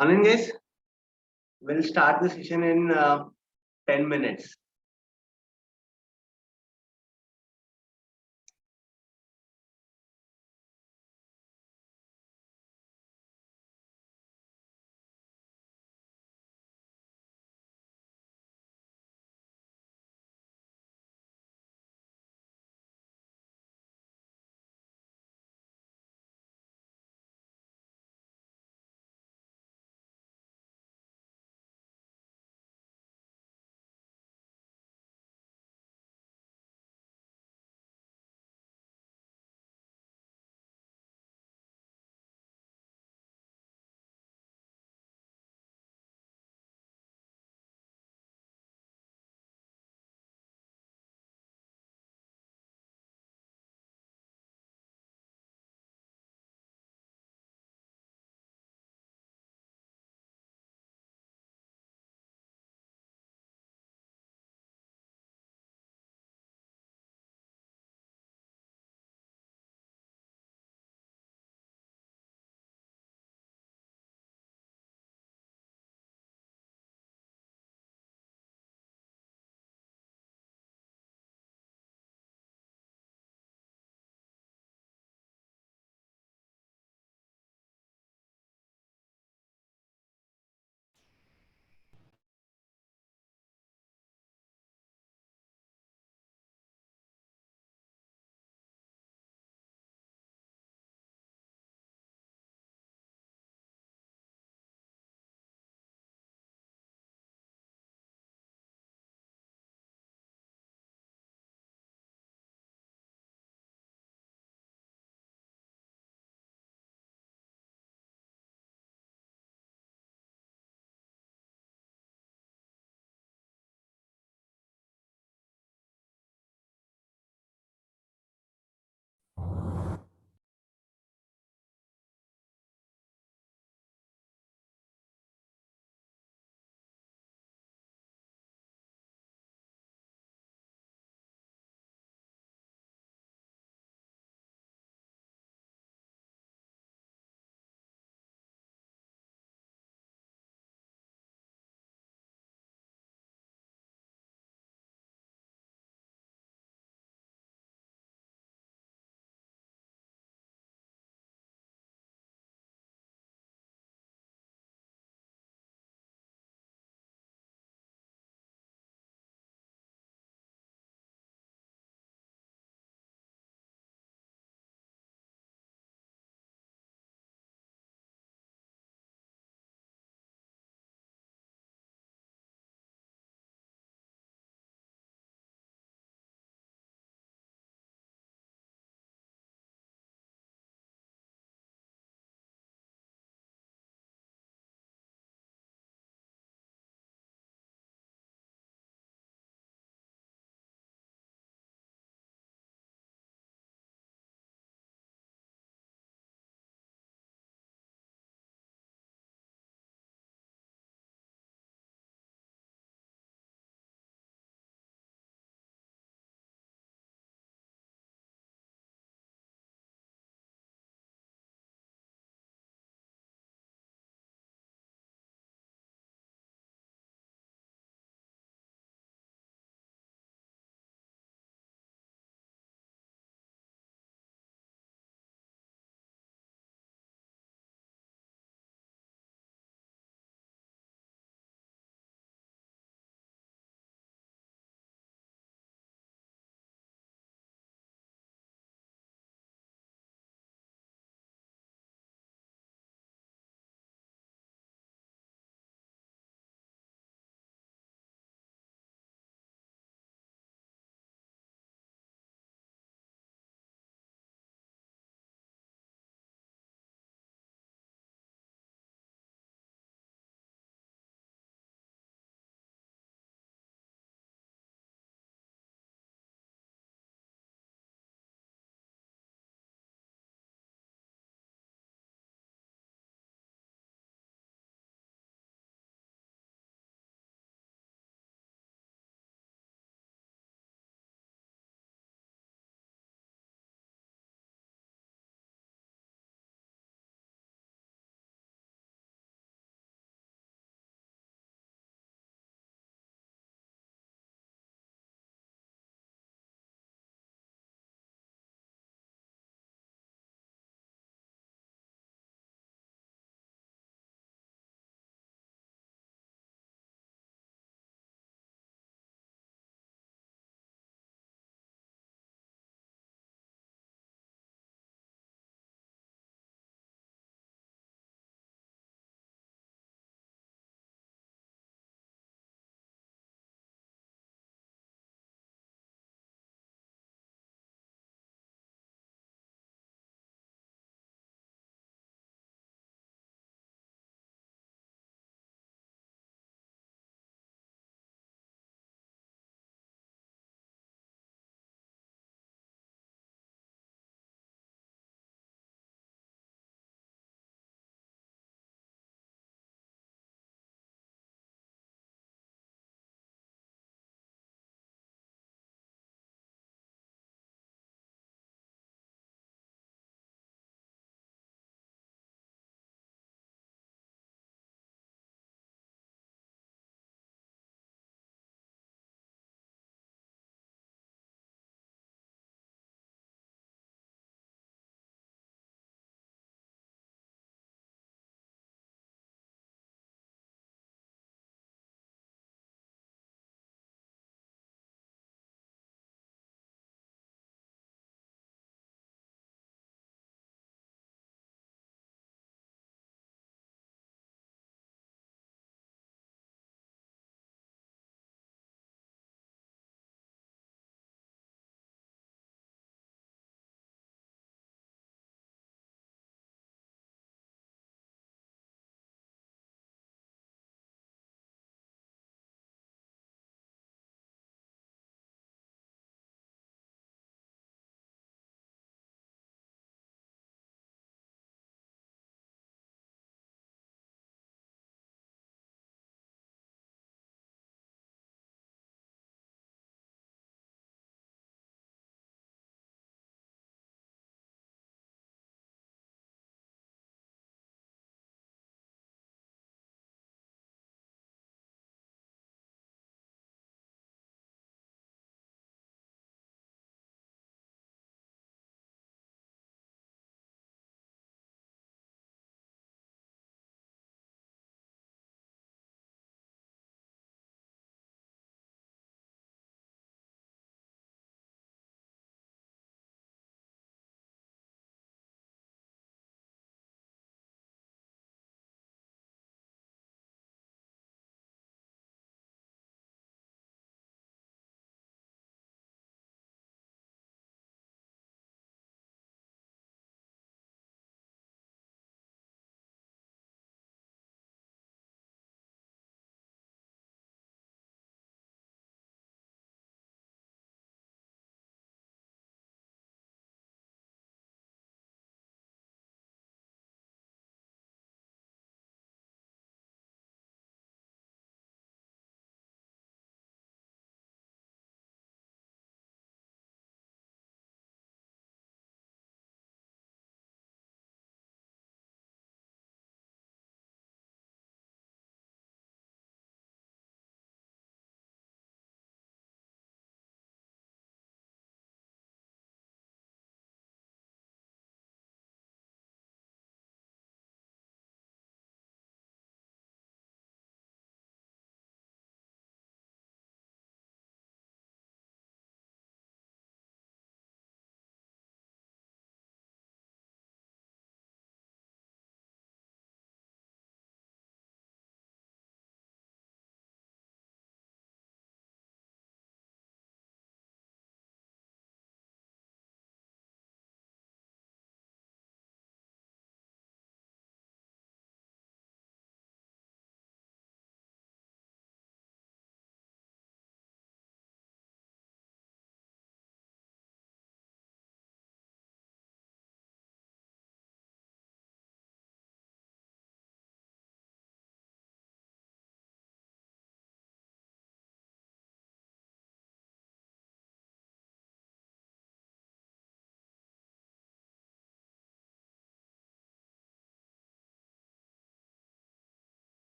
Anand guys, we'll start the session in 10 minutes.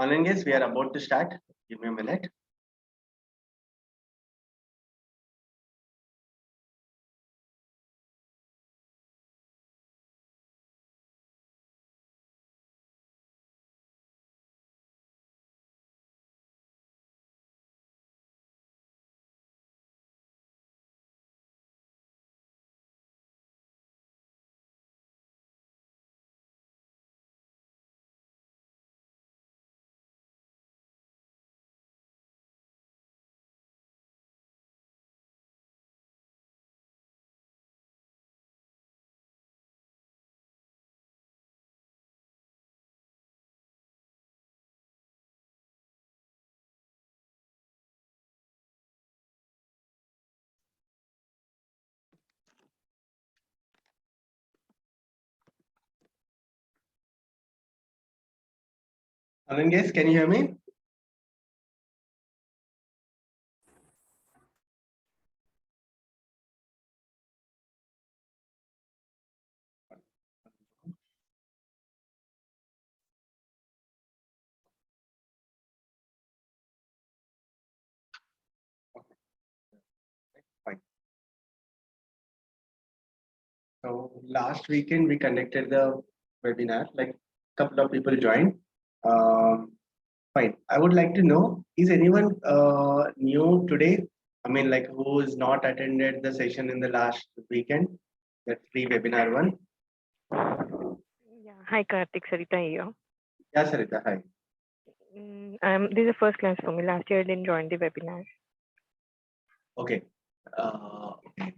Online guys, we are about to start. Give me a minute. Online guys, can you hear me? Fine. So last weekend we conducted the webinar. Like couple of people joined. Fine. I would like to know, is anyone new today? I mean, like who is not attended the session in the last weekend, that free webinar one? Yeah. Hi, Karthik. Sarita here. Yeah, Sarita. Hi. This is the first class for me. Last year I didn't join the webinar. Okay. Okay.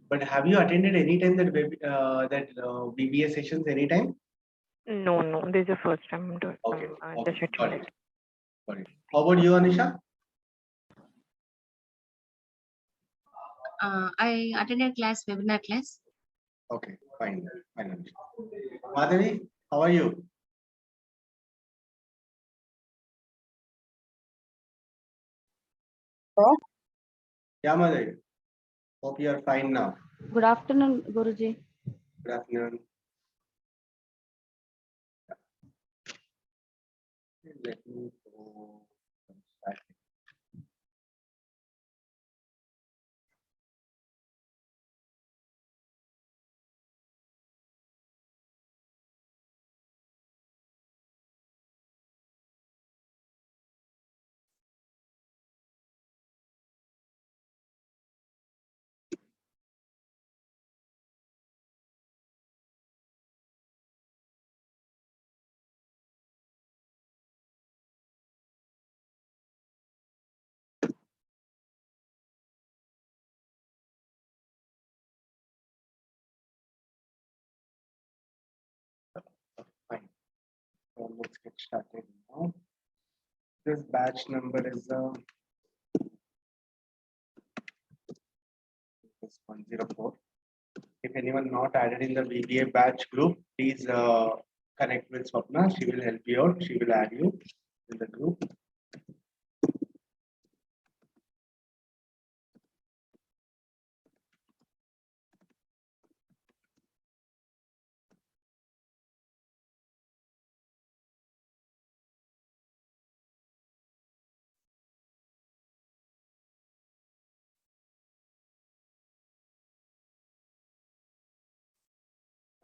But have you attended any time that VBA sessions anytime? No, this is the first time I'm doing. Okay. Okay. Just Got attended. it. Got it. How about you, Anisha? I attended webinar class. Okay, fine. Fine, Anisha. Madhavi, how are you? Hello? Yeah, Madhavi. Hope you are fine now. Good afternoon, Guruji. Good afternoon. Let me go. Fine. So let's get started now. This batch number is 104. If anyone not added in the VBA batch group, please connect with Swapna. She will help you out. She will add you in the group.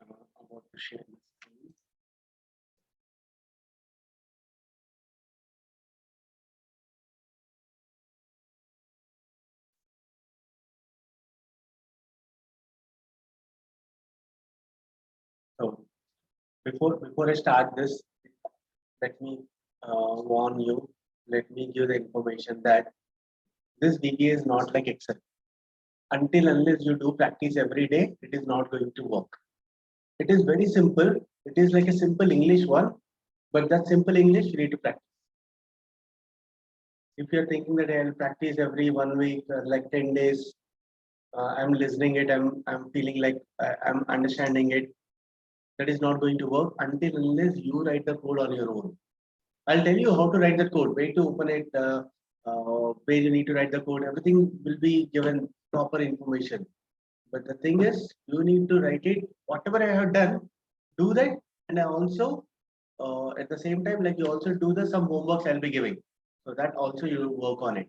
I'm about to share this screen. So before I start this, let me warn you. Let me give the information that this VBA is not like Excel. Until unless you do practice every day, it is not going to work. It is very simple. It is like a simple English one, but that simple English you need to practice. If you're thinking that I'll practice every 1 week, like 10 days, I'm listening it, I'm feeling like I'm understanding it. That is not going to work until unless you write the code on your own. I'll tell you how to write the code, where to open it, where you need to write the code. Everything will be given proper information. But the thing is, you need to write it. Whatever I have done, do that, and I also at the same time, like you also do the some homeworks I'll be giving. So that also you work on it.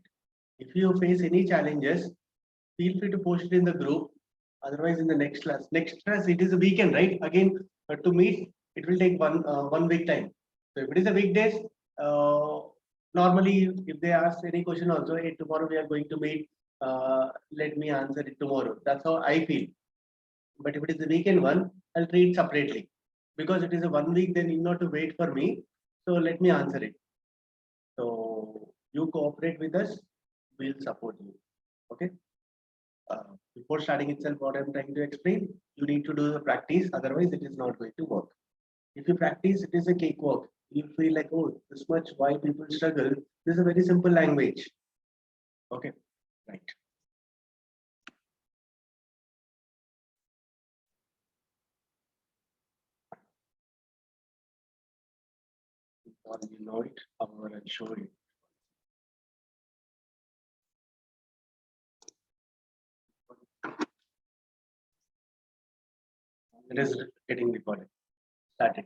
If you face any challenges, feel free to post it in the group. Otherwise, in the next class, it is a weekend, right? Again, to meet, it will take 1 week time. So if it is a weekdays, uh, normally if they ask any question also, hey, tomorrow we are going to meet. Let me answer it tomorrow. That's how I feel. But if it is a weekend one, I'll treat separately because it is a 1 week. Then you not to wait for me. So let me answer it. So you cooperate with us, we'll support you. Okay. Before starting itself, what I'm trying to explain, you need to do the practice. Otherwise, it is not going to work. If you practice, it is a cakewalk. You feel like, oh, this much why people struggle. This is a very simple language. Okay, right. Or you know it, however, I'll show you. It is getting recorded. Started.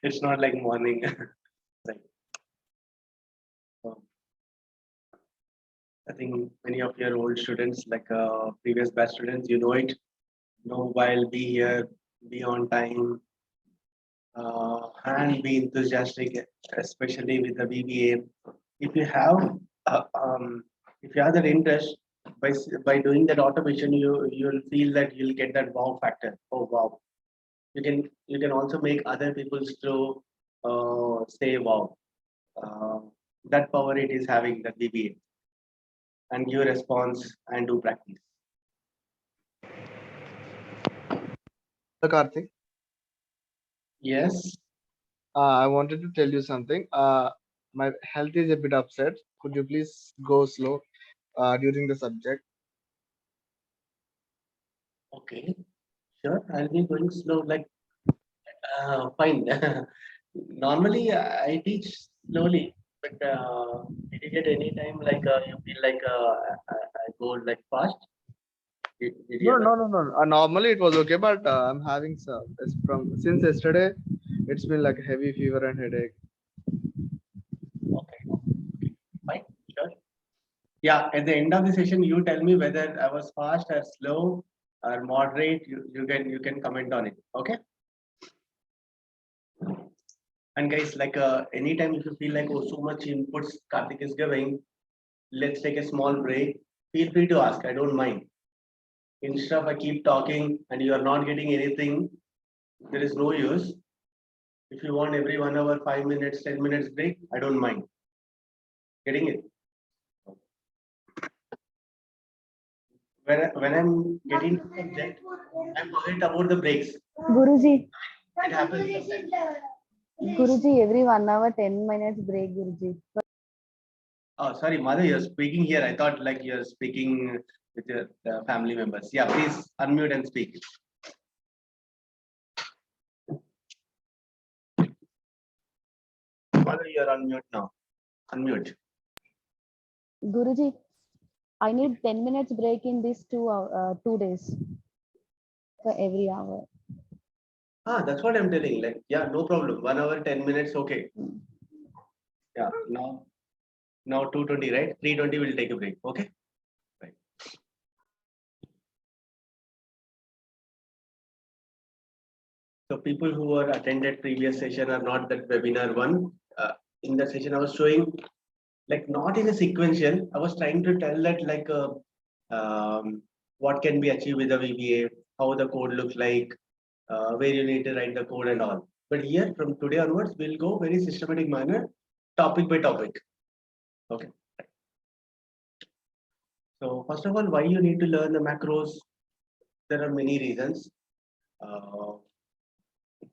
It's not like morning. Right. So, I think many of your old students, like previous batch students, you know it. Know while be here, be on time, and be enthusiastic, especially with the VBA. If you have, if you have that interest, by doing that automation, you'll feel that you'll get that wow factor. Oh wow! You can also make other people to say wow. Uh, that power it is having that VBA, and your response and do practice. So Karthik, Yes. I wanted to tell you something. My health is a bit upset. Could you please go slow during the subject? Okay. Sure. I'll be going slow. Like fine. Normally, I teach slowly, but did you get any time like you feel like I go like fast? Did you No, ever? no, no, no. Normally it was okay, but I'm having some from since yesterday. It's been like heavy fever and headache. Okay, fine, sure. Yeah, at the end of the session, you tell me whether I was fast or slow or moderate. You can comment on it. Okay. And guys, like anytime if you feel like oh so much inputs Karthik is giving, let's take a small break. Feel free to ask. I don't mind. Instead of I keep talking and you are not getting anything, there is no use. If you want every 1 hour, 5 minutes, 10 minutes break, I don't mind. Getting it? When I'm getting to subject, I'm worried about the breaks. Guruji, It happens sometimes. Guruji, every 1 hour, 10 minutes break, Guruji. Oh, sorry, mother, you're speaking here. I thought like you're speaking with your family members. Yeah, please unmute and speak. Mother, you're unmute now. Unmute. Guruji, I need 10 minutes break in these 2 days for every hour. Ah, that's what I'm telling. Like, yeah, no problem. 1 hour, 10 minutes, okay. Yeah, now 2:20, right? 3:20 will take a break. Okay. Right. So people who were attended previous session are not that webinar one. In that session, I was showing like not in a sequential. I was trying to tell that like what can be achieved with the VBA, how the code looks like, where you need to write the code and all. But here from today onwards, we'll go very systematic manner, topic by topic. Okay. So first of all, why you need to learn the macros? There are many reasons. Uh,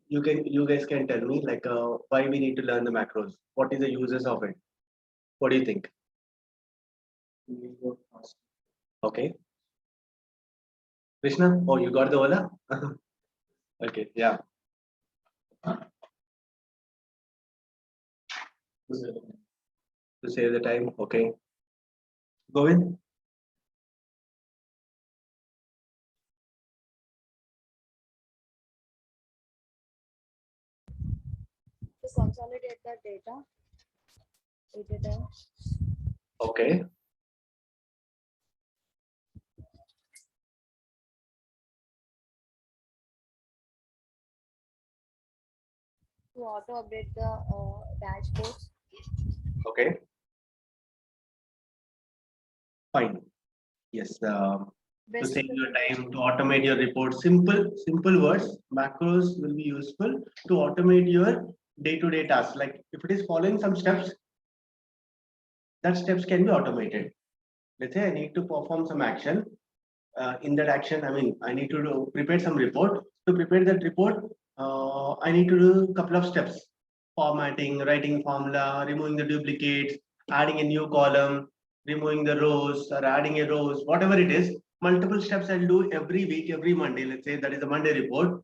you guys can tell me like why we need to learn the macros. What is the uses of it? What do you think? Okay, Krishna. Oh, you got the Ola. Okay, yeah. To save the time. Okay, Govind. to consolidate the data. Editor. Okay. To auto update the dashboards. Okay. Fine. Yes. To Best save your time, to automate your report, simple words, macros will be useful to automate your day-to-day tasks. Like if it is following some steps, that steps can be automated. Let's say I need to perform some action. In that action, I need to prepare some report. To prepare that report, I need to do a couple of steps: formatting, writing formula, removing the duplicates, adding a new column, removing the rows, or adding a rows, whatever it is. Multiple steps I'll do every week, every Monday. Let's say that is a Monday report.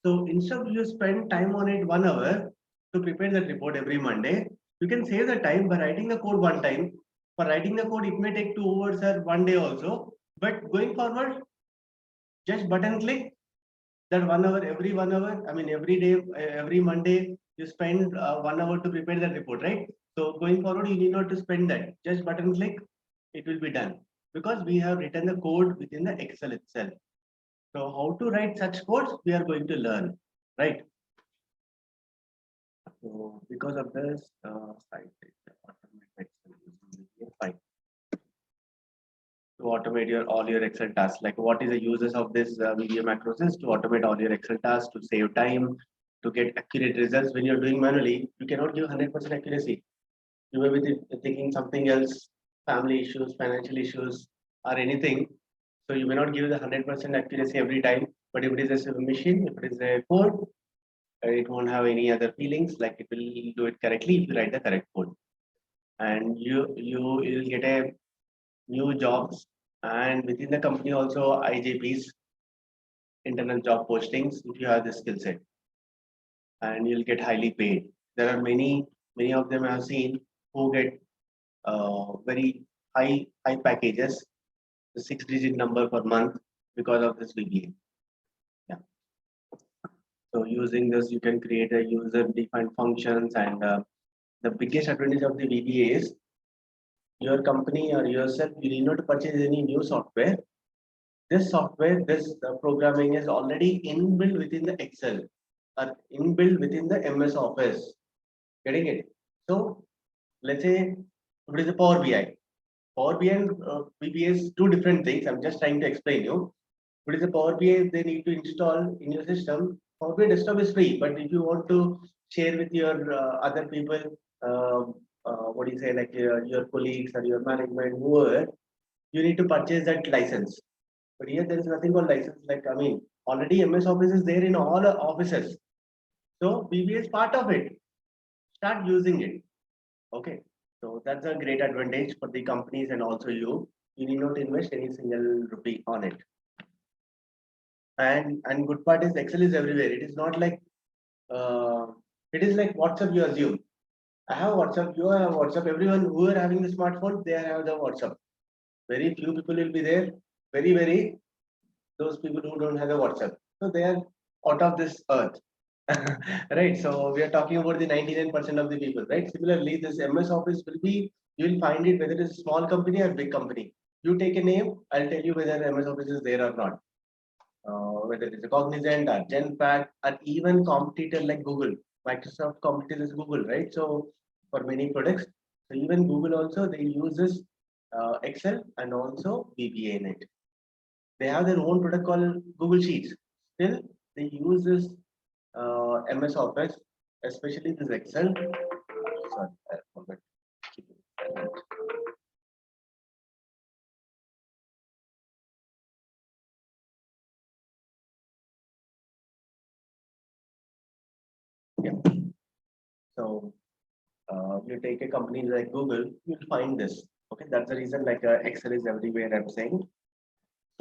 So instead of you spend time on it 1 hour to prepare that report every Monday, you can save the time by writing the code one time. For writing the code, it may take 2 hours or 1 day also. But going forward, just button click that 1 hour, every 1 hour. Every day, every Monday, you spend 1 hour to prepare that report, right? So going forward, you need not to spend that. Just button click, it will be done because we have written the code within the Excel itself. So how to write such codes, we are going to learn, right? So because of this, fine. To automate all your Excel tasks. Like what is the uses of this VBAMacros is to automate all your Excel tasks, to save time, to get accurate results. When you're doing manually, you cannot give 100% accuracy. You may be thinking something else, family issues, financial issues, or anything. So you may not give the 100% accuracy every time. But if it is a machine, if it is a code, it won't have any other feelings. Like it will do it correctly if you write the correct code, and you will get a new jobs, and within the company also IJPs, internal job postings, if you have the skill set, and you'll get highly paid. There are many of them I have seen who get very high packages, the 6-digit number per month because of this VBA. Yeah. So using this, you can create a user-defined functions, and the biggest advantage of the VBA is your company or yourself, you need not purchase any new software. This software, this programming is already inbuilt within the Excel or inbuilt within the MS Office. Getting it? So let's say it is a Power BI. Power BI and VBA is two different things. I'm just trying to explain you. If it is a Power BI, they need to install in your system. Power BI desktop is free, but if you want to share with your other people, what do you say, like your colleagues or your management, whoever, you need to purchase that license. But here there is nothing called license. Like already MS Office is there in all offices. So VBA is part of it. Start using it. Okay. So that's a great advantage for the companies and also you. You need not invest any single rupee on it. And good part is Excel is everywhere. It is not like it is like WhatsApp. You assume I have WhatsApp. You have WhatsApp. Everyone who are having the smartphone, they have the WhatsApp. Very few people will be there. Very those people who don't have a WhatsApp. So they are out of this earth. Right. So we are talking about the 99% of the people, right? Similarly, this MS Office will be, you will find it whether it is a small company or big company. You take a name, I'll tell you whether MS Office is there or not. Whether it's a Cognizant or Genpact or even competitor like Google. Microsoft competitor is Google, right? So for many products, so even Google also they uses Excel and also VBA in it. They have their own product called Google Sheets. Still, they use this MS Office, especially this Excel. Sorry, I forgot. Yeah. So you take a company like Google, you'll find this. Okay, that's the reason like Excel is everywhere. I'm saying.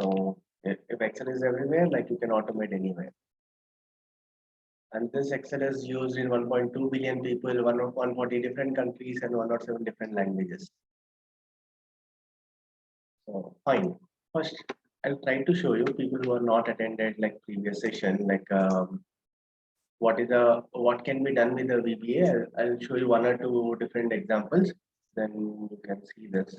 So if Excel is everywhere, like you can automate anywhere. And this Excel is used in 1.2 billion people, 140 different countries, and 107 different languages. So fine. First, I'll try to show you people who are not attended like previous session, like what can be done with the VBA. I'll show you one or two different examples. Then you can see this.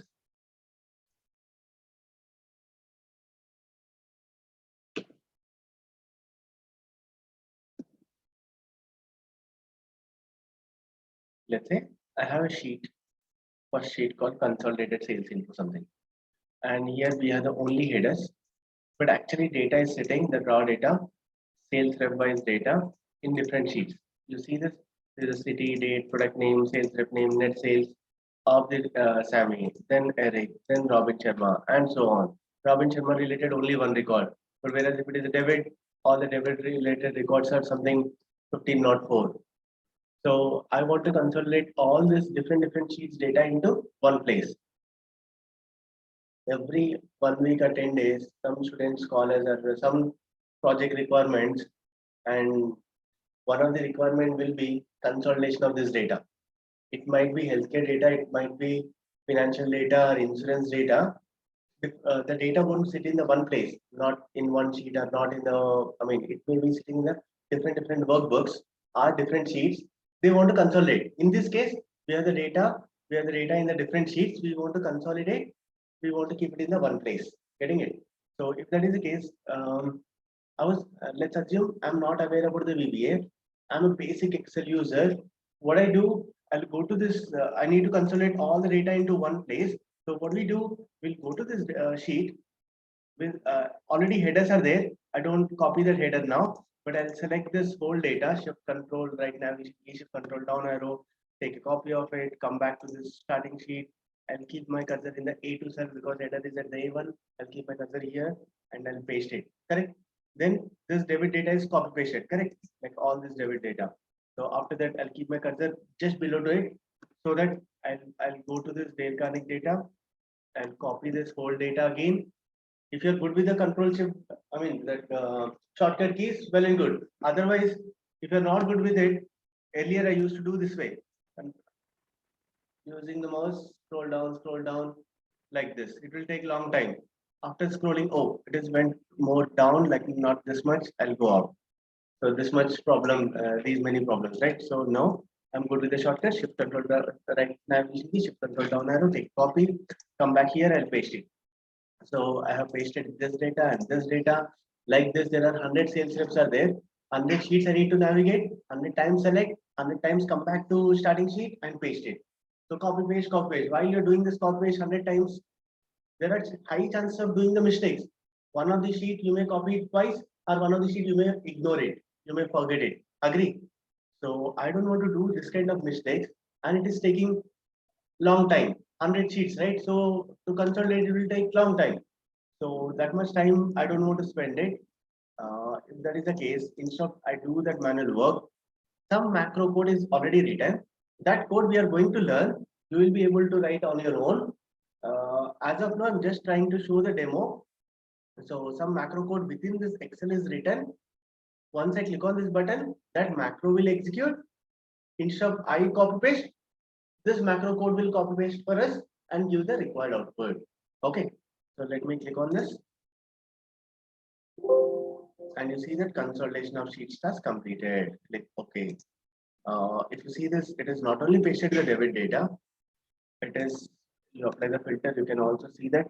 Let's say I have a first sheet called consolidated sales info something. And here we have the only headers, but actually data is sitting, the raw data, sales rep wise data in different sheets. You see this? There's a city, date, product name, sales rep name, net sales of the Sammy, then Eric, then Robin Sharma, and so on. Robin Sharma related only one record. But whereas if it is a debit, all the debit related records are something 1504. So I want to consolidate all this different sheets data into one place. Every 1 week or 10 days, some students call us or some project requirements, and one of the requirement will be consolidation of this data. It might be healthcare data, it might be financial data or insurance data. The data won't sit in the one place, not in one sheet or not in the, I mean, it may be sitting in the different workbooks or different sheets. They want to consolidate. In this case, we have the data in the different sheets. We want to consolidate. We want to keep it in the one place. Getting it? So if that is the case, let's assume I'm not aware about the VBA. I'm a basic Excel user. What I do, I'll go to this. I need to consolidate all the data into one place. So what we do, we'll go to this sheet with already headers are there. I don't copy the header now, but I'll select this whole data, shift control, right navigation, shift control down arrow, take a copy of it, come back to this starting sheet, and keep my cursor in the A2 cell because header is at the A1. I'll keep my cursor here and I'll paste it. Correct. Then this debit data is copy pasted. Correct. Like all this debit data. So after that, I'll keep my cursor just below to it so that I'll go to this Dale Carnegie data and copy this whole data again. If you're good with the control shift, I mean that shortcut keys, well and good. Otherwise, if you're not good with it, earlier I used to do this way. And using the mouse, scroll down like this. It will take a long time. After scrolling, oh, it is went more down, like not this much, I'll go up. So this much problem, these many problems, right? So now I'm good with the shortcut, shift control right navigation key, shift control down arrow, take copy, come back here and paste it. So I have pasted this data and this data. Like this, there are 100 sales reps are there. 100 sheets I need to navigate, 100 times select, 100 times come back to starting sheet and paste it. So copy paste, copy paste. While you're doing this copy paste 100 times, there are high chances of doing the mistakes. One of the sheet you may copy it twice, or one of the sheet you may ignore it. You may forget it. Agree? So I don't want to do this kind of mistakes, and it is taking long time. 100 sheets, right? So to consolidate, it will take long time. So that much time I don't want to spend it. If that is the case, instead of I do that manual work, some macro code is already written. That code we are going to learn. You will be able to write on your own. As of now, I'm just trying to show the demo. So some macro code within this Excel is written. Once I click on this button, that macro will execute. Instead of I copy paste, this macro code will copy paste for us and give the required output. Okay, so let me click on this. And you see that consolidation of sheets task completed. Click OK. If you see this, it is not only pasted the debit data, it is you apply the filter, you can also see that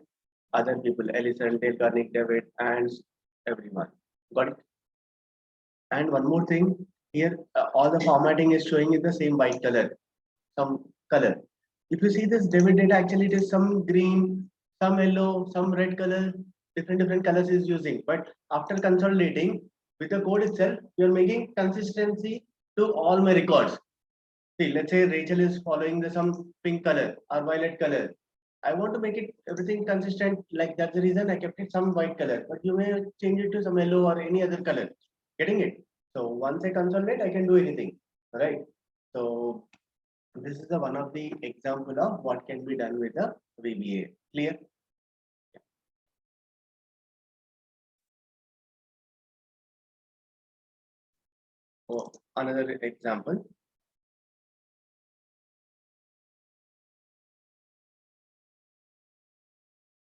other people, Ellison, Dale Carnegie, David, and everyone. Got it? And one more thing here, all the formatting is showing in the same white color, some color. If you see this debit data, actually it is some green, some yellow, some red color, different colors is using. But after consolidating with the code itself, you're making consistency to all my records. See, let's say Rachel is following the some pink color or violet color. I want to make it everything consistent. Like that's the reason I kept it some white color. But you may change it to some yellow or any other color. Getting it? So once I consolidate, I can do anything. Right? So this is the one of the example of what can be done with the VBA. Clear? Oh, another example.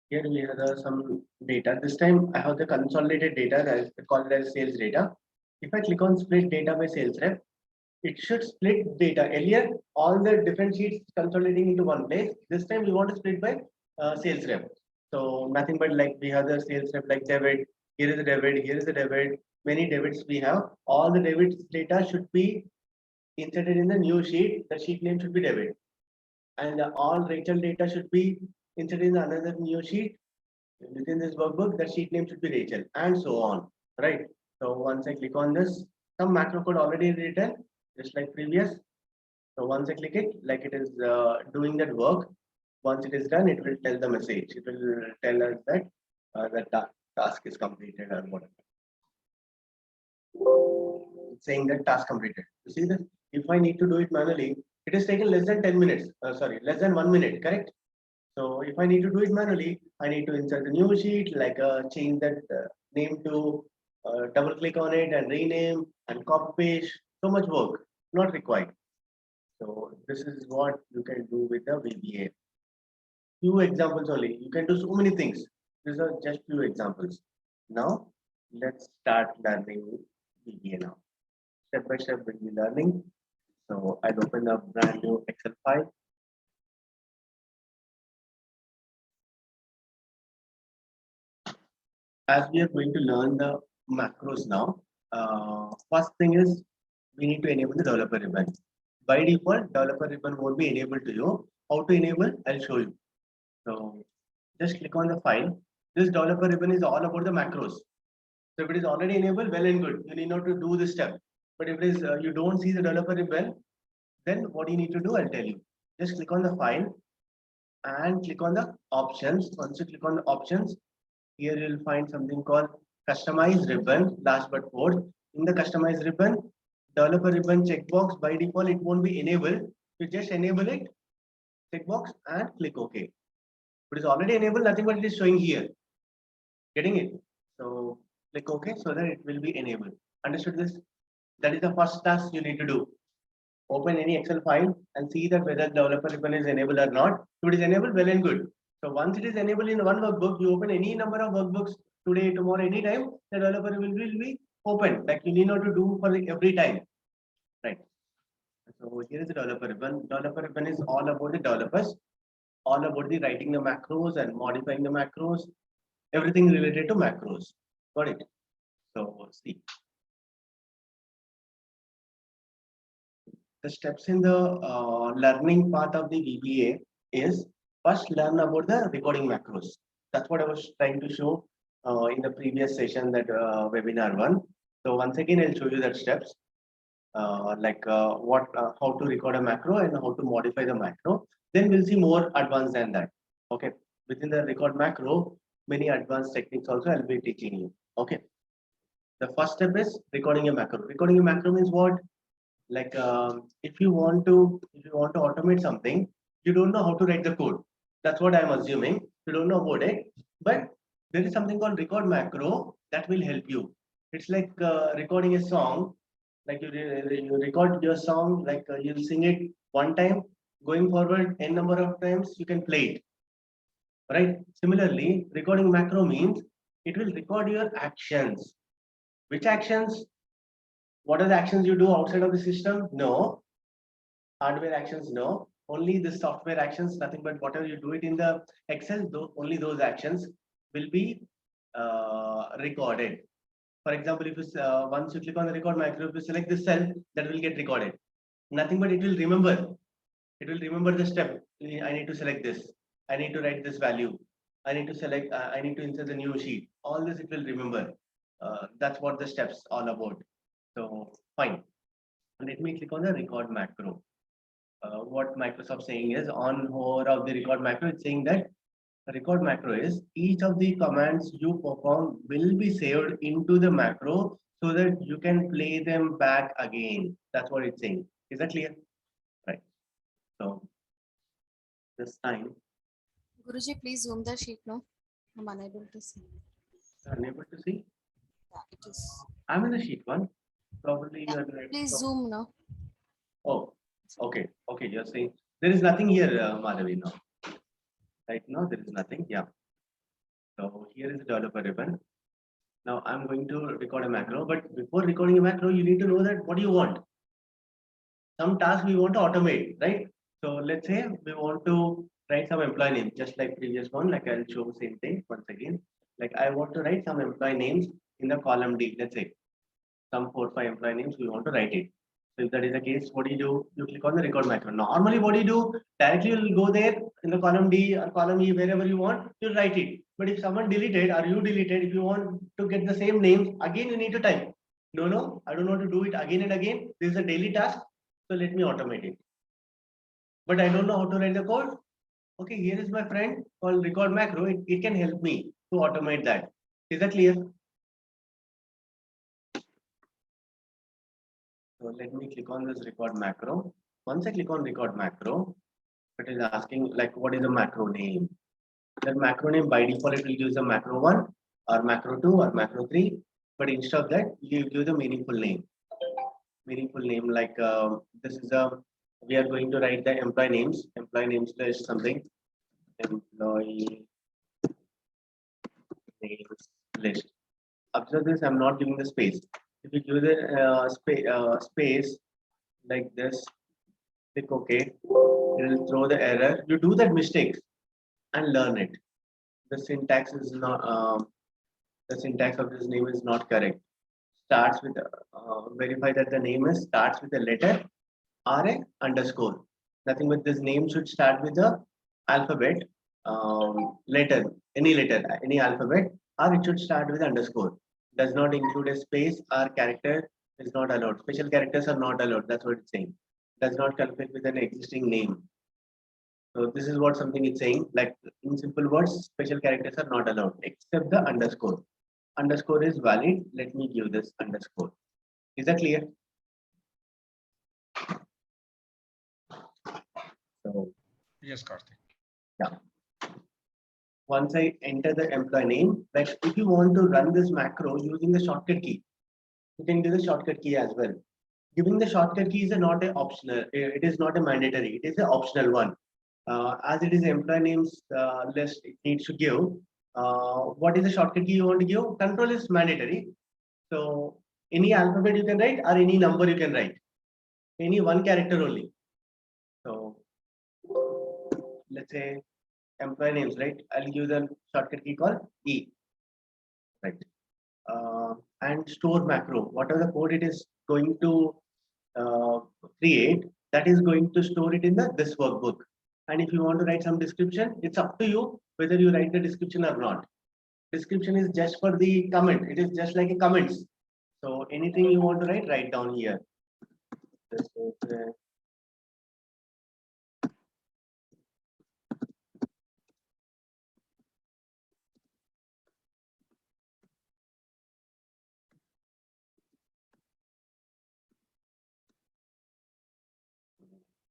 Here we have some data. This time I have the consolidated data that is called as sales data. If I click on split data by sales rep, it should split data. Earlier, all the different sheets consolidating into one place. This time we want to split by sales rep. So nothing but like we have the sales rep like David. Here is the David. Here is the David. Many Davids we have. All the David's data should be inserted in the new sheet. The sheet name should be David, and all Rachel data should be inserted in another new sheet. Within this workbook, the sheet name should be Rachel, and so on. Right. So once I click on this, some macro code already written, just like previous. So once I click it, like it is doing that work. Once it is done, it will tell the message. It will tell us that the task is completed or whatever. It's saying that task completed. You see that if I need to do it manually, it is taken less than 10 minutes. Sorry, less than 1 minute, correct? So if I need to do it manually, I need to insert the new sheet, like change that name to double click on it and rename and copy paste. So much work, not required. So this is what you can do with the VBA. Few examples only. You can do so many things. These are just few examples. Now let's start learning VBA now. Step by step we'll be learning. So I'll open a brand new Excel file. As we are going to learn the macros now, first thing is we need to enable the developer ribbon. By default, developer ribbon won't be enabled to you. How to enable? I'll show you. So just click on the file. This developer ribbon is all about the macros. So if it is already enabled, well and good. You need not to do this step. But if it is you don't see the developer ribbon, then what you need to do, I'll tell you. Just click on the file and click on the options. Once you click on the options, here you'll find something called customize ribbon, last but fourth. In the customize ribbon, developer ribbon checkbox, by default, it won't be enabled. You just enable it, checkbox, and click OK. It is already enabled, nothing but it is showing here. Getting it? So click OK so that it will be enabled. Understood this? That is the first task you need to do. Open any Excel file and see that whether developer ribbon is enabled or not. If it is enabled, well and good. So once it is enabled in one workbook, you open any number of workbooks today, tomorrow, anytime, the developer will be open. Like you need not to do for every time. Right. So here is the developer ribbon. Developer ribbon is all about the developers, all about the writing the macros and modifying the macros, everything related to macros. Got it? So see. The steps in the learning part of the VBA is first learn about the recording macros. That's what I was trying to show in the previous session, that webinar one. So once again, I'll show you that steps, how to record a macro and how to modify the macro. Then we'll see more advanced than that. Okay. Within the record macro, many advanced techniques also I'll be teaching you. Okay. The first step is recording a macro. Recording a macro means what? Like if you want to automate something, you don't know how to write the code. That's what I'm assuming. You don't know about it, but there is something called record macro that will help you. It's like recording a song. Like you record your song, like you'll sing it one time. Going forward, n number of times you can play it. Right. Similarly, recording macro means it will record your actions. Which actions? What are the actions you do outside of the system? No. Hardware actions? No. Only the software actions, nothing but whatever you do it in the Excel, only those actions will be recorded. For example, if you once you click on the record macro, if you select this cell, that will get recorded. Nothing but it will remember. It will remember the step. I need to select this. I need to write this value. I need to select. I need to insert the new sheet. All this it will remember. That's what the steps all about. So fine. Let me click on the record macro. What Microsoft saying is on hover of the record macro, it's saying that the record macro is each of the commands you perform will be saved into the macro so that you can play them back again. That's what it's saying. Is that clear? Right. So this time. Guruji, please zoom the sheet now. I'm unable to see. Unable to see? Yeah, it is. I'm in the sheet one. Probably Yeah, you're please zoom now. Oh, okay. Okay, you're saying there is nothing here, Madhavi. No. Right now, there is nothing. Yeah. So here is the developer ribbon. Now I'm going to record a macro, but before recording a macro, you need to know that what do you want. Some tasks we want to automate, right? So let's say we want to write some employee name, just like previous one, like I'll show the same thing once again. Like I want to write some employee names in the column D, let's say some 4-5 employee names, we want to write it. So if that is the case, what do? You click on the record macro. Normally, what do? Directly you'll go there in the column D or column E, wherever you want, you'll write it. But if someone deleted or you deleted, if you want to get the same names, again you need to type. No, I don't want to do it again and again. This is a daily task. So let me automate it. But I don't know how to write the code. Okay, here is my friend called record macro. It can help me to automate that. Is that clear? So let me click on this record macro. Once I click on record macro, it is asking like what is the macro name. That macro name by default it will use the macro 1 or macro 2 or macro 3. But instead of that, you give the meaningful name. Meaningful name like this is a we are going to write the employee names. Employee names is something. Employee names list. Observe this, I'm not giving the space. If you give the space like this, click OK, it will throw the error. You do that mistake and learn it. The syntax is not the syntax of this name is not correct. Starts with verify that the name is starts with a letter or a underscore. Nothing but this name should start with the alphabet letter, any alphabet, or it should start with underscore. Does not include a space or character is not allowed. Special characters are not allowed. That's what it's saying. Does not conflict with an existing name. So this is what something it's saying. Like in simple words, special characters are not allowed except the underscore. Underscore is valid. Let me give this underscore. Is that clear? So Yes, Karthik. yeah. Once I enter the employee name, like if you want to run this macro using the shortcut key, you can do the shortcut key as well. Giving the shortcut key is not a optional. It is not a mandatory. It is an optional one. As it is employee names list, it needs to give. What is the shortcut key you want to give? Control is mandatory. So any alphabet you can write or any number you can write. Any one character only. So let's say employee names, right? I'll give the shortcut key called E, right? And store macro, whatever the code it is going to create, that is going to store it in this workbook. And if you want to write some description, it's up to you whether you write the description or not. Description is just for the comment. It is just like a comments. So anything you want to write down here. This is,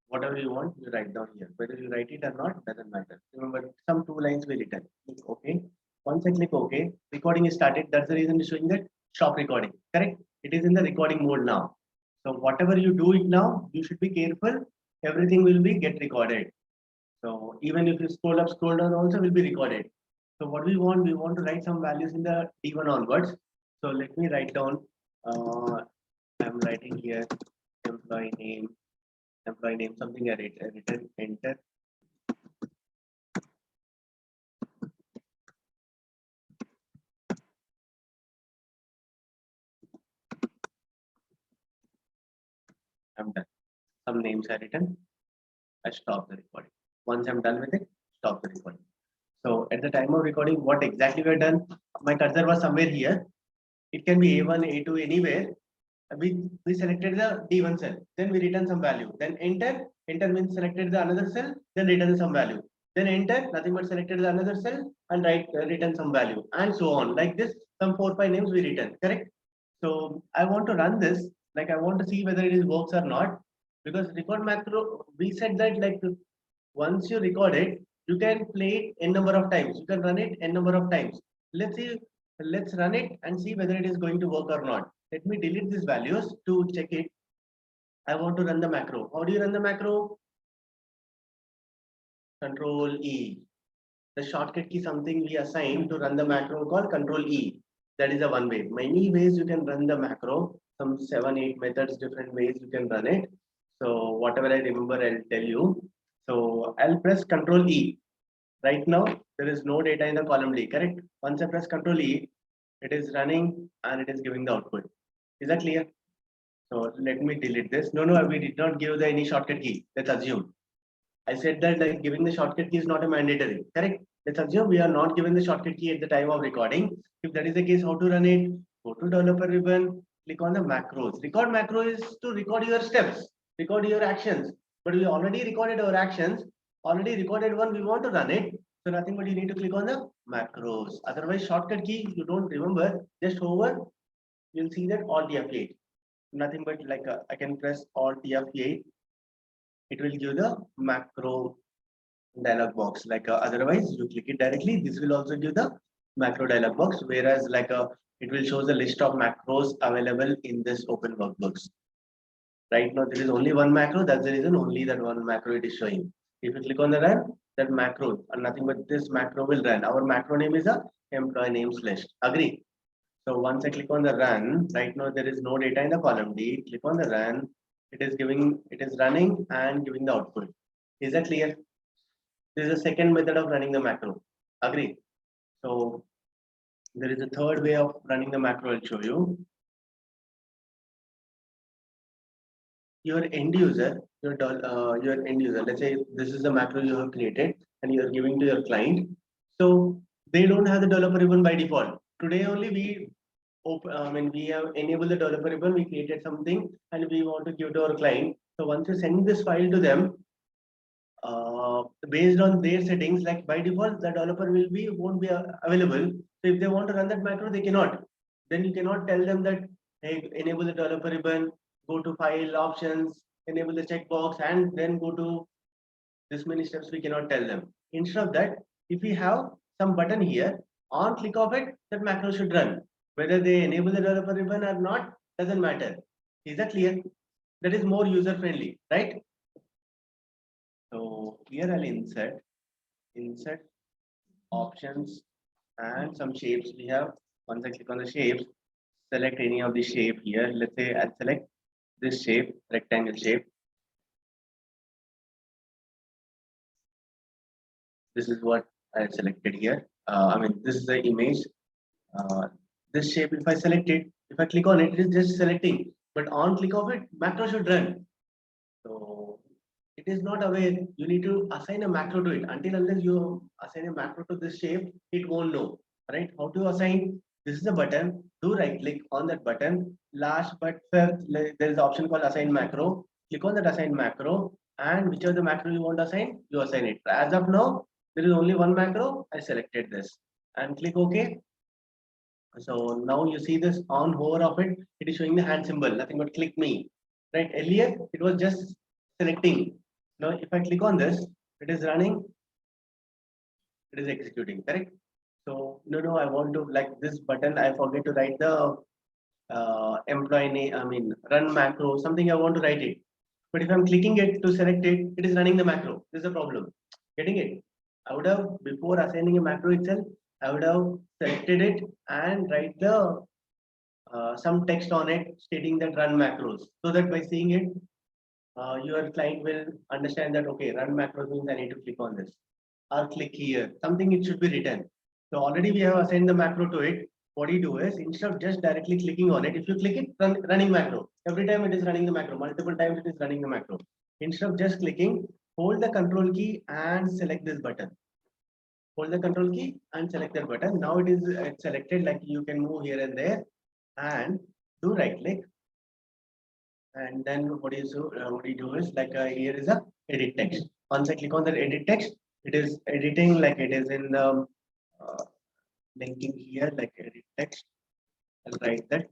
whatever you want, you write down here. Whether you write it or not, doesn't matter. Remember, some 2 lines will written. Click OK. Once I click OK, recording is started. That's the reason it's showing that stop recording. Correct? It is in the recording mode now. So whatever you do it now, you should be careful. Everything will be get recorded. So even if you scroll up, scroll down, also will be recorded. So what we want to write some values in the D1 onwards. So let me write down. I'm writing here employee name something I written enter. I'm done. Some names are written. I stop the recording. Once I'm done with it, stop the recording. So at the time of recording, what exactly we're done? My cursor was somewhere here. It can be A1, A2, anywhere. We selected the D1 cell. Then we return some value. Then enter. Enter means selected the another cell. Then return some value. Then enter. Nothing but selected the another cell and return some value and so on. Like this, some 4-5 names we return. Correct. So I want to run this. Like I want to see whether it works or not. Because record macro, we said that like once you record it, you can play it n number of times. You can run it n number of times. Let's see. Let's run it and see whether it is going to work or not. Let me delete these values to check it. I want to run the macro. How do you run the macro? Control E. The shortcut key something we assign to run the macro called Control E. That is a one way. Many ways you can run the macro, some 7, 8 methods, different ways you can run it. So whatever I remember, I'll tell you. So I'll press Control E. Right now, there is no data in the column D, correct? Once I press Control E, it is running and it is giving the output. Is that clear? So let me delete this. No, we did not give the any shortcut key. Let's assume. I said that like giving the shortcut key is not a mandatory, correct? Let's assume we are not given the shortcut key at the time of recording. If that is the case, how to run it? Go to developer ribbon, click on the macros. Record macro is to record your steps, record your actions. But we already recorded our actions, already recorded one, we want to run it. So nothing but you need to click on the macros. Otherwise, shortcut key, you don't remember, just hover, you'll see that Alt F8. Nothing but like I can press Alt F8. It will give the macro dialog box. Like otherwise, you click it directly. This will also give the macro dialog box. Whereas like it will show the list of macros available in this open workbooks. Right now, there is only one macro. That's the reason only that one macro it is showing. If you click on the run, that macro and nothing but this macro will run. Our macro name is a employee names list. Agree? So once I click on the run, right now there is no data in the column D. Click on the run. It is running and giving the output. Is that clear? This is the second method of running the macro. Agree? So there is a third way of running the macro. I'll show you. Your end user, your end user. Let's say this is the macro you have created and you are giving to your client. So they don't have the developer ribbon by default. Today only we we have enabled the developer ribbon. We created something and we want to give to our client. So once you send this file to them, based on their settings, like by default, the developer won't be available. So if they want to run that macro, they cannot. Then you cannot tell them that, hey, enable the developer ribbon, go to file options, enable the checkbox, and then go to this many steps. We cannot tell them. Instead of that, if we have some button here, on click of it, that macro should run. Whether they enable the developer ribbon or not, doesn't matter. Is that clear? That is more user friendly, right? So here I'll insert options and some shapes we have. Once I click on the shapes, select any of the shape here. Let's say I'll select this shape, rectangle shape. This is what I selected here. This is the image. This shape, if I select it, if I click on it, it is just selecting. But on click of it, macro should run. So it is not aware. You need to assign a macro to it. Until unless you assign a macro to this shape, it won't know. Right? How to assign? This is a button. Do right click on that button. Last but fifth, there is an option called assign macro. Click on that assign macro, and whichever the macro you want to assign, you assign it. As of now, there is only one macro. I selected this and click OK. So now you see this on hover of it. It is showing the hand symbol. Nothing but click me. Right? Earlier it was just selecting. Now if I click on this, it is running. It is executing. Correct? So no, I want to like this button. I forget to write the employee name. Run macro. Something I want to write it. But if I'm clicking it to select it, it is running the macro. This is a problem. Getting it? I would have, before assigning a macro itself, I would have selected it and write the some text on it stating that run macros. So that by seeing it, your client will understand that, okay, run macros means I need to click on this or click here. Something it should be written. So already we have assigned the macro to it. What you do is instead of just directly clicking on it, if you click it, running macro. Every time it is running the macro. Multiple times it is running the macro. Instead of just clicking, hold the control key and select this button. Hold the control key and select that button. Now it is selected, like you can move here and there and do right click. And then what you do is like here is a edit text. Once I click on the edit text, it is editing like it is in the linking here like edit text. I'll write that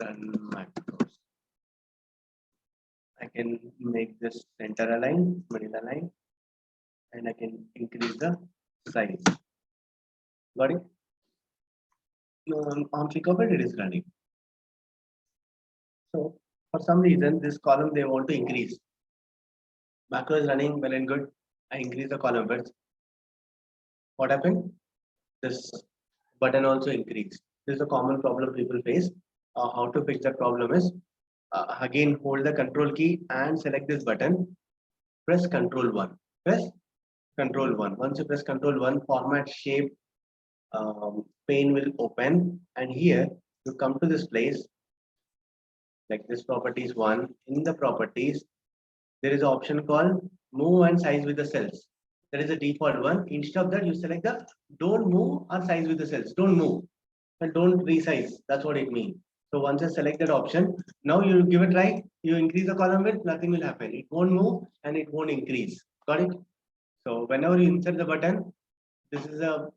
run macros. I can make this center align, middle align, and I can increase the size. Got it? On click of it, it is running. So for some reason, this column they want to increase. Macro is running well and good. I increase the column, but what happened? This button also increased. This is a common problem people face. How to fix that problem is, again, hold the control key and select this button. Press control 1. Press control 1. Once you press control 1, format shape pane will open. And here you come to this place, like this properties 1. In the properties, there is an option called move and size with the cells. That is the default one. Instead of that, you select the don't move or size with the cells. Don't move and don't resize. That's what it means. So once you select that option, now you give it right. You increase the column width, nothing will happen. It won't move and it won't increase. Got it? So whenever you insert the button, this is a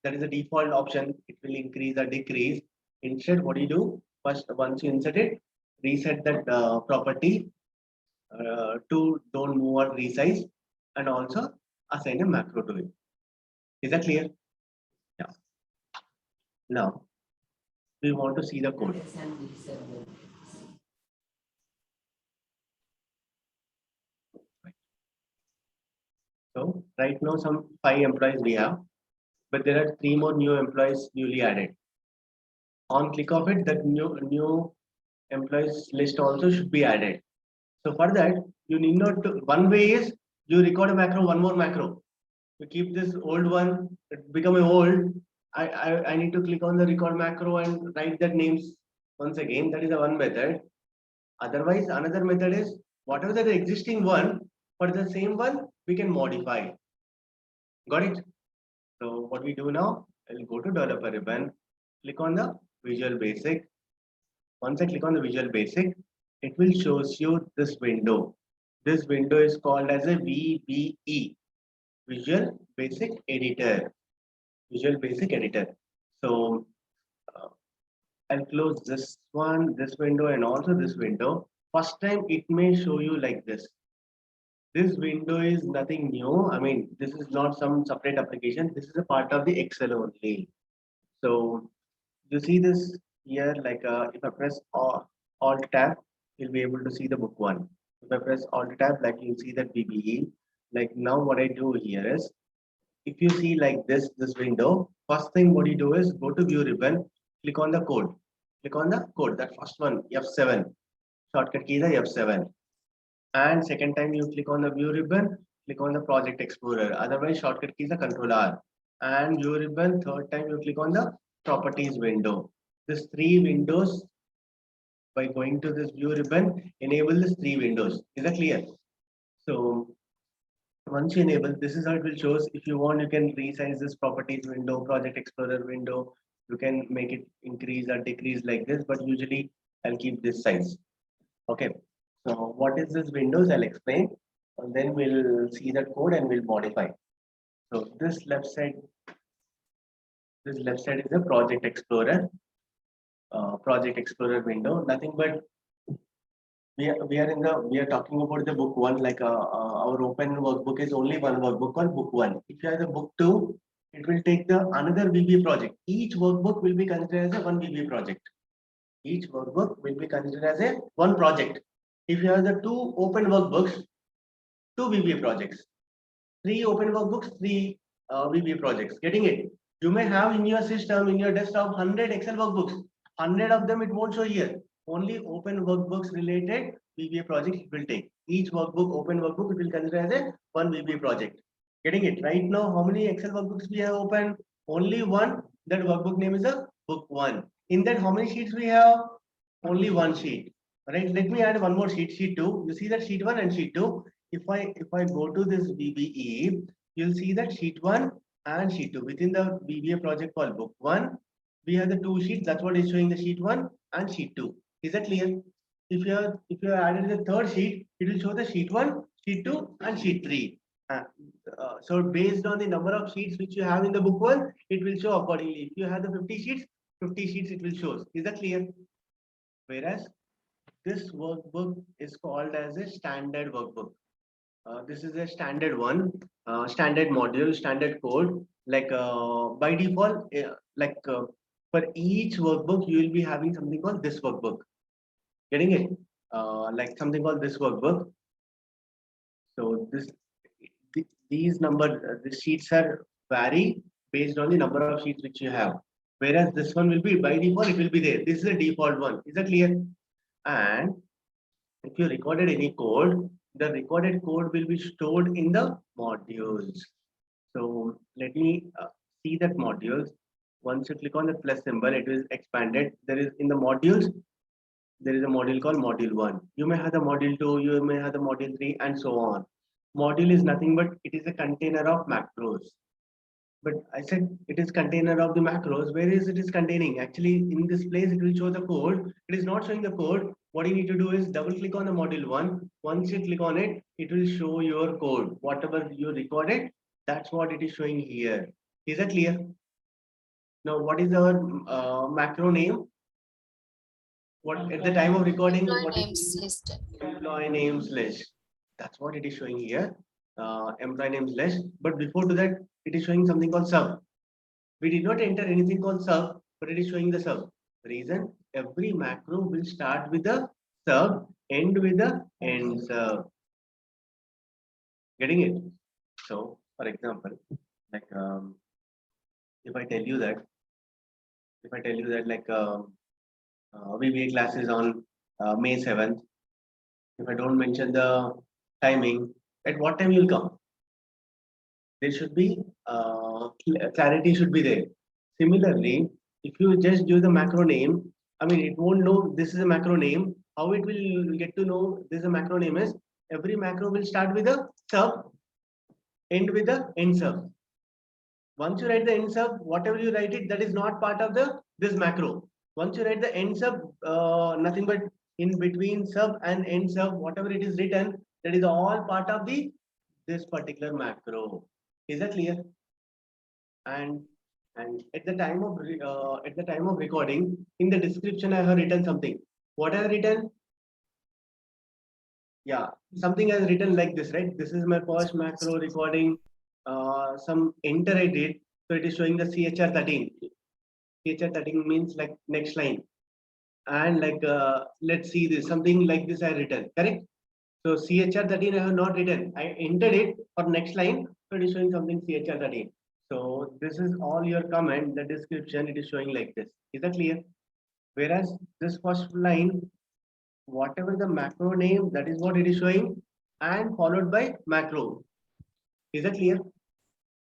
that is a default option. It will increase or decrease. Instead, what do you do? First, once you insert it, reset that property to don't move or resize, and also assign a macro to it. Is that clear? Yeah. Now we want to see the code. So right now some 5 employees we have, but there are 3 more new employees newly added. On click of it, that new employees list also should be added. So for that, you need not to, one way is you record a macro, one more macro. You keep this old one, it become a old. I need to click on the record macro and write that names once again. That is the one method. Otherwise, another method is whatever the existing one, for the same one, we can modify. Got it? So what we do now, I'll go to developer ribbon, click on the Visual Basic. Once I click on the Visual Basic, it will shows you this window. This window is called as a VBE, Visual Basic Editor. Visual Basic Editor. So I'll close this one, this window, and also this window. First time it may show you like this. This window is nothing new. I mean, this is not some separate application. This is a part of the Excel only. So you see this here, like if I press Alt tab, you'll be able to see the book 1. If I press Alt tab, like you'll see that VBE. Like now what I do here is, if you see like this window, first thing what you do is go to view ribbon, click on the code. Click on the code, that first one, F7. Shortcut key is F7. And second time you click on the view ribbon, click on the project explorer. Otherwise, shortcut key is Control R. And view ribbon, third time you click on the properties window. These 3 windows, by going to this view ribbon, enable these 3 windows. Is that clear? So once you enable, this is how it will show. If you want, you can resize this properties window, project explorer window. You can make it increase or decrease like this, but usually I'll keep this size. Okay. So what is this windows? I'll explain. And then we'll see the code and we'll modify. So this left side is the project explorer. Project explorer window. Nothing but we are talking about the book 1, like our open workbook is only one workbook called book 1. If you have the book 2, it will take the another VBA project. Each workbook will be considered as a one VBA project. Each workbook will be considered as a one project. If you have the 2 open workbooks, 2 VBA projects. 3 open workbooks, 3 VBA projects. Getting it? You may have in your system, in your desktop, 100 Excel workbooks. 100 of them it won't show here. Only open workbooks related VBA project it will take. Each workbook, open workbook, it will consider as a one VBA project. Getting it? Right now, how many Excel workbooks we have open? Only one. That workbook name is a book 1. In that, how many sheets we have? Only one sheet. Right? Let me add one more sheet, sheet 2. You see that sheet 1 and sheet 2. If I go to this VBE, you'll see that sheet 1 and sheet 2. Within the VBA project called book 1, we have the 2 sheets. That's what is showing the sheet 1 and sheet 2. Is that clear? If you have added the third sheet, it will show the sheet 1, sheet 2, and sheet 3. So based on the number of sheets which you have in the book 1, it will show accordingly. If you have the 50 sheets it will show. Is that clear? Whereas this workbook is called as a standard workbook. This is a standard one, standard module, standard code. Like by default, for each workbook, you will be having something called this workbook. Getting it? Like something called this workbook. So these sheets are vary based on the number of sheets which you have. Whereas this one will be by default, it will be there. This is the default one. Is that clear? And if you recorded any code, the recorded code will be stored in the modules. So let me see that modules. Once you click on the plus symbol, it is expanded. There is in the modules, there is a module called module 1. You may have the module 2, you may have the module 3, and so on. Module is nothing but it is a container of macros. But I said it is container of the macros. Where is it is containing? Actually, in this place, it will show the code. It is not showing the code. What you need to do is double click on the module 1. Once you click on it, it will show your code. Whatever you recorded, that's what it is showing here. Is that clear? Now, what is our macro name? What at the time of recording? Employee What names is list. employee names list? That's what it is showing here. Employee names list. But before to that, it is showing something called sub. We did not enter anything called sub, but it is showing the sub. Reason, every macro will start with the sub, end with the end sub. Getting it? So, for example, like if I tell you that like VBA class is on May 7th, if I don't mention the timing, at what time you'll come? There should be clarity should be there. Similarly, if you just give the macro name, I mean, it won't know this is a macro name. How it will get to know this is a macro name is every macro will start with a sub, end with the end sub. Once you write the end sub, whatever you write it, that is not part of the this macro. Once you write the end sub, nothing but in between sub and end sub, whatever it is written, that is all part of the this particular macro. Is that clear? And at the time of recording, in the description, I have written something. What I have written? Yeah, something I have written like this, right? This is my first macro recording. Some enter I did, so it is showing the CHR13. CHR13 means like next line, and like let's see this something like this I written, correct? So CHR13 I have not written. I entered it for next line, so it is showing something CHR13. So this is all your comment, the description, it is showing like this. Is that clear? Whereas this first line, whatever the macro name, that is what it is showing, and followed by macro. Is that clear?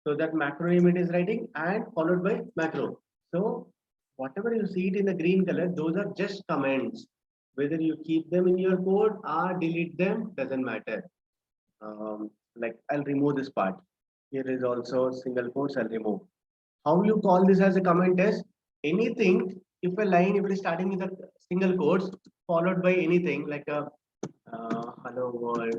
So that macro name it is writing and followed by macro. So whatever you see it in the green color, those are just comments. Whether you keep them in your code or delete them, doesn't matter. Like I'll remove this part. Here is also single quotes, I'll remove. How you call this as a comment is anything, if a line, if it is starting with a single quotes, followed by anything like a hello world,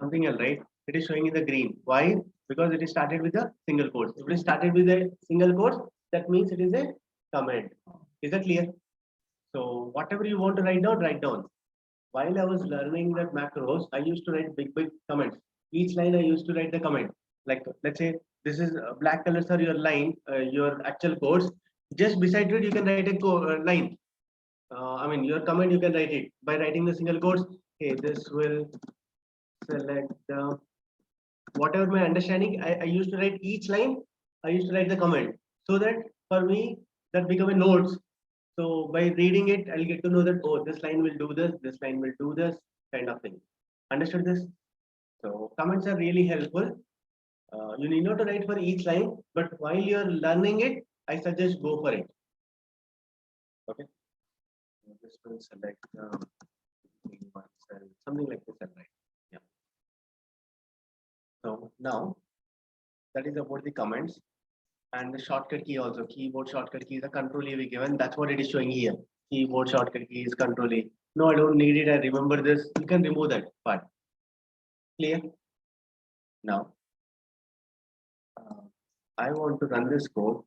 something else, right? It is showing in the green. Why? Because it is started with a single quotes. If it is started with a single quotes, that means it is a comment. Is that clear? So whatever you want to write down, write down. While I was learning that macros, I used to write big comments. Each line I used to write the comment. Like let's say this is black colors are your line, your actual codes. Just beside it, you can write a line. I mean your comment you can write it by writing the single quotes. Okay, this will select the whatever my understanding. I used to write each line. I used to write the comment so that for me that become a notes. So by reading it, I'll get to know that, oh, this line will do this line will do this kind of thing. Understood this? So comments are really helpful. You need not to write for each line, but while you're learning it, I suggest go for it. Okay. This will select something like this, right? Yeah. So now that is about the comments. And the shortcut key also, keyboard shortcut key is a control E we given. That's what it is showing here. Keyboard shortcut key is control E. No, I don't need it. I remember this. You can remove that part. Clear? Now, I want to run this code.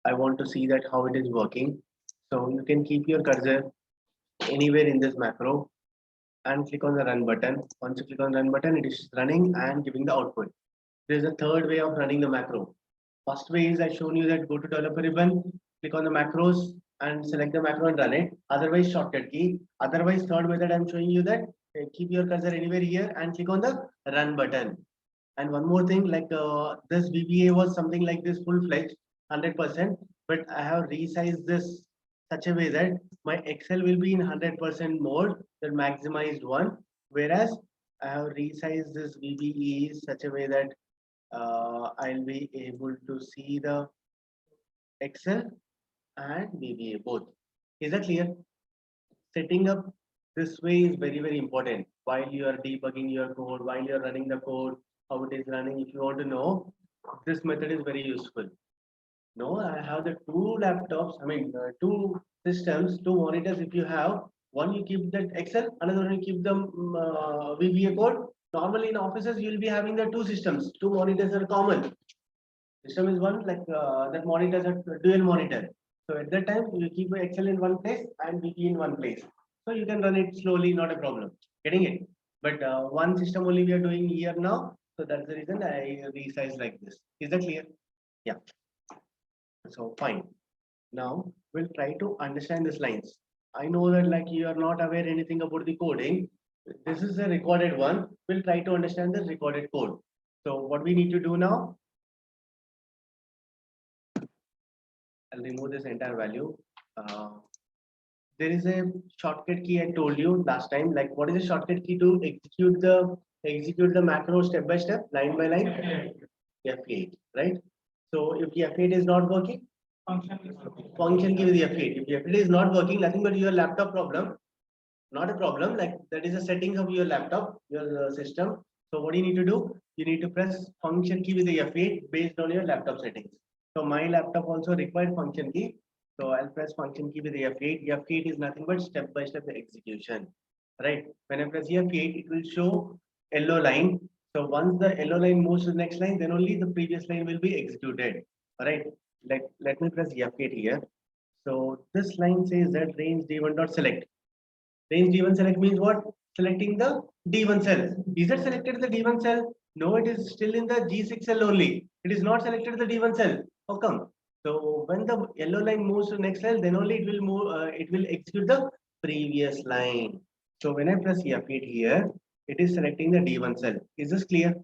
I want to see that how it is working. So you can keep your cursor anywhere in this macro and click on the run button. Once you click on run button, it is running and giving the output. There is a third way of running the macro. First way is I shown you that go to developer ribbon, click on the macros and select the macro and run it. Otherwise shortcut key. Otherwise third method I'm showing you that keep your cursor anywhere here and click on the run button. And one more thing, like this VBA was something like this full-fledged. 100%, but I have resized this such a way that my Excel will be in 100% mode, the maximized one, whereas I have resized this VBE such a way that I'll be able to see the Excel and VBA both. Is that clear? Setting up this way is very, very important. While you are debugging your code, while you are running the code, how it is running, if you want to know, this method is very useful. No, I have the two laptops, two systems, two monitors. If you have one, you keep that Excel, another one, you keep the VBA code. Normally in offices, you will be having the two systems, two monitors are common. System is one, like that monitors are dual monitor. So at that time, you keep Excel in one place and VB in one place. So you can run it slowly, not a problem. Getting it? But one system only we are doing here now. So that's the reason I resize like this. Is that clear? Yeah. So fine. Now we'll try to understand these lines. I know that like you are not aware anything about the coding. This is a recorded one. We'll try to understand the recorded code. So what we need to do now, I'll remove this entire value. There is a shortcut key I told you last time. Like, what is the shortcut key to execute the macro step by step, line by line? F8, right? So if F8 is not working, function key with F8. If F8 is not working, nothing but your laptop problem. Not a problem. Like that is a setting of your laptop, your system. So what you need to do? You need to press function key with the F8 based on your laptop settings. So my laptop also required function key. So I'll press function key with the F8. F8 is nothing but step by step execution, right? When I press F8, it will show yellow line. So once the yellow line moves to the next line, then only the previous line will be executed. All right. Like let me press F8 here. So this line says that range d1 dot select. Range d1 select means what? Selecting the d1 cell. Is it selected the d1 cell? No, it is still in the g6 cell only. It is not selected the d1 cell. How come? So when the yellow line moves to next cell, then only it will move. It will execute the previous line. So when I press F8 here, it is selecting the d1 cell. Is this clear?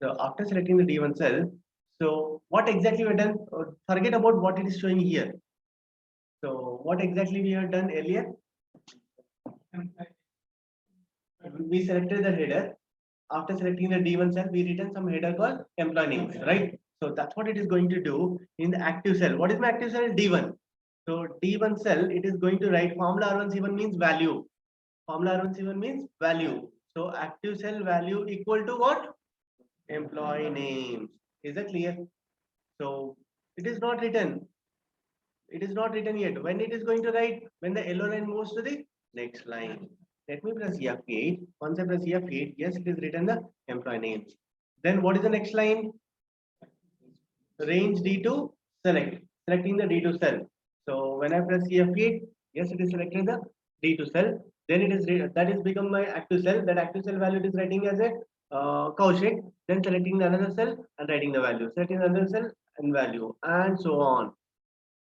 So after selecting the d1 cell, so what exactly we have done? Forget about what it is showing here. So what exactly we have done earlier? We selected the header. After selecting the D1 cell, we written some header called employee names, right? So that's what it is going to do in the active cell. What is my active cell? D1. So D1 cell, it is going to write formula R1C1 means value. Formula R1C1 means value. So active cell value equal to what? Employee names. Is that clear? So it is not written. It is not written yet. When it is going to write? When the yellow line moves to the next line. Let me press F8. Once I press F8, yes, it is written the employee names. Then what is the next line? Range D2 select. Selecting the D2 cell. So when I press F8, yes, it is selecting the D2 cell. Then it is that is become my active cell. That active cell value is writing as a Kaushik. Then selecting another cell and writing the value. Selecting another cell and value, and so on.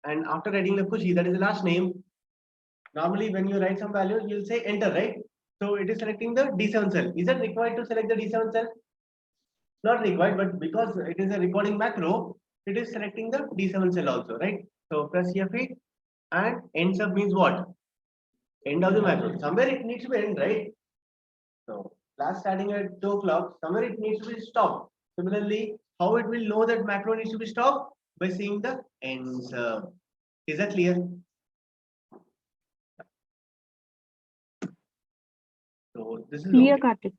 And after writing the Kushi, that is the last name. Normally, when you write some value, you'll say enter, right? So it is selecting the D7 cell. Is it required to select the D7 cell? Not required, but because it is a recording macro, it is selecting the D7 cell also, right? So press F8 and ends up means what? End of the macro. Somewhere it needs to be end, right? So class starting at 2 o'clock, somewhere it needs to be stopped. Similarly, how it will know that macro needs to be stopped? By seeing the ends. Is that clear? So this is Clear, okay. Karthik.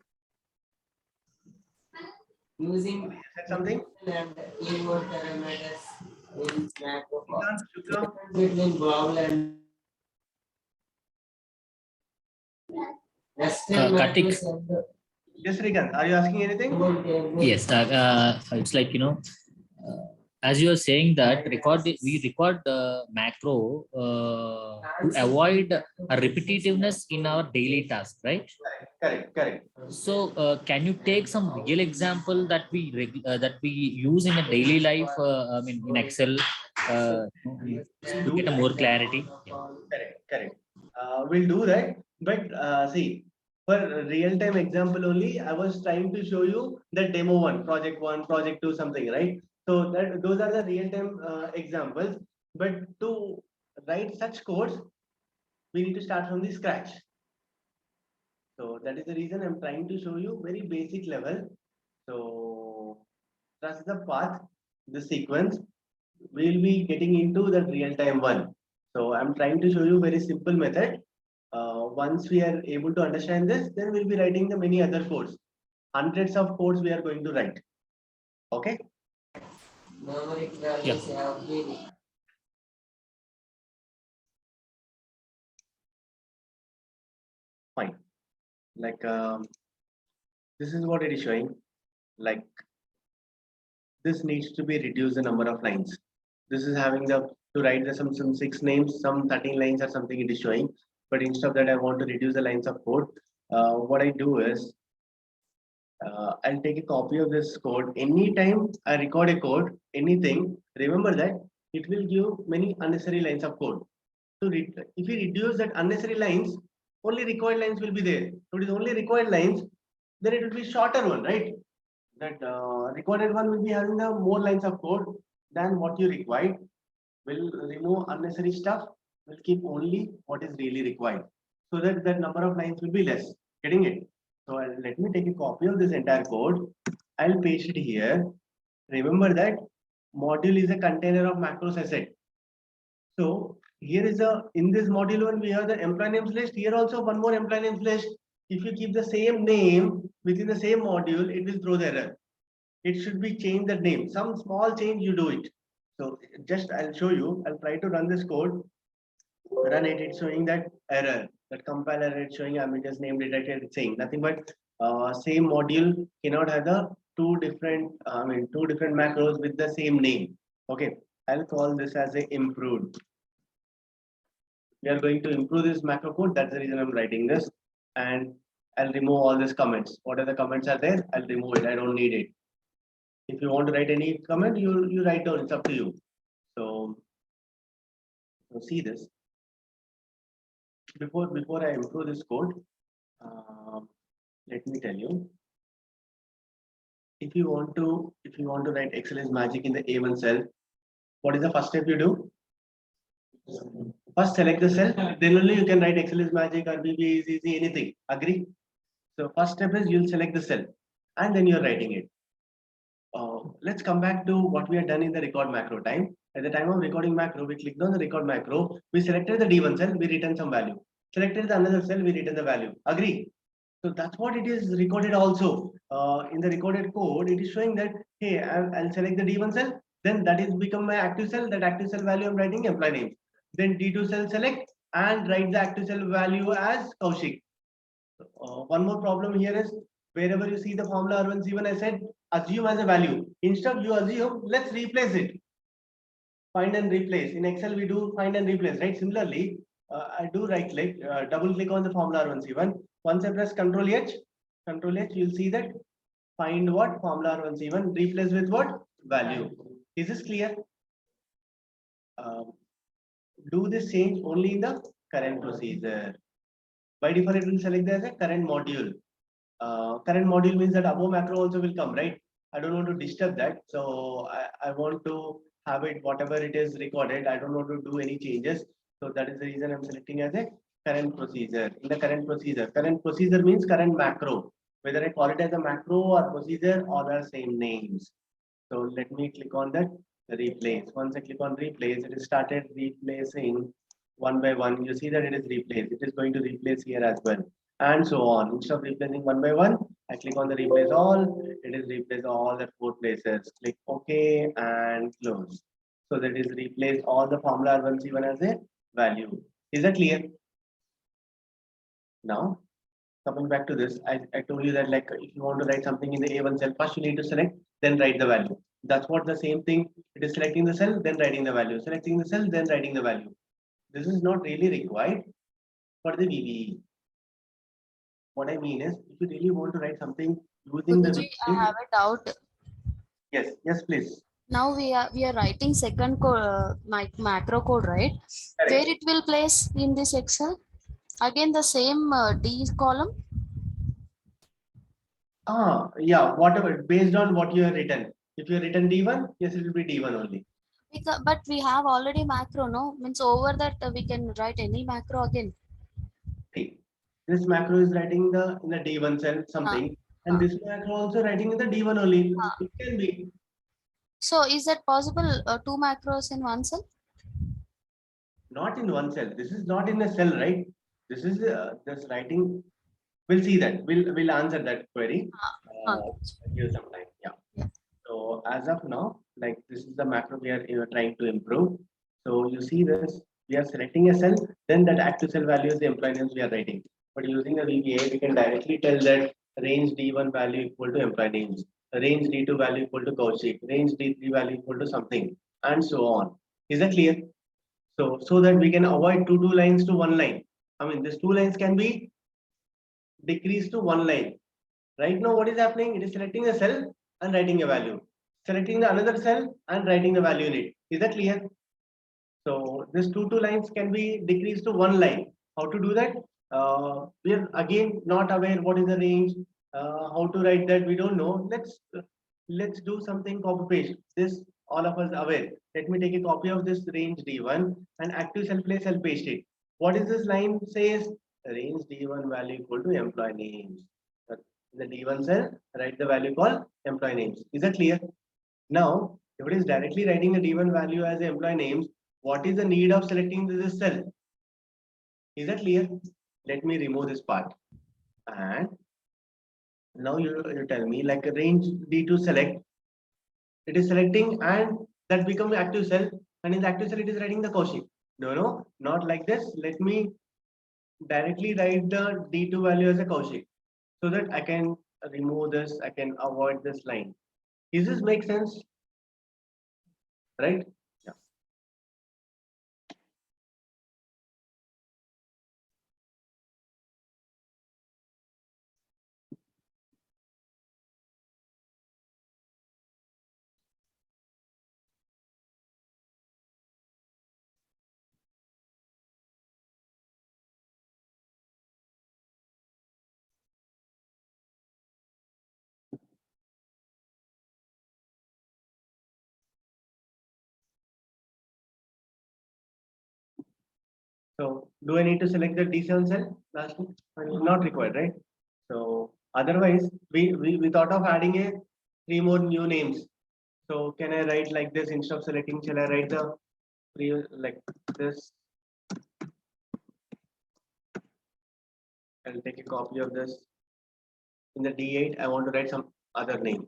Using Said something? and keyword parameters in macro Shukla? between global and Western Karthik. macros and the Yes, Srikanth, are you asking anything? global table. Yes, it's like as you are saying that we record the macro to avoid a repetitiveness in our daily task, right? Correct. So can you take some real example that we use in a daily life? I mean, in Excel, to get a more clarity. Yeah. Correct. We'll do that. But see, for real-time example only, I was trying to show you the demo one, project 2, something, right? So that those are the real-time examples. But to write such codes, we need to start from the scratch. So that is the reason I'm trying to show you very basic level. So that's the path, the sequence. We'll be getting into the real-time one. So I'm trying to show you very simple method. Once we are able to understand this, then we'll be writing the many other codes. Hundreds of codes we are going to write. Okay. Numeric values have been Fine. Like this is what it is showing. Like this needs to be reduced the number of lines. This is having the to write the some 6 names, some 13 lines or something it is showing. But instead of that, I want to reduce the lines of code. What I do is I'll take a copy of this code. Anytime I record a code, anything, remember that it will give many unnecessary lines of code. So if we reduce that unnecessary lines, only required lines will be there. So it is only required lines, then it will be shorter one, right? That recorded one will be having the more lines of code than what you required. Will remove unnecessary stuff. Will keep only what is really required, so that that number of lines will be less. Getting it? So let me take a copy of this entire code. I'll paste it here. Remember that module is a container of macros asset. So here is a in this module one we have the employee names list. Here also one more employee names list. If you keep the same name within the same module, it will throw the error. It should be change the name. Some small change you do it. So just I'll show you. I'll try to run this code. Run it. It's showing that error. That compiler it's showing just name detected. It's saying nothing but same module cannot have the two different macros with the same name. Okay. I'll call this as a improved. We are going to improve this macro code. That's the reason I'm writing this. And I'll remove all these comments. What are the comments are there? I'll remove it. I don't need it. If you want to write any comment, you write down. It's up to you. So see this. Before I improve this code, let me tell you. If you want to write Excel is magic in the A1 cell, what is the first step you do? First select the cell, then only you can write Excel is magic or VBA is easy, anything. Agree? So first step is you'll select the cell and then you're writing it. Let's come back to what we had done in the record macro time. At the time of recording macro, we clicked on the record macro. We selected the D1 cell, we return some value. Selected the another cell, we return the value. Agree? So that's what it is recorded also. In the recorded code, it is showing that, hey, I'll select the D1 cell, then that is become my active cell. That active cell value I'm writing employee name. Then D2 cell select and write the active cell value as Kaushik. One more problem here is wherever you see the formula R1C1, I said assume as a value. Instead of you assume, let's replace it. Find and replace. In Excel, we do find and replace, right? Similarly, I do right click, double click on the formula R1C1. Once I press Control H, you'll see that find what formula R1C1, replace with what value. Is this clear? Do this change only in the current procedure. By default, it will select as a current module. Current module means that above macro also will come, right? I don't want to disturb that. So I want to have it, whatever it is recorded. I don't want to do any changes. So that is the reason I'm selecting as a current procedure. In the current procedure means current macro. Whether I call it as a macro or procedure or the same names. So let me click on that replace. Once I click on replace, it is started replacing one by one. You see that it is replaced. It is going to replace here as well. And so on. Instead of replacing one by one, I click on the replace all. It is replace all the 4 places. Click OK and close. So that is replace all the formula R1C1 as a value. Is that clear? Now, coming back to this, I told you that like if you want to write something in the A1 cell, first you need to select, then write the value. That's what the same thing. It is selecting the cell, then writing the value. Selecting the cell, then writing the value. This is not really required for the VBE. What I mean is, if you really want to write something using the Guruji, I have a doubt. yes, please. Now we are writing second code, macro code, right? Correct. Where it will place in this Excel? Again, the same D column. Yeah, whatever based on what you have written. If you written D1, yes, it will be D1 only. But we have already macro, no? Means over that we can write any macro again. See, this macro is writing in the D1 cell something, and this macro also writing in the D1 only. It can be. So is that possible? Two macros in one cell? Not in one cell. This is not in a cell, right? This is this writing. We'll see that. We'll answer that query. Give some time. Yeah. Yeah. So as of now, like this is the macro we are trying to improve. So you see this, we are selecting a cell, then that active cell value is the employee names we are writing. But using a VBA, we can directly tell that range D1 value equal to employee names, range D2 value equal to Kaushik, range D3 value equal to something, and so on. Is that clear? So that we can avoid two lines to one line. I mean, these two lines can be decreased to one line. Right now, what is happening? It is selecting a cell and writing a value. Selecting the another cell and writing the value in it. Is that clear? So this two lines can be decreased to one line. How to do that? We are again not aware what is the range. How to write that? We don't know. Let's do something copy paste. This all of us aware. Let me take a copy of this range D1 and active cell place. I'll paste it. What is this line says? Range D1 value equal to employee names. In the D1 cell, write the value called employee names. Is that clear? Now, if it is directly writing the D1 value as employee names, what is the need of selecting this cell? Is that clear? Let me remove this part. And now you tell me like a range D2 select. It is selecting and that becomes active cell. And in the active cell, it is writing the Kaushik. No, not like this. Let me directly write the D2 value as a Kaushik so that I can remove this. I can avoid this line. Does this make sense? Right? Yeah. So do I need to select the D7 cell? Lastly, not required, right? So otherwise, we thought of adding a three more new names. So can I write like this instead of selecting? Shall I write the like this? I'll take a copy of this. In the D8, I want to write some other name.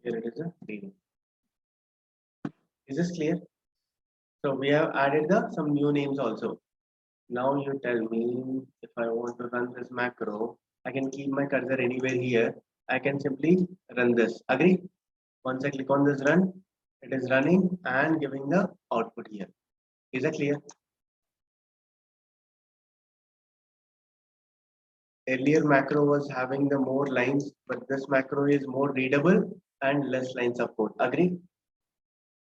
Here it is a D. Is this clear? So we have added some new names also. Now you tell me if I want to run this macro, I can keep my cursor anywhere here. I can simply run this. Agree? Once I click on this run, it is running and giving the output here. Is that clear? Earlier macro was having the more lines, but this macro is more readable and less lines of code. Agree?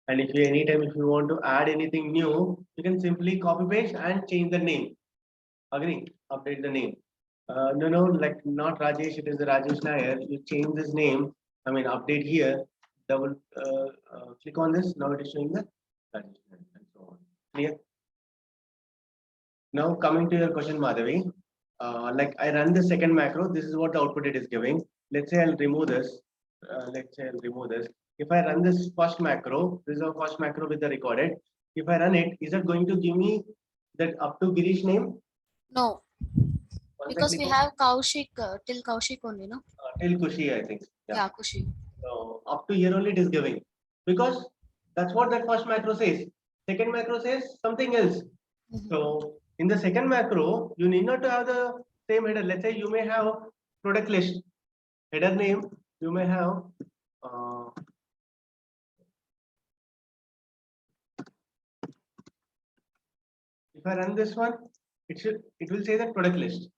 And if you anytime if you want to add anything new, you can simply copy paste and change the name. Agree? Update the name. No, like not Rajesh, it is the Rajesh Nair. You change this name. I mean, update here. Double click on this. Now it is showing the Rajesh Nair and so on. Clear? Now coming to your question, Madhavi. Like I run the second macro. This is what the output it is giving. Let's say I'll remove this. Let's say I'll remove this. If I run this first macro, this is our first macro with the recorded. If I run it, is it going to give me that up to Girish name? No, Once I because click we on- have Kaushik till Kaushik only, no? till Kushi, I think. Yeah, Kushi. So up to here only it is giving because that's what that first macro says. Second macro says something else. Mhm. So in the second macro, you need not to have the same header. Let's say you may have product list header name. You may have if I run this one, it will say that product list.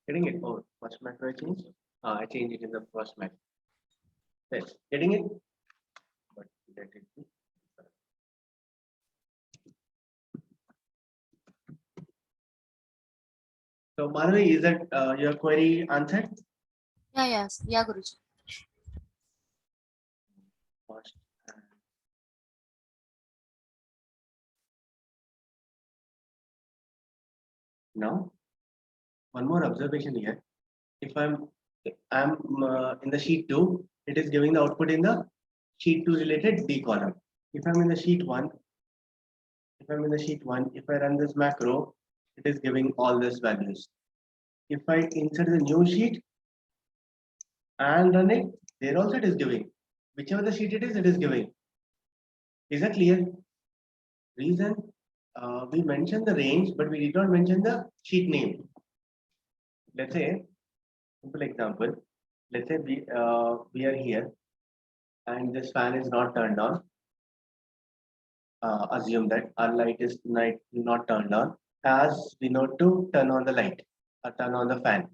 Getting it? Oh, first macro I changed. I changed it in the first macro. Yes, getting it. But let it be. So Madhavi, is that your query answered? Yeah, Guruji. First. Now, one more observation here. If I'm in the sheet 2, it is giving the output in the sheet 2 related D column. If I'm in the sheet 1, if I run this macro, it is giving all these values. If I insert the new sheet and run it, there also it is giving. Whichever the sheet it is giving. Is that clear? Reason, we mentioned the range, but we did not mention the sheet name. Let's say, simple example, let's say we are here and this fan is not turned on. Assume that our light is not turned on, as we know to turn on the light or turn on the fan.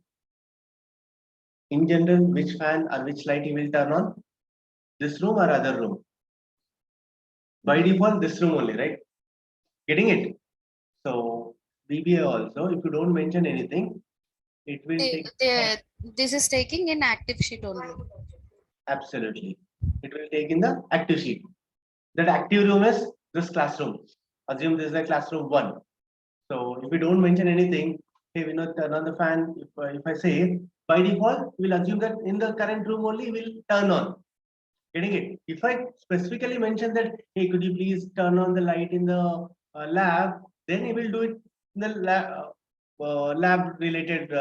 In general, which fan or which light you will turn on? This room or other room? By default, this room only, right? Getting it? So VBA also, if you don't mention anything, it will take This is taking in active sheet only. absolutely. It will take in the active sheet. That active room is this classroom. Assume this is the classroom 1. So if we don't mention anything, hey, we not turn on the fan. If I say by default, we'll assume that in the current room only will turn on. Getting it? If I specifically mention that, hey, could you please turn on the light in the lab, then he will do it in the lab related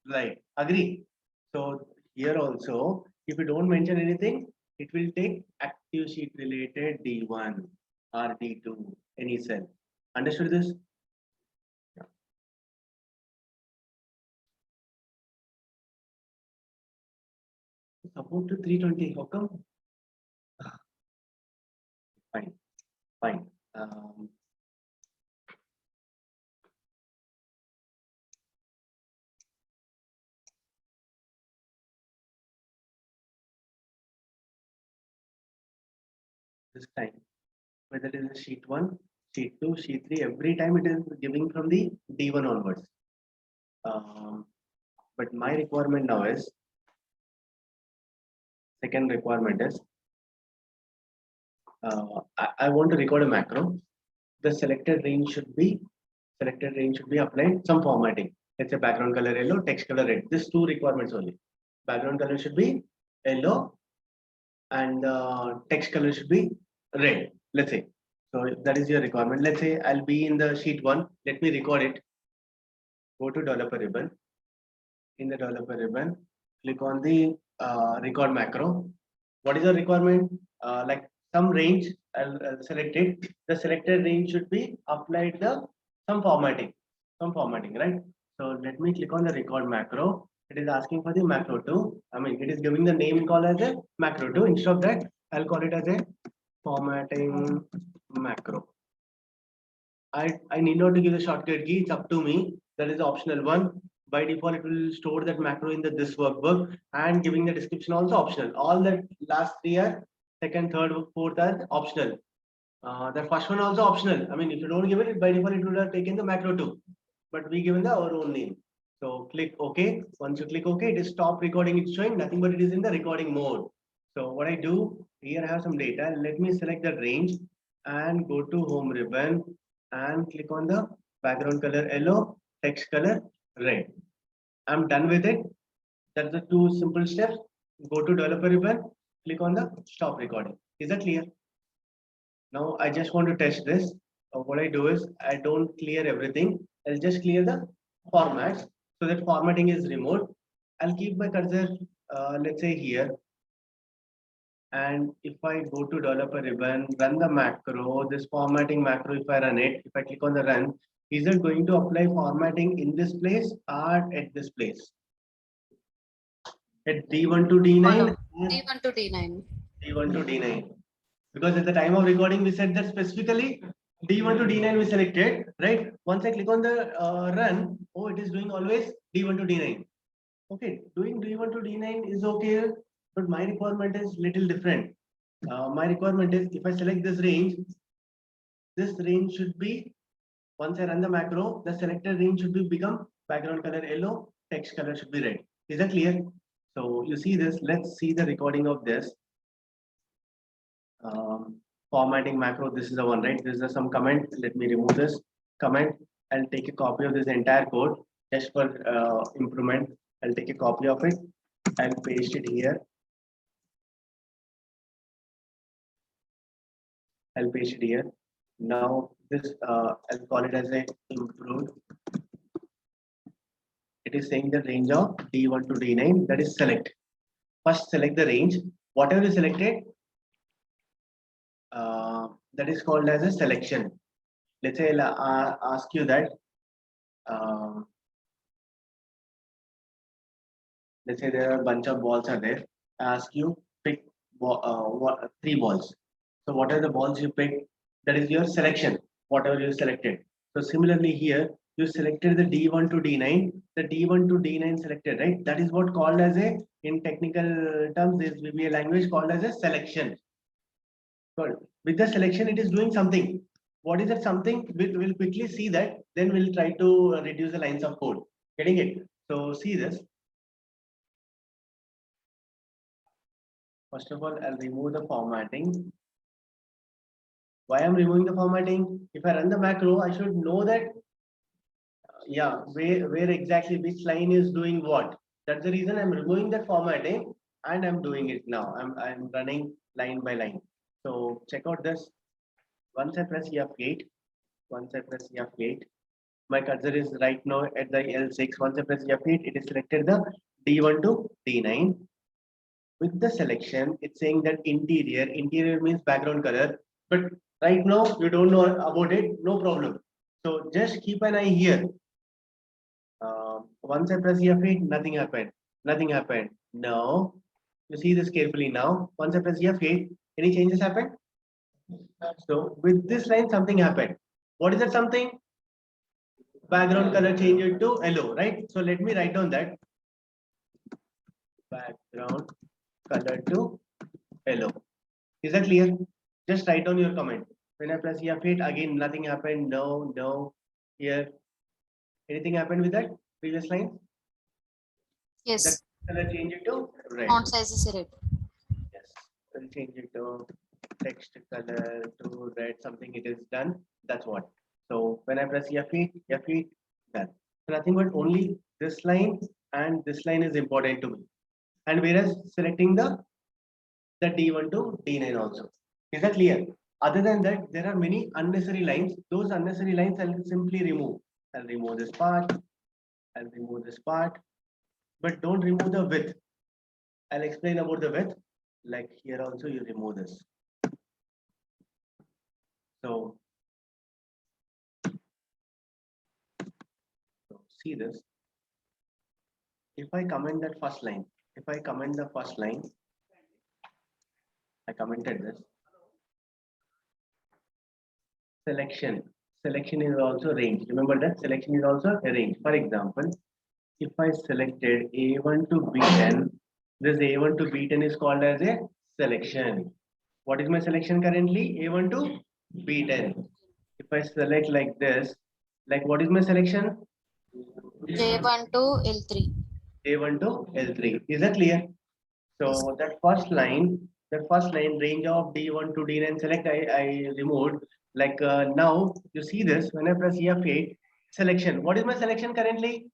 light. Agree? So here also, if you don't mention anything, it will take active sheet related D1 or D2, any cell. Understood this? Support to 320. How come? Fine, fine. This time, whether it is sheet 1, sheet 2, sheet 3, every time it is giving from the D1 onwards. But my requirement now is, second requirement is, I want to record a macro. The selected range should be applied some formatting. Let's say background color yellow, text color red. These 2 requirements only. Background color should be yellow and text color should be red. Let's say. So that is your requirement. Let's say I'll be in the sheet 1. Let me record it. Go to developer ribbon. In the developer ribbon, click on the record macro. What is the requirement? Like some range, I'll select it. The selected range should be applied some formatting, right? So let me click on the record macro. It is asking for the macro 2. I mean, it is giving the name call as a macro 2. Instead of that, I'll call it as a formatting macro. I need not to give the shortcut key. It's up to me. That is the optional one. By default, it will store that macro in this workbook, and giving the description also optional. All that last 3 are second, third, fourth are optional. The first one also optional. I mean, if you don't give it, by default, it would have taken the macro 2. But we given our own name. So click OK. Once you click OK, it is stop recording. It's showing nothing, but it is in the recording mode. So what I do here, I have some data. Let me select the range and go to home ribbon and click on the background color yellow, text color red. I'm done with it. That's the 2 simple steps. Go to developer ribbon, click on the stop recording. Is that clear? Now I just want to test this. What I do is I don't clear everything. I'll just clear the formats so that formatting is removed. I'll keep my cursor, let's say here. And if I go to developer ribbon, run the macro, this formatting macro, if I run it, if I click on the run, is it going to apply formatting in this place or at this place? At D1 to D9? D1 to D9. D1 to D9. Because at the time of recording, we said that specifically D1 to D9 we selected, right? Once I click on the run, oh, it is doing always D1 to D9. Okay, doing D1 to D9 is okay, but my requirement is little different. My requirement is if I select this range should be, once I run the macro, the selected range should be become background color yellow, text color should be red. Is that clear? So you see this, let's see the recording of this. Formatting macro, this is the one, right? This is some comment. Let me remove this comment. I'll take a copy of this entire code just for improvement. I'll take a copy of it and paste it here. I'll paste it here. Now this I'll call it as a improved. It is saying the range of D1 to D9, that is select. First select the range. Whatever you selected, that is called as a selection. Let's say I'll ask you that. Let's say there are a bunch of balls are there. I ask you pick 3 balls. So what are the balls you pick? That is your selection, whatever you selected. So similarly here, you selected the D1 to D9, the D1 to D9 selected, right? That is what called as a, in technical terms, this VBA language called as a selection. Good. With the selection, it is doing something. What is that something? We'll quickly see that. Then we'll try to reduce the lines of code. Getting it? So see this. First of all, I'll remove the formatting. Why I'm removing the formatting? If I run the macro, I should know that, yeah, where exactly which line is doing what. That's the reason I'm removing that formatting and I'm doing it now. I'm running line by line. So check out this. Once I press F8, my cursor is right now at the L6. Once I press F8, it is selected the D1 to D9. With the selection, it's saying that interior means background color, but right now you don't know about it, no problem. So just keep an eye here. Once I press F8, nothing happened. Now, you see this carefully now. Once I press F8, any changes happened? So with this line, something happened. What is that something? Background color changed to yellow, right? So let me write down that. Background color to yellow. Is that clear? Just write down your comment. When I press F8, again nothing happened. No. Here, anything happened with that previous line? Yes. That color change it to red. Font size is red. Yes, we'll change it to text color to red. Something it is done. That's what. So when I press F8, done. So nothing but only this line and this line is important to me. And whereas selecting the D1 to D9 also. Is that clear? Other than that, there are many unnecessary lines. Those unnecessary lines I'll simply remove. I'll remove this part. But don't remove the width. I'll explain about the width. Like here also you remove this. So see this. If I comment that first line, I commented this. Selection is also range. Remember that selection is also a range. For example, if I selected A1 to B10, this A1 to B10 is called as a selection. What is my selection currently? A1 to B10. If I select like this, like what is my selection? J1 to L3. A1 to L3. Is that clear? So that first line range of D1 to D9 select I removed. Like now you see this when I press F8 selection. What is my selection currently?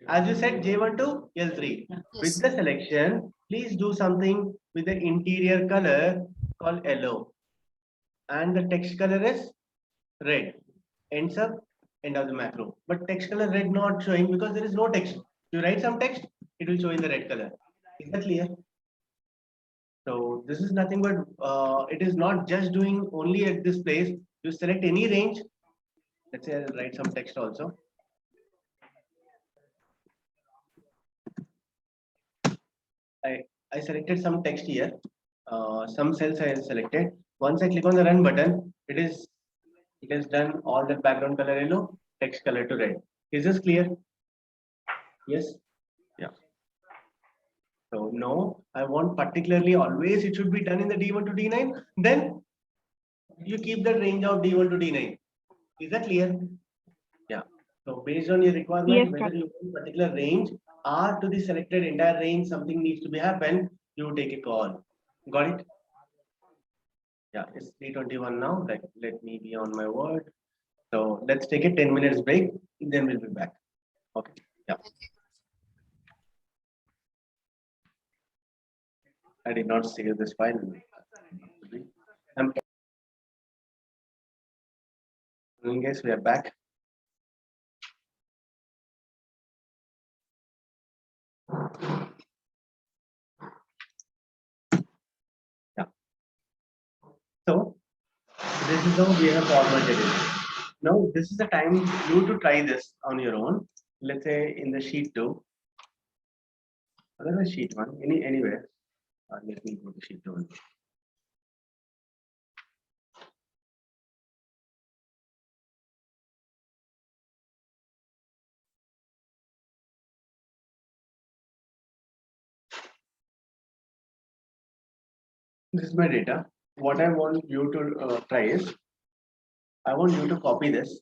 As you said, J1 to L3. Yes. With the selection, please do something with the interior color called yellow. And the text color is red. Ends up end of the macro. But text color red not showing because there is no text. You write some text, it will show in the red color. Is that clear? So this is nothing but it is not just doing only at this place. You select any range. Let's say I'll write some text also. I selected some text here. Some cells I selected. Once I click on the run button, it is done all the background color yellow, text color to red. Is this clear? Yes. Yeah. So no, I want particularly always it should be done in the D1 to D9. Then you keep the range of D1 to D9. Is that clear? Yeah. So based on your requirement, Yes, whether sir. you want particular range or to the selected entire range, something needs to be happen, you take a call. Got it? Yeah, it's 3:21 now. Let me be on my word. So let's take a 10 minutes break, then we'll be back. Okay. Yeah. I did not save this file. Guys, we are back. Yeah. So this is how we have formatted it. Now this is the time you to try this on your own. Let's say in the sheet 2, otherwise sheet 1, anywhere. Let me go to sheet 2. This is my data. What I want you to try is, I want you to copy this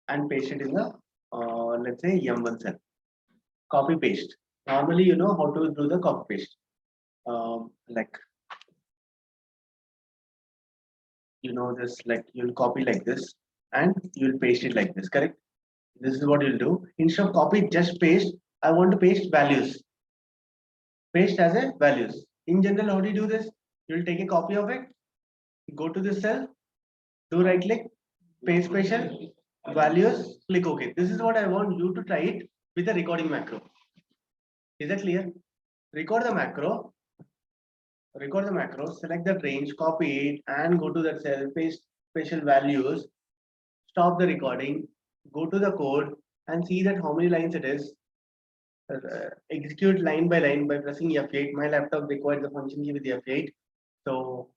and paste it in the, let's say M1 cell. Copy paste. Normally, you know how to do the copy paste. Like, you know this, like you'll copy like this and you'll paste it like this, correct? This is what you'll do. Instead of copy, just paste. I want to paste values. Paste as a values. In general, how do you do this? You'll take a copy of it, go to the cell, do right click, paste special, values, click OK. This is what I want you to try it with the recording macro. Is that clear? Record the macro, select that range, copy it, and go to that cell, paste special values, stop the recording, go to the code, and see that how many lines it is. Execute line by line by pressing F8. My laptop requires the function key with F8. So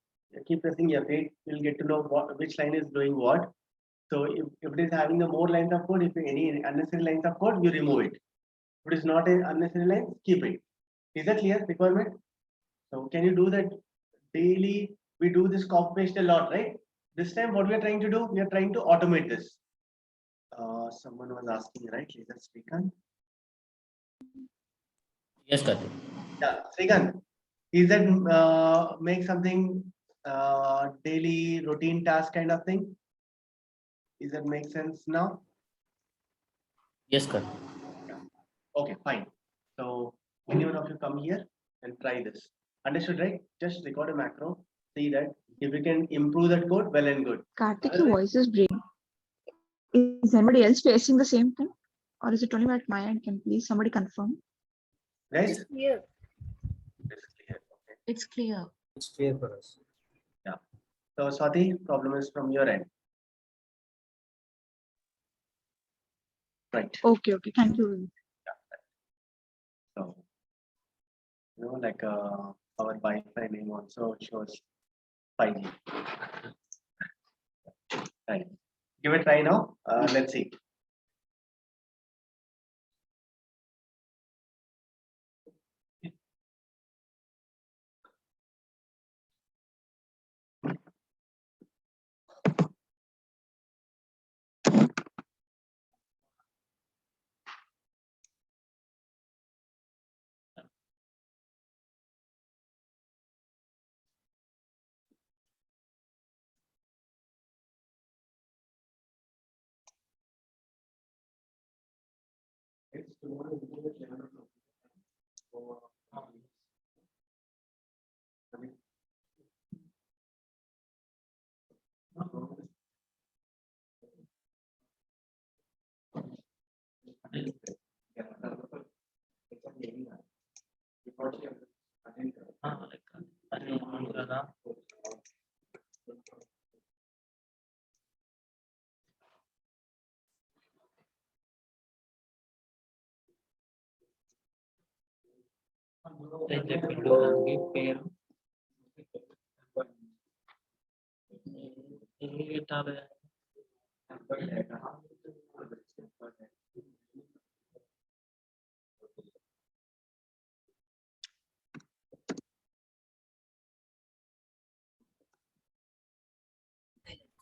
keep pressing F8. You'll get to know which line is doing what. So if it is having the more lines of code, if any unnecessary lines of code, you remove it. If it is not an unnecessary line, keep it. Is that clear requirement? So can you do that daily? We do this copy paste a lot, right? This time what we are trying to do, we are trying to automate this. Someone was asking, right? Let's Srikanth. Yes, Karthik. Yeah, Srikanth, is that make something daily routine task kind of thing? Is that make sense now? Yes, Karthik. Okay, fine. So anyone of you come here and try this. Understood, right? Just record a macro. See that if we can improve that code, well and good. Karthik, your voice is breaking. Is anybody else facing the same thing? Or is it only at my end? Can please somebody confirm? Guys, Clear. this is clear. Okay. It's clear. It's clear for us. Yeah. So Swati, problem is from your end. Right. Okay, thank you. So, you know, like our Wi-Fi name also shows 5G. Right. Give it a try now. Let's see.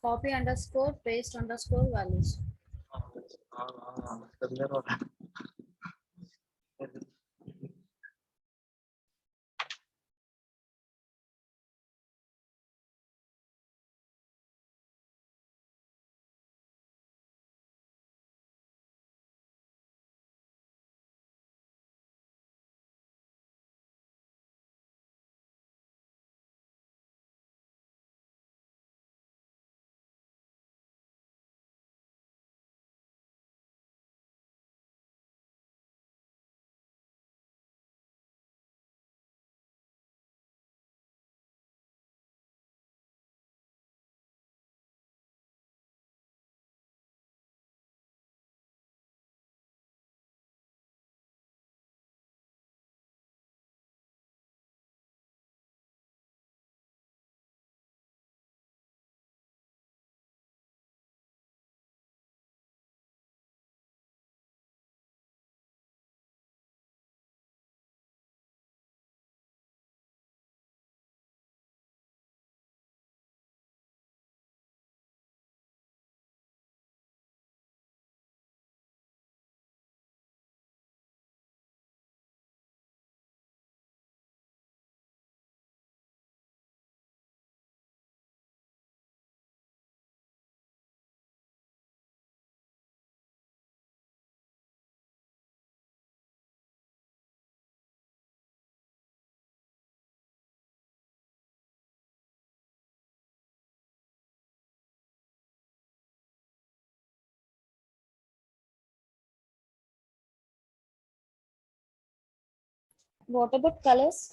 Copy underscore paste underscore values. संदर्भ What about colors?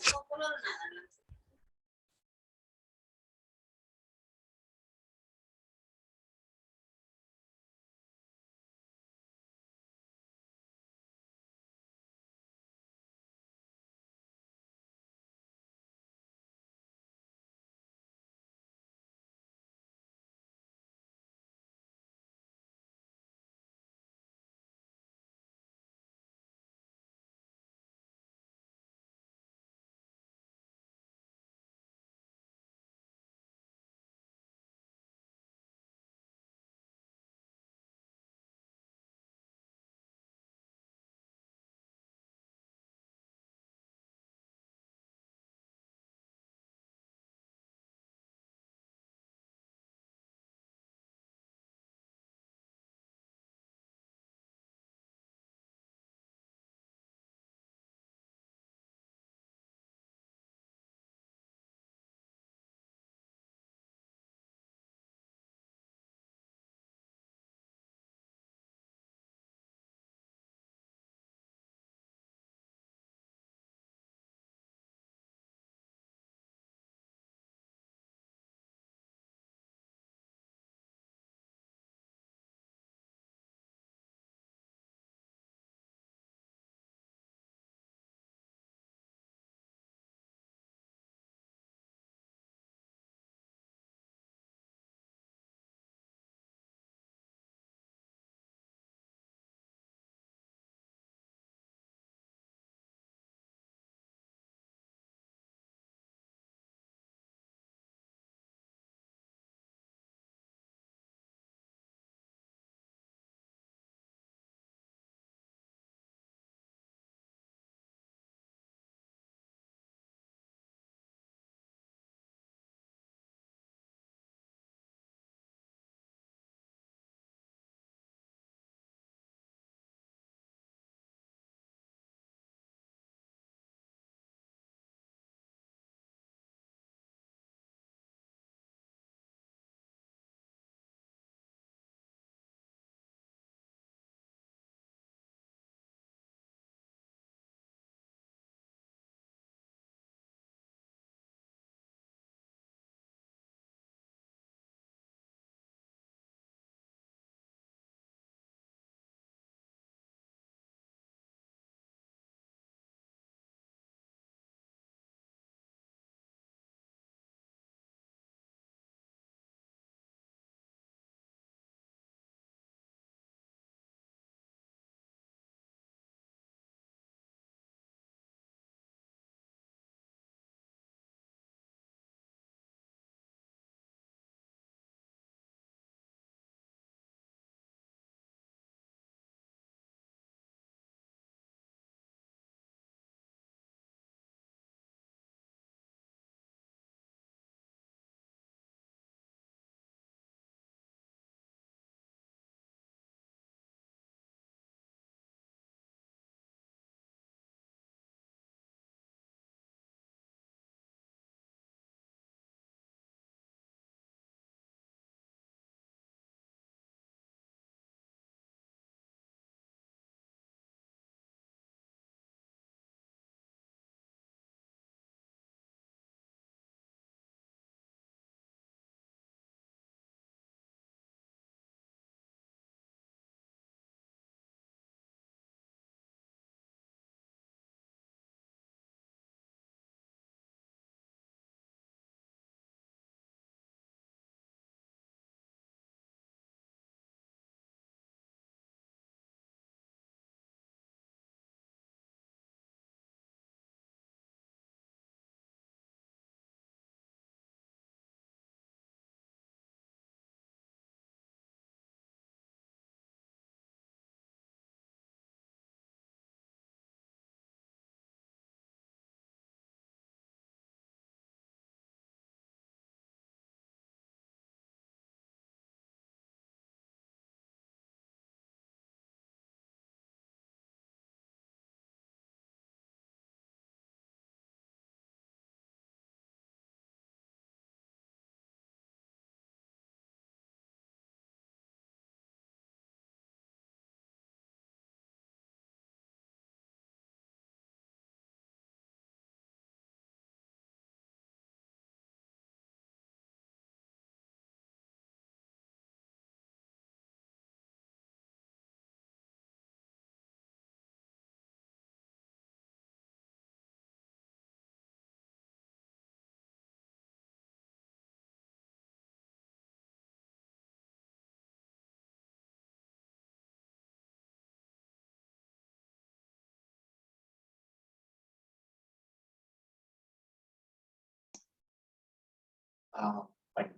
Fine.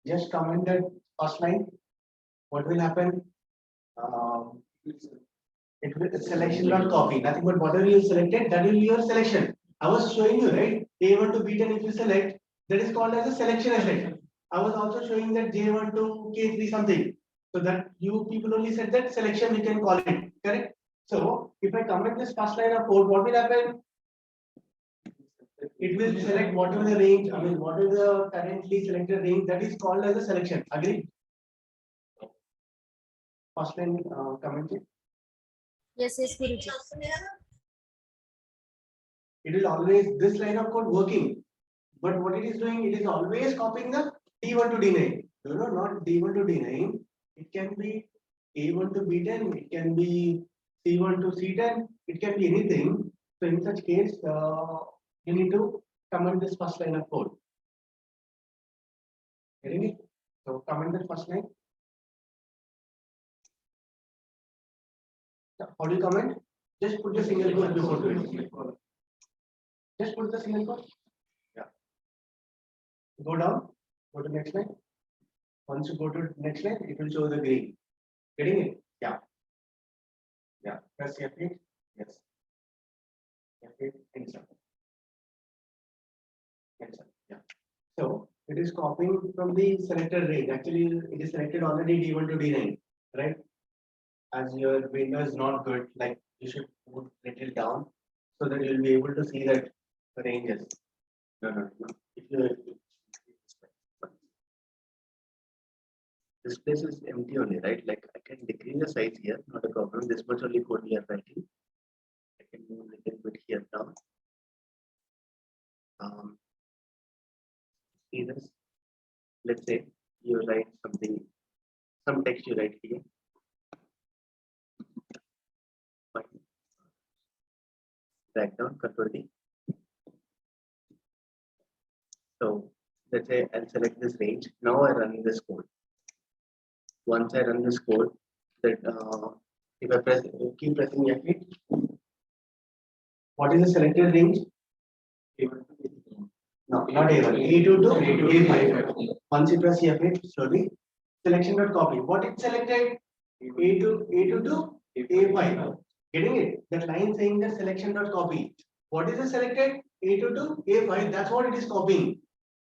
Just comment that first line. What will happen? It will selection not copy. Nothing but whatever you selected, that will be your selection. I was showing you, right? A1 to B10 if you select, that is called as a selection effect. I was also showing that J1 to K3 something. So that you people only said that selection we can call it, correct? So if I comment this first line of code, what will happen? It will select whatever the range, I mean, whatever the currently selected range, that is called as a selection. Agree? First line comment it. Yes, yes, Guruji. It is always this line of code working. But what it is doing, it is always copying the D1 to D9. You know, not D1 to D9. It can be A1 to B10. It can be C1 to C10. It can be anything. So in such case, you need to comment this first line of code. Getting it? So comment the first line. How do you comment? Just put the single quote before to it. Just put the single quote. Yeah. Go down. Go to next line. Once you go to next line, it will show the green. Getting it? Yeah. Yeah. Press F8. Yes. F8. Enter. Enter. Yeah. So it is copying from the selected range. Actually, it is selected already D1 to D9, right? As your window is not good, like you should put little down so that you'll be able to see that ranges. No. If you this place is empty only, right? Like I can decrease the size here, not a problem. This much only code we are writing. I can move a little bit here down. See this? Let's say you write something, some text you write here. Fine. Drag down, control D. So let's say I'll select this range. Now I run this code. Once I run this code, that if I press, keep pressing F8. What is the selected range? No, not A1. A2 to A5. Once you press F8, slowly. Selection dot copy. What it selected? A2 to A5. Getting it? That line saying that selection dot copy. What is the selected? A2 to A5. That's what it is copying.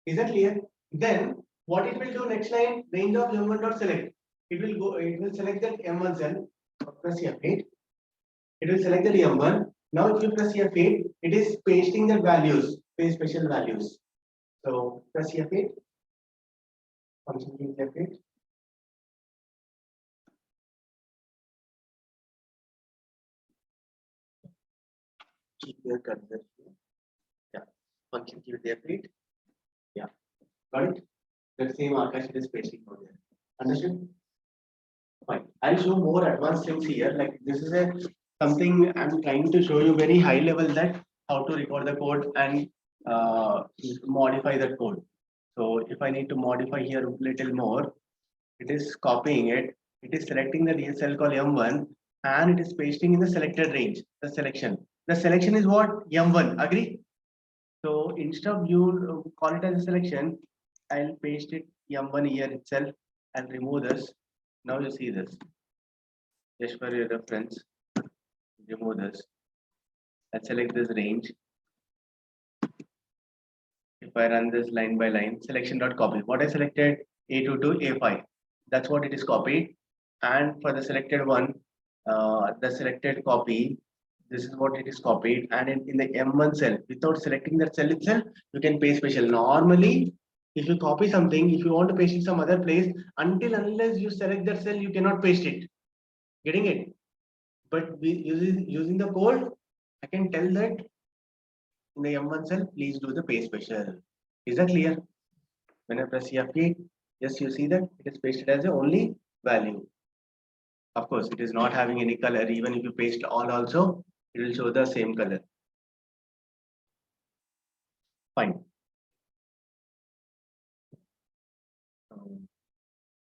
Is that clear? Then what it will do next line? Range of M1 dot select. It will go. It will select that M1 cell. Press F8. It will select the M1. Now if you press F8, it is pasting the values, paste special values. So press F8. Function key F8. Keep your cursor here. Yeah. Function key with F8. Yeah. Got it? The same Akash is pasting over there. Understood? Fine. I'll show more advanced things here. Like this is a something I'm trying to show you very high level that how to record the code and modify the code. So if I need to modify here a little more, it is copying it. It is selecting the real cell called M1 and it is pasting in the selected range, the selection. The selection is what? M1. Agree? So instead of you call it as a selection, I'll paste it M1 here itself and remove this. Now you see this. Just for your reference, remove this. I'll select this range. If I run this line by line, selection dot copy. What I selected A2 to A5. That's what it is copied. And for the selected one, the selected copy, this is what it is copied. And in the M1 cell, without selecting that cell itself, you can paste special. Normally, if you copy something, if you want to paste it some other place, unless you select that cell, you cannot paste it. Getting it? But using the code, I can tell that in the M1 cell, please do the paste special. Is that clear? When I press F8, yes, you see that it is pasted as the only value. Of course, it is not having any color. Even if you paste all also, it will show the same color. Fine.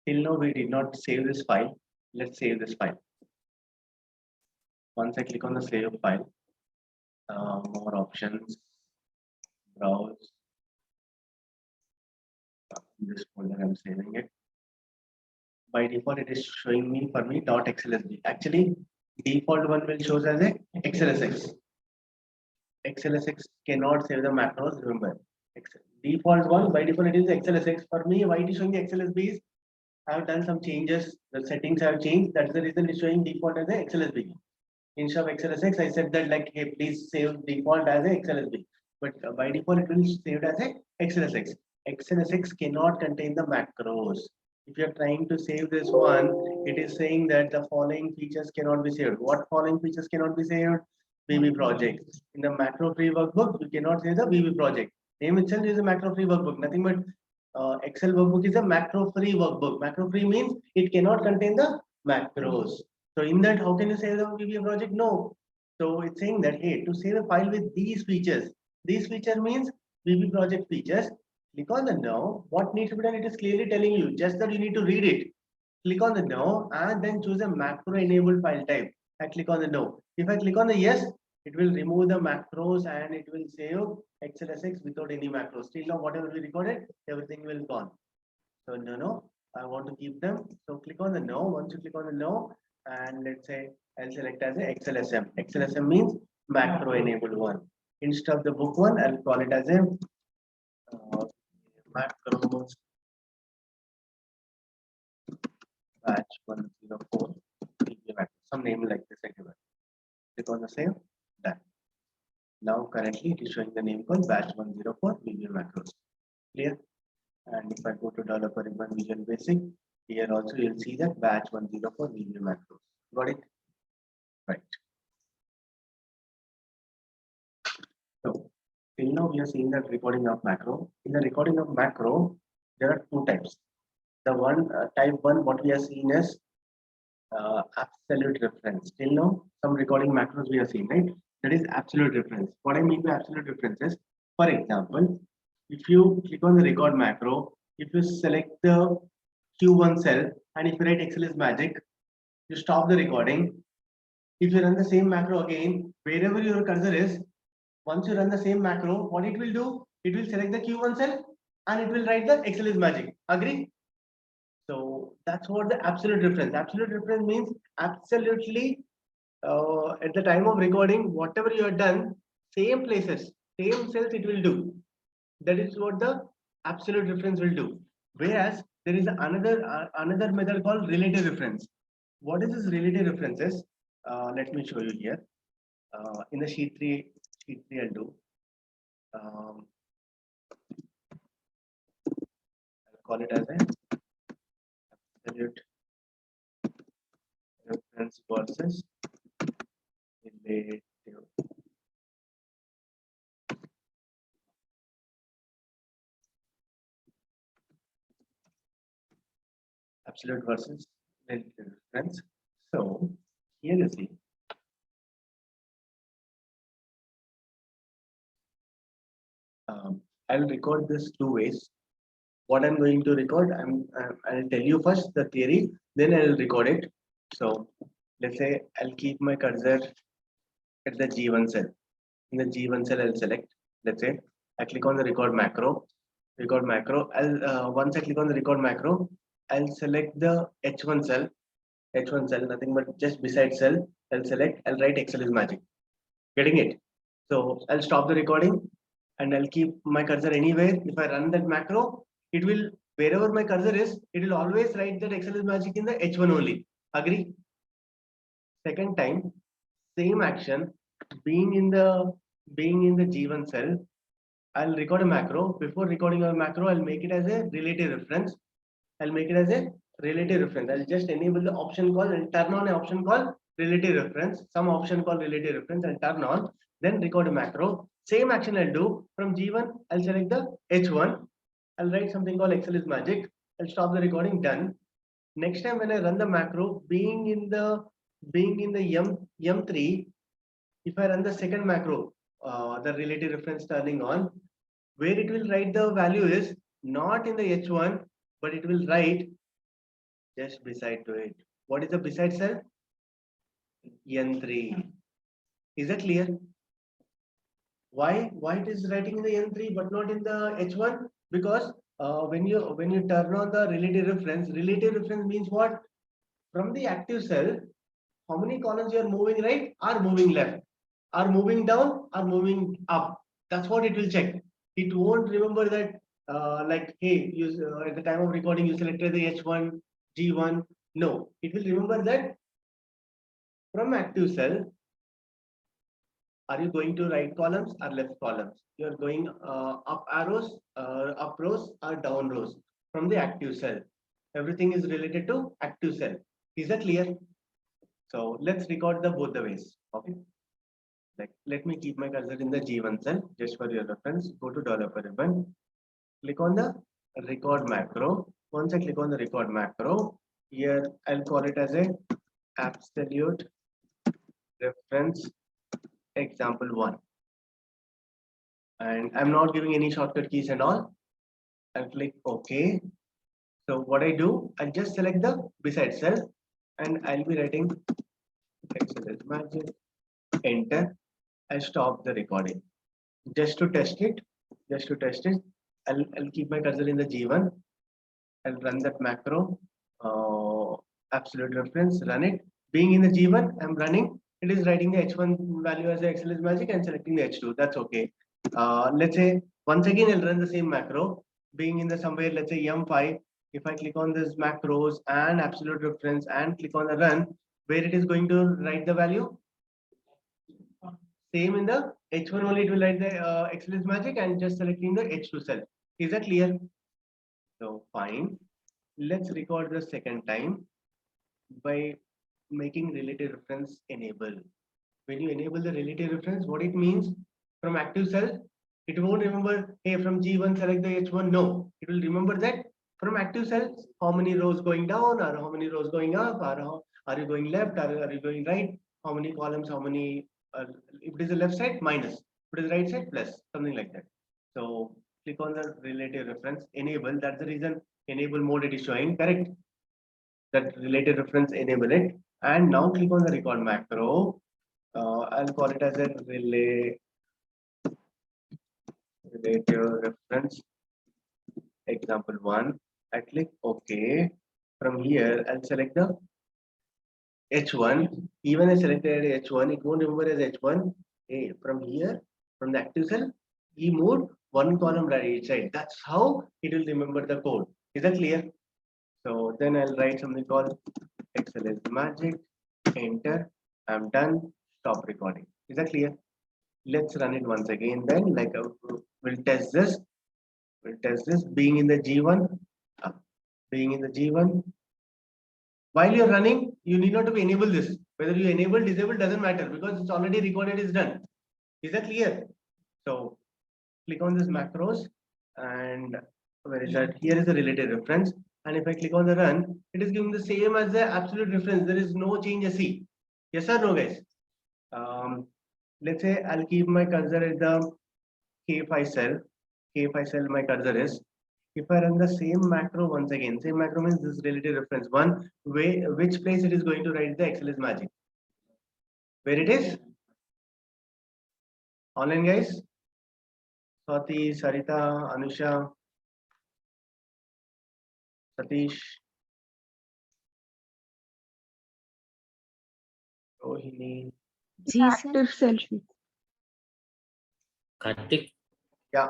Till now, we did not save this file. Let's save this file. Once I click on the save file, more options, browse, In this folder, I'm saving it. By default, it is showing me for me .xlsb. Actually, default one will show as a xlsx. xlsx cannot save the macros. Remember, default one by default it is xlsx. For me, why it is showing the xlsb is I have done some changes. The settings have changed. That's the reason it's showing default as a xlsb. Instead of xlsx, I said that like, hey, please save default as a xlsb. But by default, it will save as a xlsx. xlsx cannot contain the macros. If you are trying to save this one, it is saying that the following features cannot be saved. What following features cannot be saved? VB project. In the macro free workbook, you cannot save the VB project. Name itself is a macro free workbook. Nothing but Excel workbook is a macro free workbook. Macro free means it cannot contain the macros. So in that, how can you save the VBA project? No. So it's saying that, hey, to save a file with these features means VB project features. Click on the no. What needs to be done? It is clearly telling you, just that you need to read it. Click on the no and then choose a macro enabled file type. I click on the no. If I click on the yes, it will remove the macros and it will save XLSX without any macros. Still now, whatever we recorded, everything will gone. So no, I want to keep them. So click on the no. Once you click on the no, and let's say I'll select as a XLSM. XLSM means macro enabled one. Instead of the book one, I'll call it as a macros batch 104. Some name like this. Click on the save. Done. Now currently it is showing the name called batch 104 VBAMacros. Clear? And if I go to developer in Visual Basic, here also you'll see that batch 104 VBAMacros. Got it? Right. So till now we are seeing that recording of macro. In the recording of macro, there are two types. The one type one, what we are seeing is absolute reference. Till now, some recording macros we are seeing, right? That is absolute reference. What I mean by absolute reference is, for example, if you click on the record macro, if you select the Q1 cell and if you write Excel is magic, you stop the recording. If you run the same macro again, wherever your cursor is, once you run the same macro, what it will do? It will select the Q1 cell and it will write the Excel is magic. Agree? So that's what the absolute reference. Absolute reference means absolutely at the time of recording, whatever you have done, same places, same cells it will do. That is what the absolute reference will do. Whereas there is another method called relative reference. What is this relative references? Let me show you here. In the sheet 3 I'll do. I'll call it as a absolute reference versus relative. Absolute versus relative reference. So here you see. I'll record this two ways. What I'm going to record, I'll tell you first the theory, then I'll record it. So let's say I'll keep my cursor at the G1 cell. In the G1 cell, I'll select. Let's say I click on the record macro. Record macro. Once I click on the record macro, I'll select the H1 cell. H1 cell, nothing but just beside cell. I'll select. I'll write Excel is magic. Getting it? So I'll stop the recording and I'll keep my cursor anywhere. If I run that macro, it will, wherever my cursor is, it will always write that Excel is magic in the H1 only. Agree? Second time, same action, being in the G1 cell, I'll record a macro. Before recording a macro, I'll make it as a relative reference. I'll just enable the option call and turn on an option called relative reference. Some option called relative reference and turn on. Then record a macro. Same action I'll do. From G1, I'll select the H1. I'll write something called Excel is magic. I'll stop the recording. Done. Next time when I run the macro, being in the M3, if I run the second macro, the relative reference turning on, where it will write the value is not in the H1, but it will write just beside to it. What is the beside cell? N3. Is that clear? Why it is writing in the N3 but not in the H1? Because when you turn on the relative reference means what? From the active cell, how many columns you are moving right, are moving left, are moving down, are moving up. That's what it will check. It won't remember that like, hey, at the time of recording you selected the H1, G1. No, it will remember that from active cell, are you going to right columns or left columns? You are going up arrows, up rows or down rows from the active cell. Everything is related to active cell. Is that clear? So let's record the both the ways. Okay. Like, let me keep my cursor in the G1 cell just for your reference. Go to developer ribbon. Click on the record macro. Once I click on the record macro, here I'll call it as a absolute reference example 1. And I'm not giving any shortcut keys and all. I'll click OK. So what I do, I'll just select the beside cell and I'll be writing XLS magic, enter. I'll stop the recording. Just to test it, I'll keep my cursor in the G1. I'll run that macro, absolute reference, run it. Being in the G1, I'm running. It is writing the H1 value as the XLS magic and selecting the H2. That's okay. Let's say once again I'll run the same macro. Being in the somewhere, let's say M5. If I click on this macros and absolute reference and click on the run, where it is going to write the value? Same in the H1 only, it will write the XLS magic and just selecting the H2 cell. Is that clear? So fine. Let's record the second time by making relative reference enable. When you enable the relative reference, what it means, from active cell, it won't remember, hey, from G1 select the H1. No, it will remember that from active cells, how many rows going down or how many rows going up, or how, are you going left, or are you going right, how many columns, how many, if it is the left side, minus, if it is right side, plus, something like that. So click on the relative reference enable. That's the reason enable mode it is showing, correct? That relative reference enable it. And now click on the record macro. I'll call it as a relative reference example 1. I click OK. From here, I'll select the H1. Even I selected H1, it won't remember as H1. Hey, from here, from the active cell, he moved one column right each side. That's how it will remember the code. Is that clear? So then I'll write something called XLS magic, enter. I'm done. Stop recording. Is that clear? Let's run it once again. Then, like, we'll test this. Being in the G1. Being in the G1. While you're running, you need not to enable this. Whether you enable, disable doesn't matter because it's already recorded, is done. Is that clear? So click on this macros and where is that? Here is the related reference. And if I click on the run, it is giving the same as the absolute reference. There is no change as C. Yes or no, guys? Let's say I'll keep my cursor at the K5 cell. K5 cell my cursor is. If I run the same macro once again, same macro means this relative reference 1, which place it is going to write the XLS magic? Where it is? Online, guys? Swati, Sarita, Anusha, Satish, Rohini. Active cell sheet. Karthik, Yeah.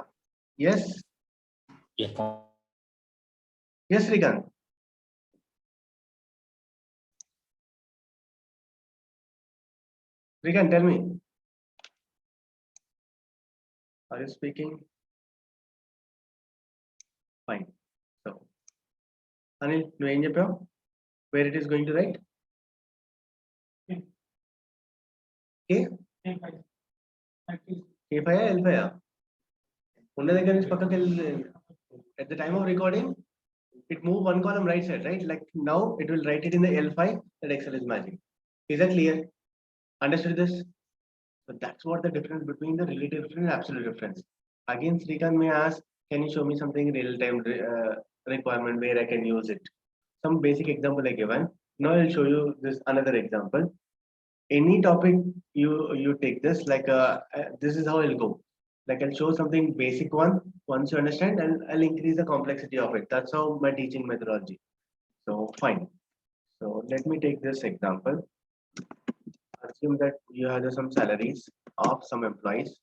Yes. yeah, Yes, Srikanth. Srikanth, tell me. Are you speaking? Fine. So, Anil, you ఏం చెప్పావు? Where it is going to write? K? K5 L5 ఉన్న దగ్గర నుంచి పక్కకి వెళ్ళి at the time of recording it move one column right side, right? Like now it will write it in the L5 that XLS magic. Is that clear? Understood this? So that's what the difference between the relative reference and absolute reference. Again, Srikanth may ask, can you show me something real time requirement where I can use it? Some basic example I given. Now I'll show you this another example. Any topic you take this, like this is how it'll go. Like I'll show something basic one. Once you understand, I'll increase the complexity of it. That's how my teaching methodology. So fine. So let me take this example. Assume that you have some salaries of some employees.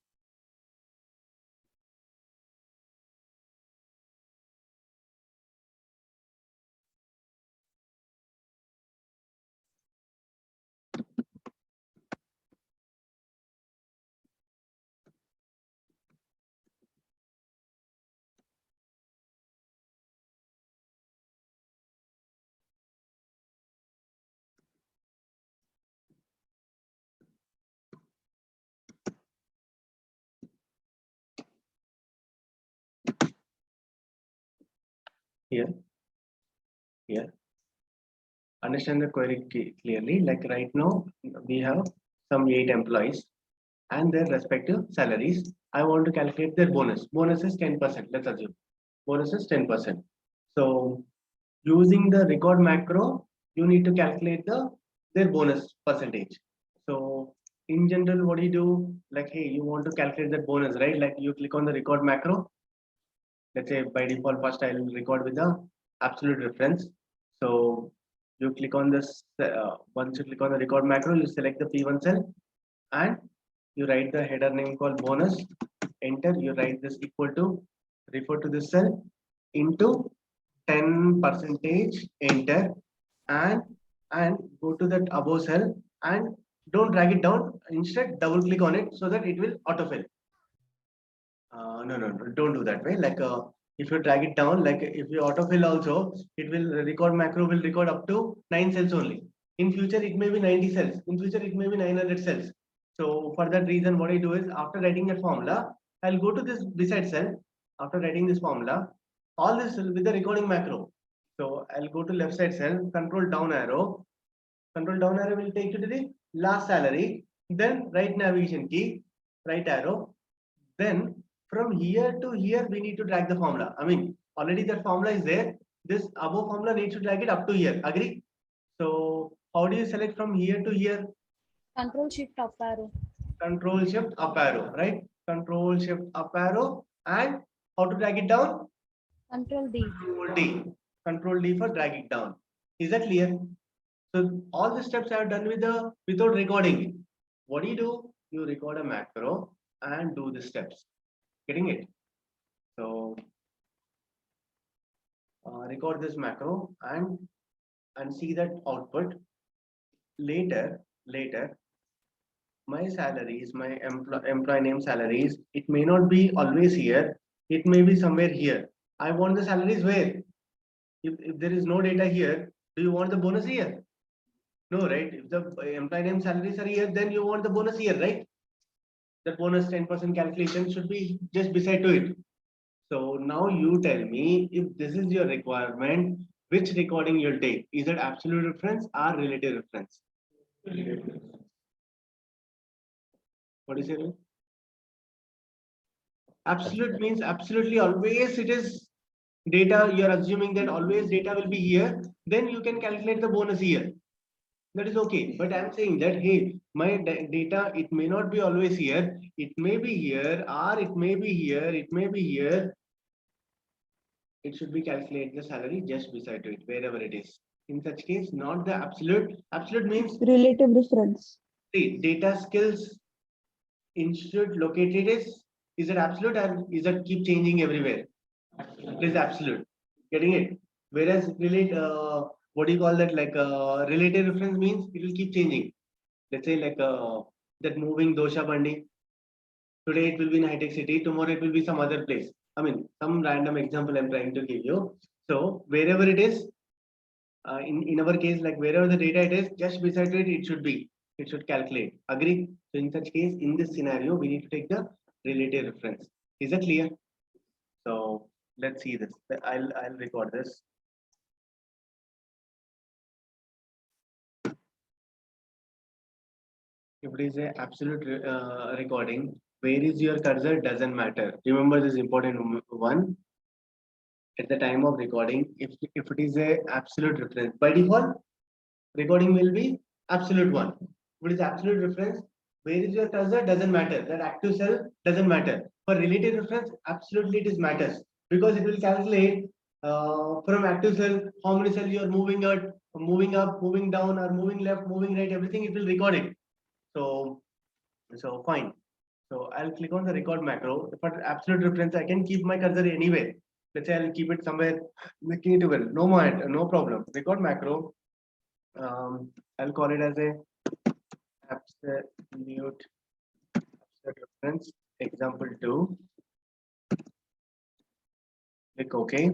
Here. Understand the query clearly. Like right now, we have some 8 employees and their respective salaries. I want to calculate their bonus. Bonus is 10%. Let's assume bonus is 10%. So using the record macro, you need to calculate their bonus percentage. So in general, what do you do? Like, hey, you want to calculate that bonus, right? Like you click on the record macro. Let's say by default, first I'll record with the absolute reference. So you click on this, once you click on the record macro, you select the P1 cell and you write the header name called bonus, enter, you write this equal to, refer to this cell into 10%, enter, and go to that above cell and don't drag it down, instead double click on it so that it will autofill. No, don't do that way. Like if you drag it down, like if you autofill also, it will record macro will record up to 9 cells only. In future, it may be 90 cells. In future, it may be 900 cells. So for that reason, what I do is after writing that formula, I'll go to this beside cell. After writing this formula, all this with the recording macro. So I'll go to left side cell, control down arrow. Control down arrow will take you to the last salary. Then right navigation key, right arrow. Then from here to here, we need to drag the formula. I mean, already that formula is there. This above formula needs to drag it up to here. Agree? So how do you select from here to here? Control Shift up arrow. Control Shift up arrow, right? Control Shift up arrow, and how to drag it down? Control D. Control D. Control D for drag it down. Is that clear? So all the steps I have done without recording. What do? You record a macro and do the steps. Getting it? So record this macro and see that output. Later, my salaries, my employee name salaries, it may not be always here. It may be somewhere here. I want the salaries where? If there is no data here, do you want the bonus here? No, right? If the employee name salaries are here, then you want the bonus here, right? The bonus 10% calculation should be just beside to it. So now you tell me, if this is your requirement, which recording you'll take? Is it absolute reference or relative reference? What is it? Absolute means absolutely always it is data. You're assuming that always data will be here. Then you can calculate the bonus here. That is okay. But I'm saying that, hey, my data, it may not be always here. It may be here, or it may be here, it may be here. It should be calculate the salary just beside it, wherever it is. In such case, not the absolute. Absolute means Relative reference. the DataSkills institute located is it absolute or is it keep changing everywhere? It is absolute. Getting it? Whereas relate what do you call that? Like relative reference means it will keep changing. Let's say like that moving dosha bandi. Today it will be in high-tech city. Tomorrow it will be some other place. I mean, some random example I'm trying to give you. So wherever it is, in our case, like wherever the data it is, just beside it, it should be. It should calculate. Agree? So in such case, in this scenario, we need to take the relative reference. Is that clear? So let's see this. I'll record this. If it is a absolute recording, where is your cursor doesn't matter. Remember this important one. At the time of recording, if it is a absolute reference, by default, recording will be absolute one. If it is absolute reference, Where is your cursor doesn't matter. That active cell doesn't matter. For relative reference, absolutely it matters because it will calculate from active cell how many cells you are moving out, moving up, moving down, or moving left, moving right. Everything it will record it. So fine. So I'll click on the record macro. For absolute reference, I can keep my cursor anywhere. Let's say I'll keep it somewhere making it well. No problem. Record macro. I'll call it as a absolute reference example 2. Click OK.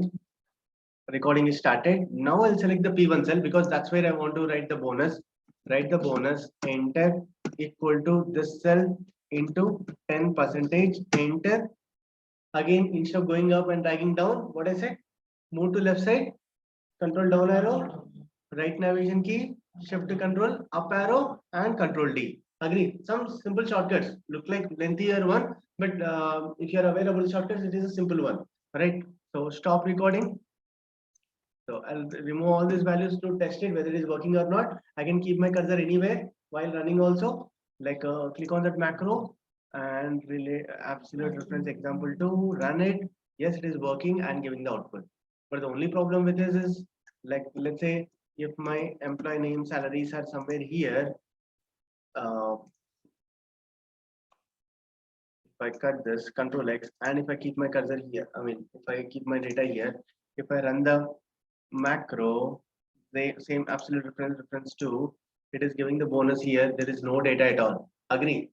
Recording is started. Now I'll select the P1 cell because that's where I want to write the bonus. Write the bonus, enter equal to this cell into 10%, enter. Again, instead of going up and dragging down, what I said, move to left side, control down arrow, right navigation key, shift to control, up arrow, and control D. Agree. Some simple shortcuts look like lengthier one, but if you are available shortcuts, it is a simple one, right? So stop recording. So I'll remove all these values to test it whether it is working or not. I can keep my cursor anywhere while running also. Like click on that macro and relay absolute reference example 2, run it. Yes, it is working and giving the output. But the only problem with this is, like, let's say if my employee name salaries are somewhere here, if I cut this control X and if I keep my cursor here, if I keep my data here, if I run the macro, the same absolute reference 2, it is giving the bonus here. There is no data at all. Agree.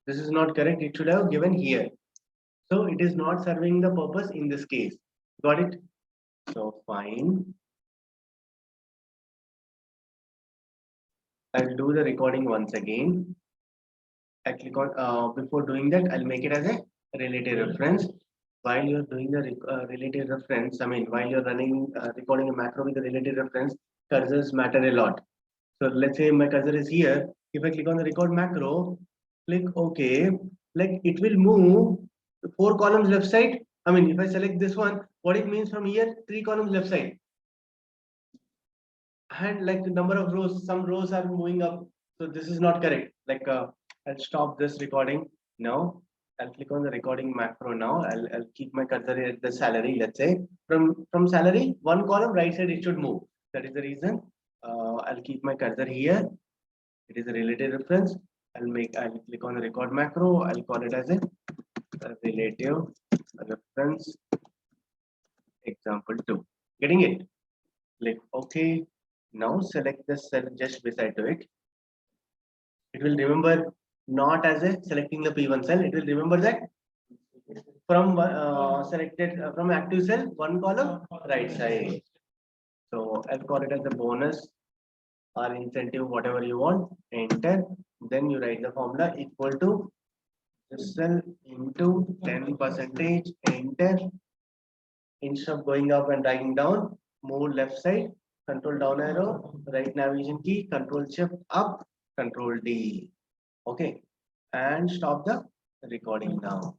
This is not correct. It should have given here. So it is not serving the purpose in this case. Got it? So fine. I'll do the recording once again. I click on before doing that, I'll make it as a relative reference. While you're doing the relative reference, while you're running recording a macro with the relative reference, cursors matter a lot. So let's say my cursor is here. If I click on the record macro, click OK, like it will move 4 columns left side. If I select this one, what it means from here, 3 columns left side. And like the number of rows, some rows are moving up. So this is not correct. Like I'll stop this recording now. I'll click on the recording macro now. I'll keep my cursor at the salary. Let's say from salary, 1 column right side it should move. That is the reason. I'll keep my cursor here. It is a relative reference. I'll click on the record macro. I'll call it as a relative reference example 2. Getting it? Click OK. Now select the cell just beside to it. It will remember not as a selecting the P1 cell. It will remember that from selected from active cell, 1 column right side. So I'll call it as the bonus or incentive, whatever you want. Enter. Then you write the formula equal to this cell into 10%. Enter. Instead of going up and dragging down, move left side. Control down arrow, right navigation key, control shift up, control D. Okay, and stop the recording now.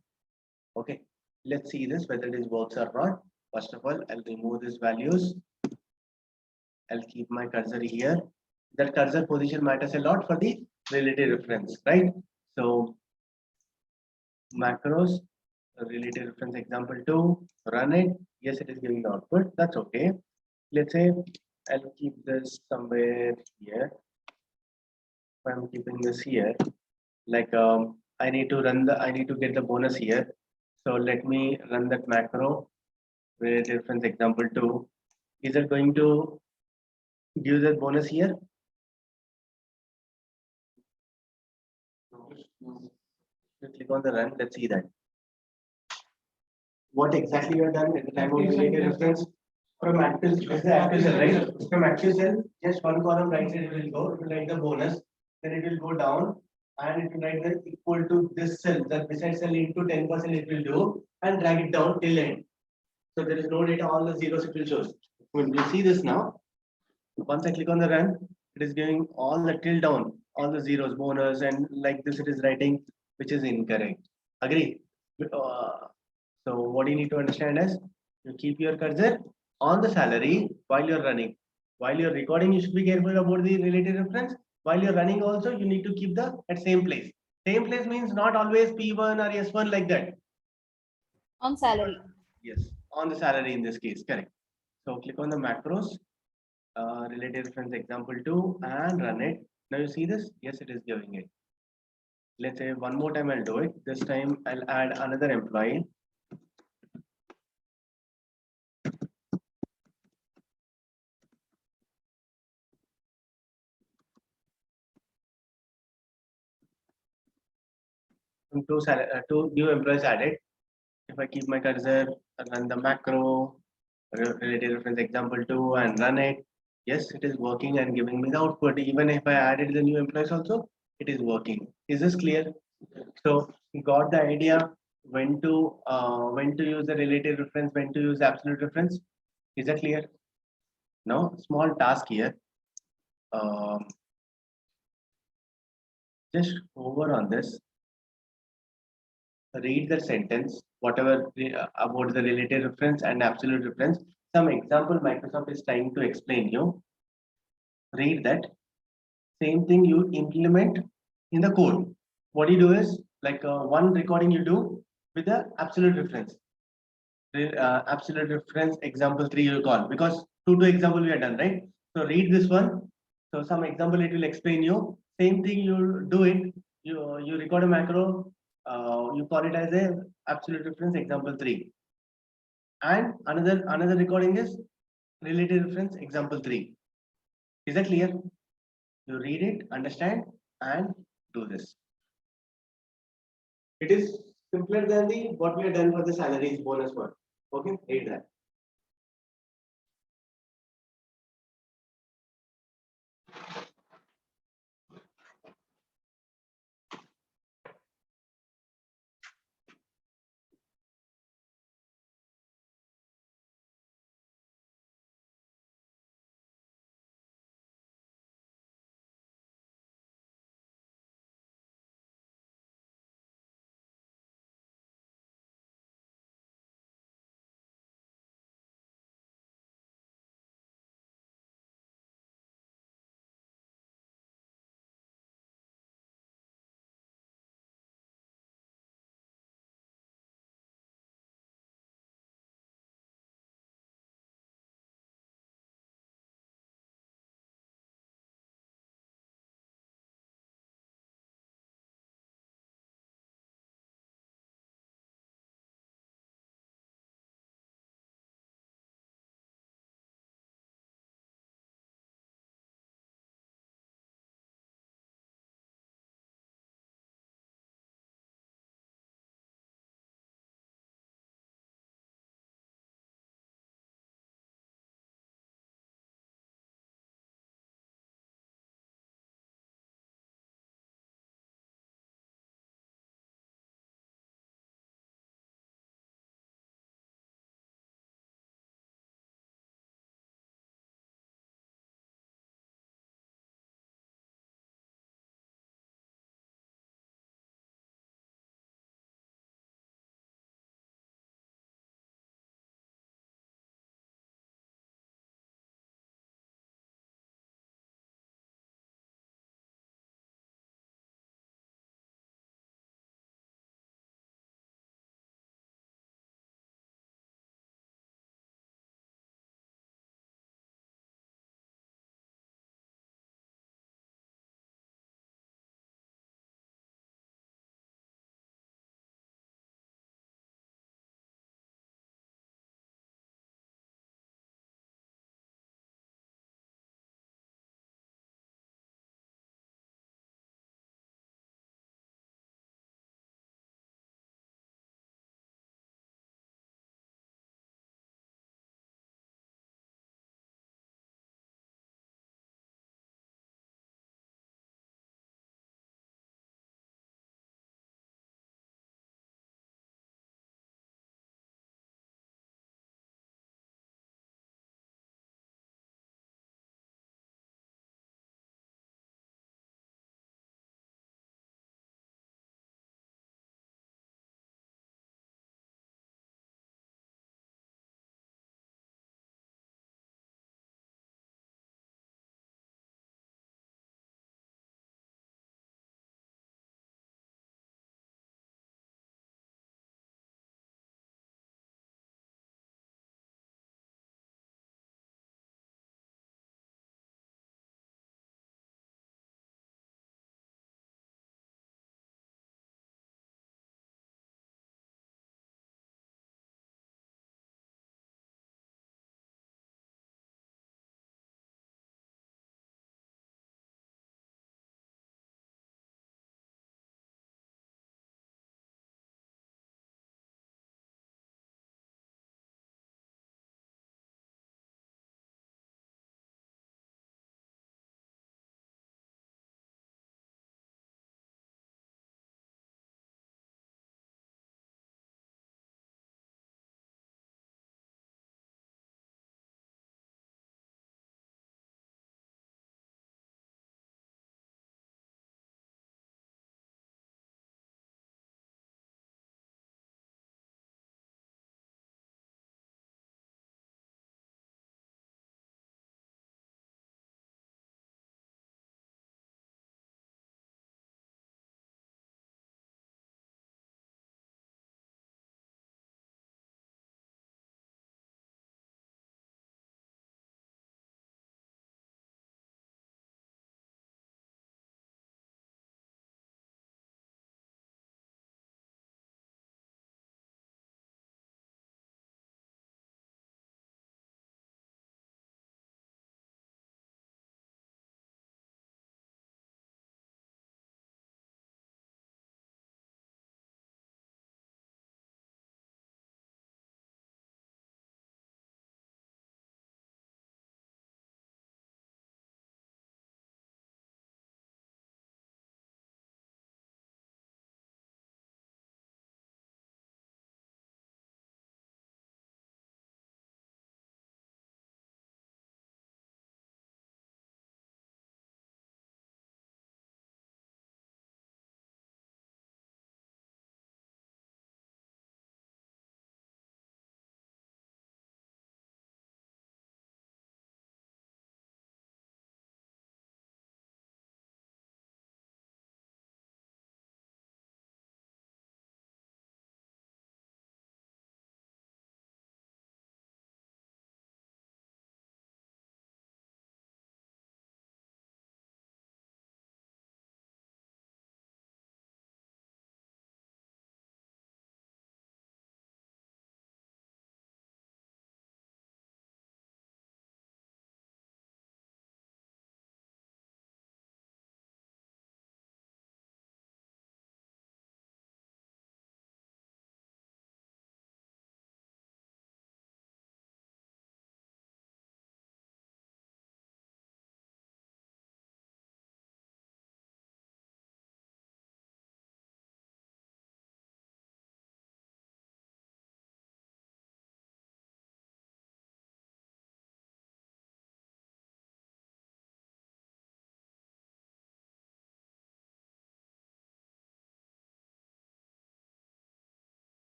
Okay, let's see this whether it works or not. First of all, I'll remove these values. I'll keep my cursor here. That cursor position matters a lot for the relative reference, right? So macros, relative reference example 2, run it. Yes, it is giving the output. That's okay. Let's say I'll keep this somewhere here. If I'm keeping this here, like I need to get the bonus here. So let me run that macro with reference example 2. Is it going to give the bonus here? Click on the run. Let's see that. What exactly you have done at the time of related reference? From active cell, right? From active cell, just 1 column right side it will go. It will write the bonus. Then it will go down and it will write the equal to this cell. That beside cell into 10% it will do and drag it down till end. So there is no data. All the zeros it will show. We'll see this now. Once I click on the run, it is giving all the till down, all the zeros, bonus, and like this it is writing, which is incorrect. Agree? So what you need to understand is you keep your cursor on the salary while you're running. While you're recording, you should be careful about the relative reference. While you're running also, you need to keep the at same place. Same place means not always P1 or S1 like that. On salary. Yes, on the salary in this case, correct. So click on the macros, related reference example 2 and run it. Now you see this? Yes, it is giving it. Let's say one more time I'll do it. This time I'll add another employee. Two new employees added. If I keep my cursor, run the macro, related reference example 2 and run it. Yes, it is working and giving me the output. Even if I added the new employees also, it is working. Is this clear? So you got the idea when to use the related reference, when to use absolute reference. Is that clear? Now, small task here. Um, just over on this. Read the sentence, whatever about the related reference and absolute reference. Some example Microsoft is trying to explain you. Read that. Same thing you implement in the code. What you do is like one recording you do with the absolute reference. Absolute reference example 3 you call, because two example we are done, right? So read this one. So some example it will explain you. Same thing you do it. You record a macro. You call it as a absolute reference example 3. And another recording is related reference example 3. Is that clear? You read it, understand, and do this. It is simpler than the what we have done for the salaries bonus one. Okay, read that.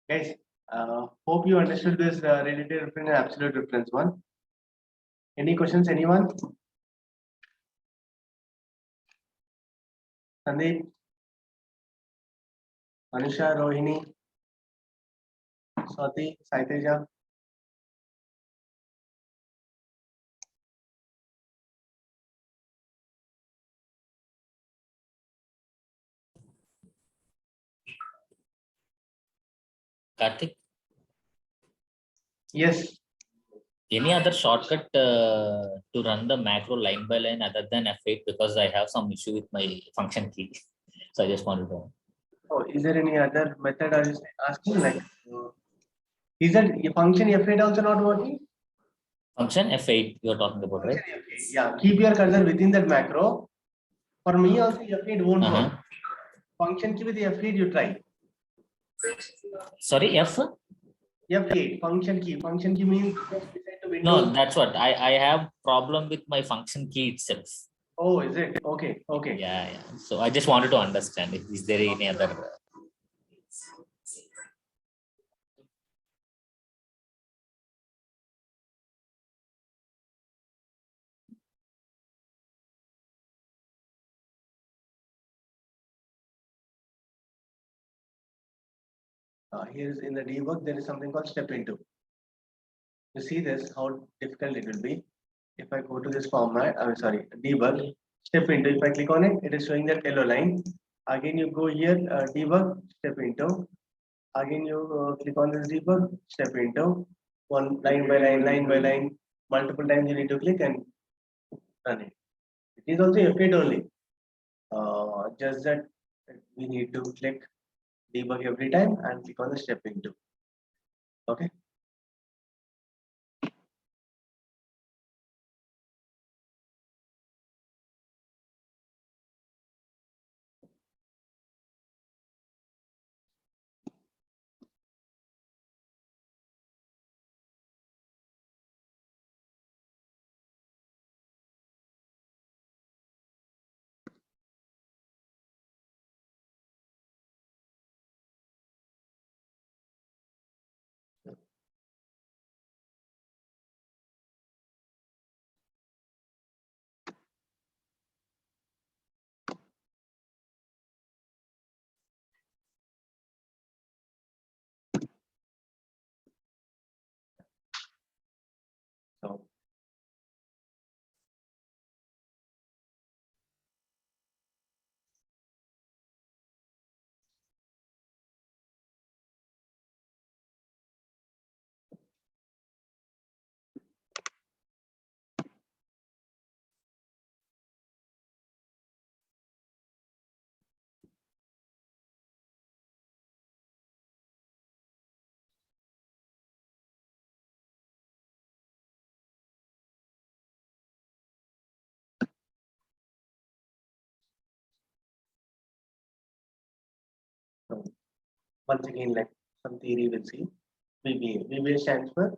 Guys, hope you understood this relative reference and absolute reference one. Any questions, anyone? Sandeep, Anusha, Rohini, Swati, Saiteja. Karthik, Yes. any other shortcut to run the macro line by line other than F8, because I have some issue with my function key. So I just wanted to know. Oh, is there any other method? Are you asking like? Is that function F8 also not working? Function F8 you're talking about, right? Function F8. Yeah, keep your cursor within that macro. For me also F8 won't work. Function key with F8 you try. Sorry, F8 function key. Function key means just beside the No, Windows. that's what I have problem with my function key itself. Oh, is it? Okay, okay. Yeah. So I just wanted to understand if is there any other. Here is in the debug, there is something called step into. You see this, how difficult it will be. If I go to this format, I'm sorry, debug, step into, if I click on it, it is showing that yellow line. Again, you go here, debug, step into. Again, you click on this debug, step into. One line by line, multiple times you need to click and run it. It is also F8 only. Just that we need to click debug every time and click on the step into. Okay. So once again, like some theory we'll see. VBA. VBA stands for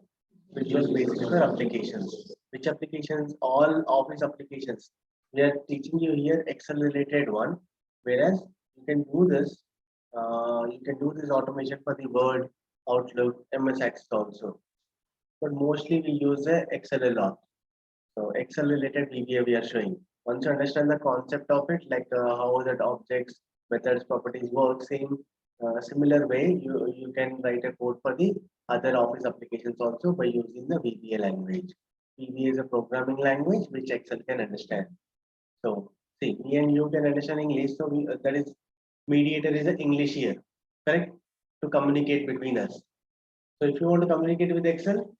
Visual Basic for Applications. Which applications? All Office applications. We are teaching you here Excel related one, whereas you can do this. You can do this automation for the Word, Outlook, MS Access also. But mostly we use the Excel a lot. So Excel related VBA we are showing. Once you understand the concept of it, like how that objects, methods, properties work, similar way, you can write a code for the other Office applications also by using the VBA language. VBA is a programming language which Excel can understand. So see, me and you can understand English, so that is mediator is an English here, correct? To communicate between us. So if you want to communicate with Excel,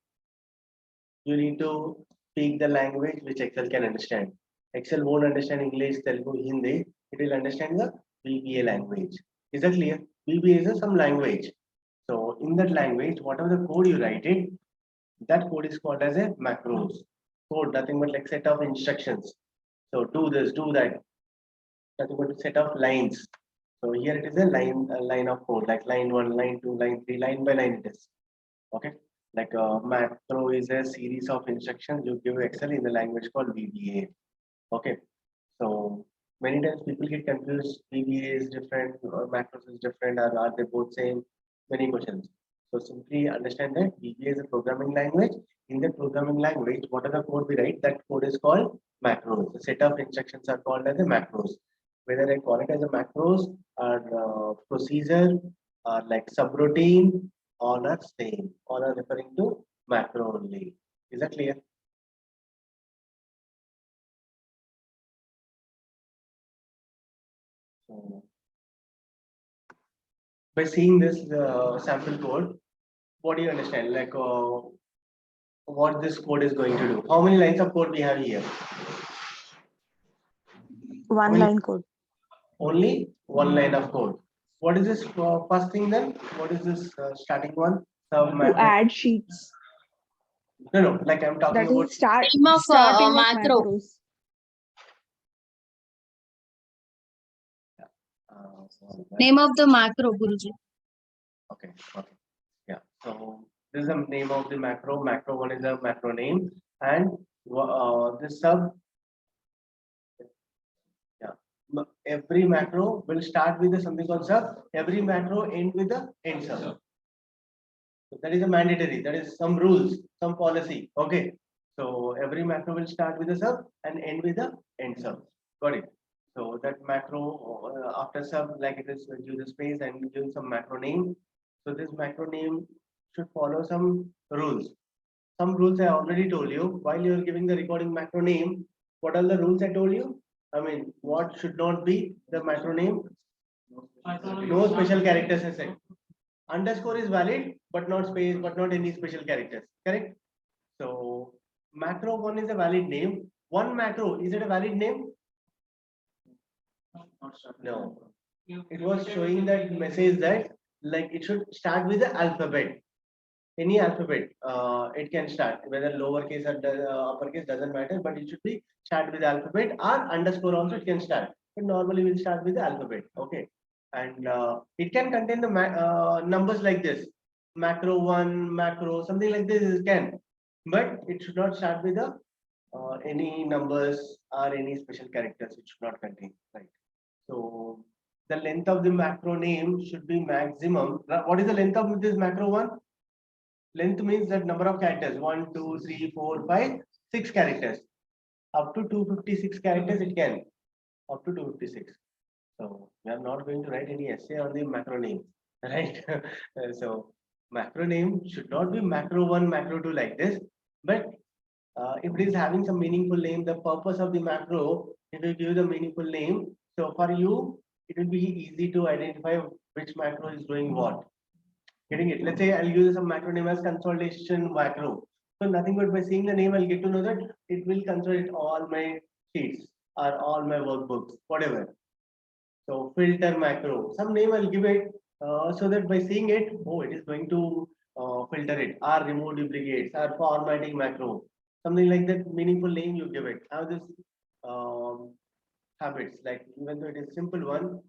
you need to speak the language which Excel can understand. Excel won't understand English, Telugu, Hindi. It will understand the VBA language. Is that clear? VBA is some language. So in that language, whatever the code you write it, that code is called as a macros. Code, nothing but like set of instructions. So do this, do that. Nothing but a set of lines. So here it is a line of code, like line one, line two, line three, line by line it is. Okay, like macro is a series of instructions you give Excel in the language called VBA. Okay, so many times people get confused. VBA is different, or macros is different, or are they both same? Many questions. So simply understand that VBA is a programming language. In the programming language, what are the code we write? That code is called macros. The set of instructions are called as a macros. Whether I call it as a macros or procedure or like subroutine, all are same. All are referring to macro only. Is that clear? So, by seeing this sample code, what do you understand? Like what this code is going to do? How many lines of code we have here? One Only- line code. Only one line of code. What is this first thing then? What is this starting one? To add sheets. No, like I'm talking That about. is Name of starting of macro. macros. Name of the macro, Guruji. Okay. Yeah. So this is the name of the macro. Macro one is a macro name, and this sub. Yeah. Every macro will start with something called sub. Every macro end with the end sub. So that is a mandatory. That is some rules, some policy. Okay. So every macro will start with a sub and end with the end sub. Got it. So that macro after sub, like it is give the space and give some macro name. So this macro name should follow some rules. Some rules I already told you while you are giving the recording macro name. What are the rules I told you? I mean, what should not be the macro name? No special characters I said. Underscore is valid, but not space, but not any special characters. Correct? So macro one is a valid name. One macro, is it a valid name? No. It was showing that message that like it should start with the alphabet. Any alphabet, it can start whether lowercase or uppercase doesn't matter, but it should be start with the alphabet or underscore also it can start. But normally we'll start with the alphabet. Okay, and it can contain the numbers like this, macro one, macro something like this it can, but it should not start with the any numbers or any special characters. It should not contain, right? So the length of the macro name should be maximum. What is the length of this macro one? Length means that number of characters 1, 2, 3, 4, 5, 6 characters. Up to 256 characters it can. Up to 256. So we are not going to write any essay on the macro name, right? So macro name should not be macro 1, macro 2 like this. But if it is having some meaningful name, the purpose of the macro, it will give the meaningful name. So for you, it will be easy to identify which macro is doing what. Getting it? Let's say I'll use some macro name as consolidation macro. So nothing but by seeing the name, I'll get to know that it will consolidate all my sheets or all my workbooks, whatever. So filter macro, some name I'll give it so that by seeing it, oh, it is going to filter it or remove duplicates or formatting macro, something like that. Meaningful name you give it. Have this habits, like even though it is simple one,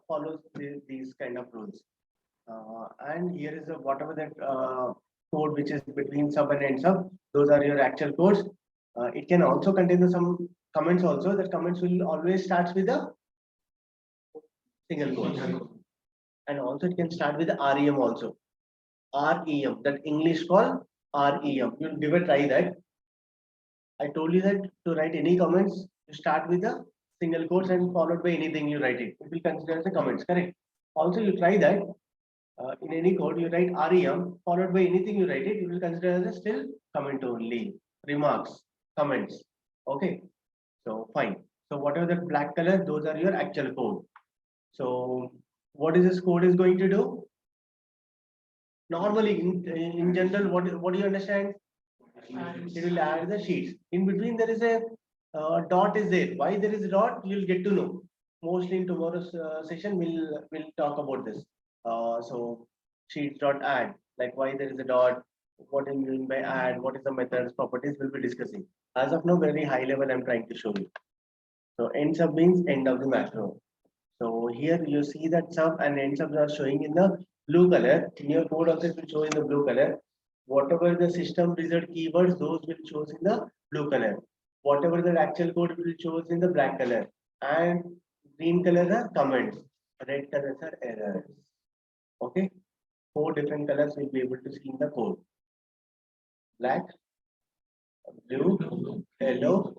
follows these kind of rules. And here is whatever that code which is between sub and end sub. Those are your actual codes. It can also contain some comments also. That comments will always starts with a single quote. And also it can start with REM also. REM, that English call REM. You'll give a try that. I told you that to write any comments, you start with a single quotes and followed by anything you write it. It will consider as a comments, correct? Also, you try that. In any code, you write REM, followed by anything you write it, you will consider as a still comment only. Remarks, comments. Okay. So fine. So whatever the black color, those are your actual code. So what is this code is going to do? Normally, in general, what do you understand? It will add the sheets. In between, there is a dot is there. Why there is a dot? You'll get to know. Mostly in tomorrow's session, we'll talk about this. So sheets dot add, like why there is a dot, what do you mean by add, what is the methods, properties we'll be discussing. As of now, very high level I'm trying to show you. So end sub means end of the macro. So here you see that sub and end subs are showing in the blue color. In your code also it will show in the blue color. Whatever the system result keywords, those will show in the blue color. Whatever the actual code will show in the black color. And green color are comments. Red colors are errors. Okay. 4 different colors we'll be able to see in the code. Black, blue, yellow,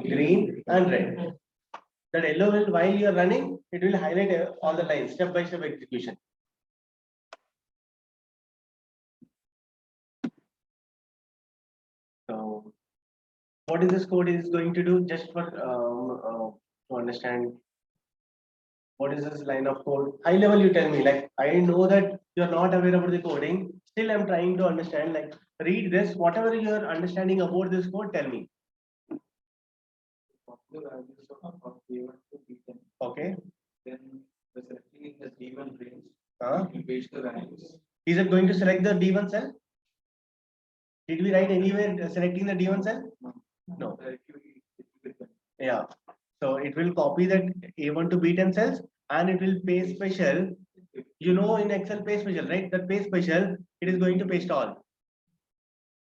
green and red. That yellow will, while you are running, it will highlight all the lines, step by step execution. So, what is this code is going to do? Just for to understand, what is this line of code? High level, you tell me. Like, I know that you are not aware about the coding. Still, I'm trying to understand. Like, read this. Whatever you are understanding about this code, tell me. Okay. Then the selecting in the D1 range, You paste the values. Is it going to select the D1 cell? Did we write anywhere selecting the D1 cell? No. Yeah. So it will copy that A1 to B10 cells and it will paste special. You know, in Excel paste special, right? That paste special, it is going to paste all.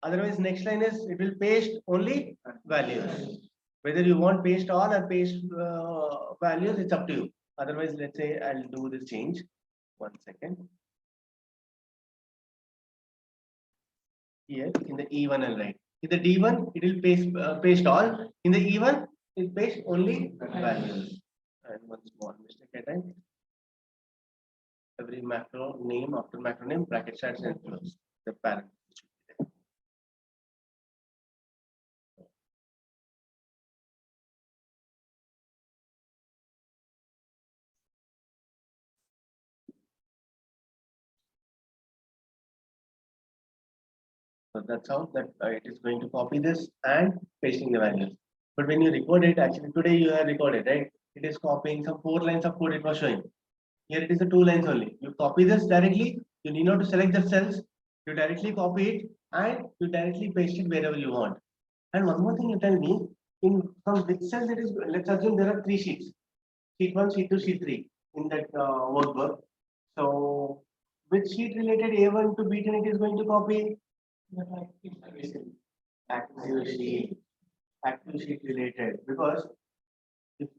Otherwise, next line is it will paste only values. Whether you want paste all or paste values, it's up to you. Otherwise, let's say I'll do this change. 1 second. Here in the E1 I'll write. In the D1, it will paste all. In the E1, it paste only values. And one small mistake I did. Every macro name after macro name, bracket starts and close. The parent. So that's how that it is going to copy this and pasting the values. But when you record it, actually today you have recorded, right? It is copying some 4 lines of code it was showing. Here it is the 2 lines only. You copy this directly. You need not to select the cells. You directly copy it and you directly paste it wherever you want. And one more thing you tell me, from which cells it is, let's assume there are 3 sheets. Sheet 1, sheet 2, sheet 3 in that workbook. So which sheet related A1 to B10 it is going to copy? Active sheet related, because if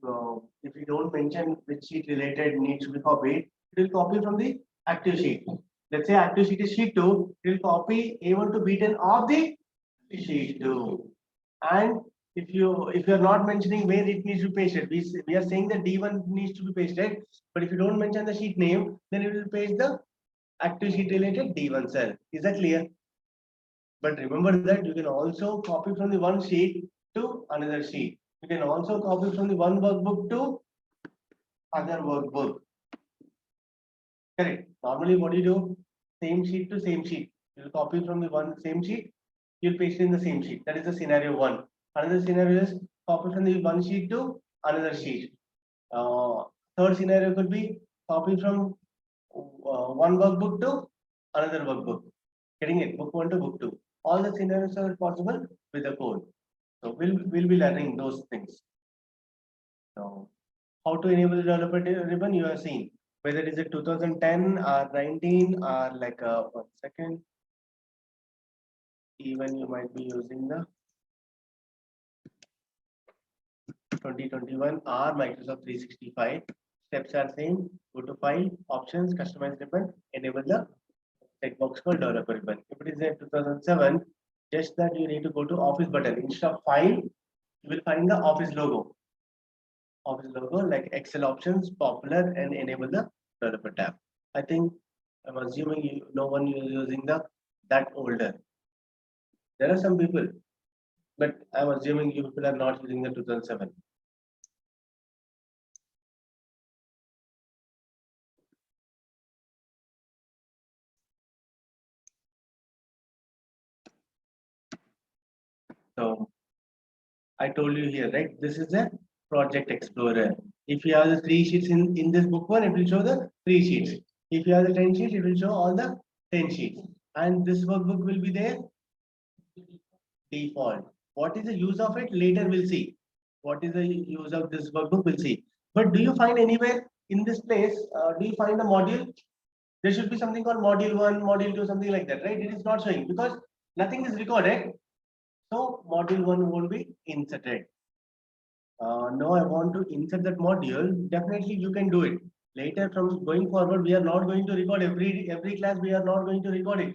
we don't mention which sheet related needs to be copied, it will copy from the active sheet. Let's say active sheet is sheet 2, it will copy A1 to B10 of the sheet 2. And if you are not mentioning where it needs to be pasted, we are saying that D1 needs to be pasted, but if you don't mention the sheet name, then it will paste the active sheet related D1 cell. Is that clear? But remember that you can also copy from the one sheet to another sheet. You can also copy from the one workbook to other workbook. Correct. Normally, what do you do? Same sheet to same sheet. You'll copy from the one same sheet. You'll paste in the same sheet. That is the scenario 1. Another scenario is copy from the one sheet to another sheet. Third scenario could be copy from one workbook to another workbook. Getting it? Book 1 to book 2. All the scenarios are possible with the code. So we'll be learning those things. So how to enable the developer ribbon you have seen. Whether it is a 2010 or 19 or like 1 second. Even you might be using the 2021 or Microsoft 365. Steps are same. Go to file, options, customize ribbon, enable the checkbox called developer ribbon. If it is a 2007, just that you need to go to office button. Instead of file, you will find the office logo. Office logo like Excel options, popular, and enable the developer tab. I think I'm assuming no one is using that older. There are some people, but I'm assuming you people are not using the 2007. So I told you here, right? This is a project explorer. If you have the 3 sheets in this book 1, it will show the 3 sheets. If you have the 10 sheets, it will show all the 10 sheets. And this workbook will be there default. What is the use of it? Later we'll see. What is the use of this workbook? We'll see. But do you find anywhere in this place, do you find the module? There should be something called module 1, module 2, something like that, right? It is not showing because nothing is recorded. So module 1 won't be inserted. No, I want to insert that module. Definitely you can do it. Later, from going forward, we are not going to record every class. We are not going to record it.